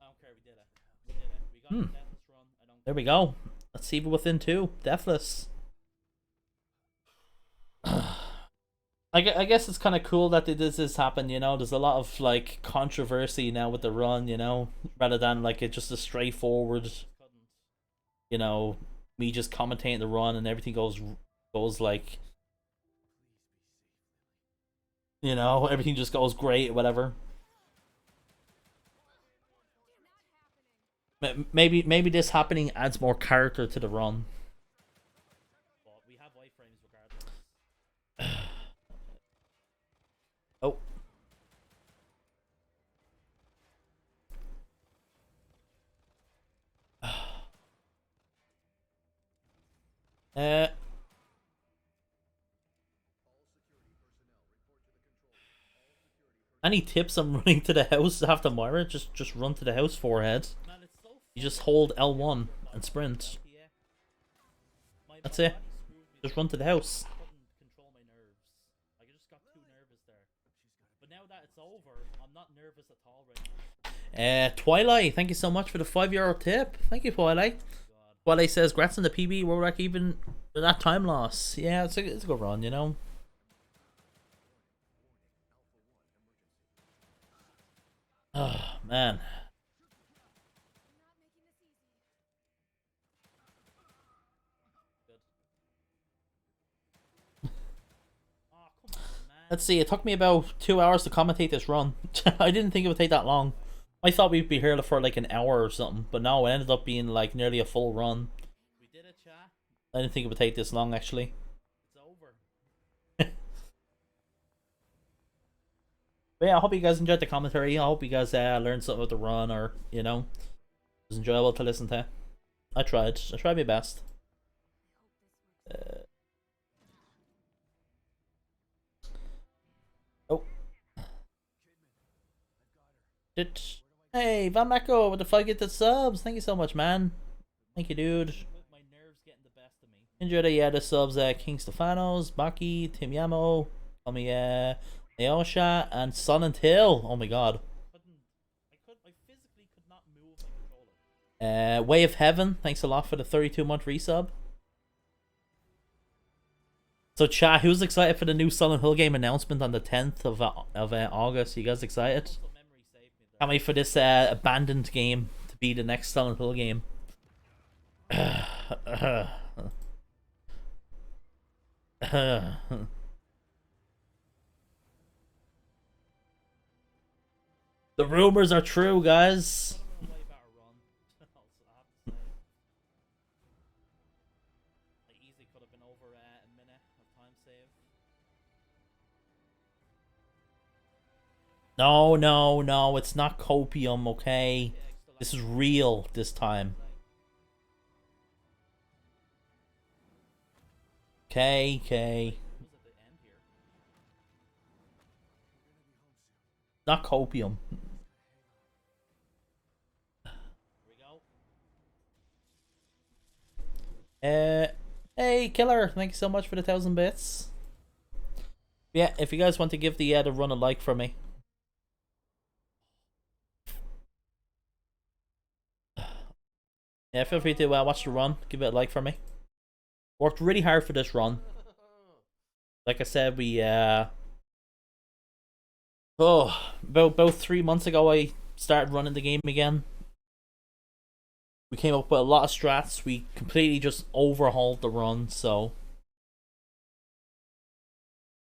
I don't care, we did it. We did it. We got the deathless run. I don't There we go. Let's see if we're within 2. Deathless. I guess it's kind of cool that this happen, you know. There's a lot of like controversy now with the run, you know, rather than like it just a straightforward, you know, me just commentating the run and everything goes like, you know, everything just goes great, whatever. Maybe this happening adds more character to the run. But we have iframes regardless. Oh. Any tips on running to the house after Moira? Just run to the house, forehead. Man, it's so You just hold L1 and sprint. That's it. Just run to the house. I couldn't control my nerves. Like, I just got too nervous there. But now that it's over, I'm not nervous at all right now. Twilight, thank you so much for the €5 tip. Thank you, Twilight. Twilight says, "Grats on the PB. We're like even with that time loss." Yeah, it's a good run, you know. Oh man. Oh, come on, man. Let's see. It took me about 2 hours to commentate this run. I didn't think it would take that long. I thought we'd be here for like an hour or something, but no, it ended up being like nearly a full run. We did it, chat. I didn't think it would take this long, actually. It's over. But yeah, I hope you guys enjoyed the commentary. I hope you guys learned something about the run, or you know, it was enjoyable to listen to. I tried my best. Oh. Hey, Van Mako with the 5 gifted subs. Thank you so much, man. Thank you, dude. My nerves getting the best of me. Enjoy the subs, King Stefanos, Baki, Tim Yamo, Tommy, Aosha, and Silent Hill. Oh my god. I physically could not move my controller. Way of Heaven, thanks a lot for the 32-month resub. So chat, who's excited for the new Silent Hill game announcement on the 10th of August? You guys excited? Also, memory saved me there. Can't wait for this abandoned game to be the next Silent Hill game. The rumors are true, guys. A way better run. Also, I have to say. I easily could have been over a minute of time save. No, it's not copium, okay? This is real this time. Okay. Who's at the end here? Not copium. Here we go. Hey, Killer, thank you so much for the 1,000 bits. Yeah, if you guys want to give the run a like for me. Yeah, feel free to watch the run, give it a like for me. Worked really hard for this run. Like I said, we about 3 months ago I started running the game again. We came up with a lot of strats. We completely just overhauled the run, so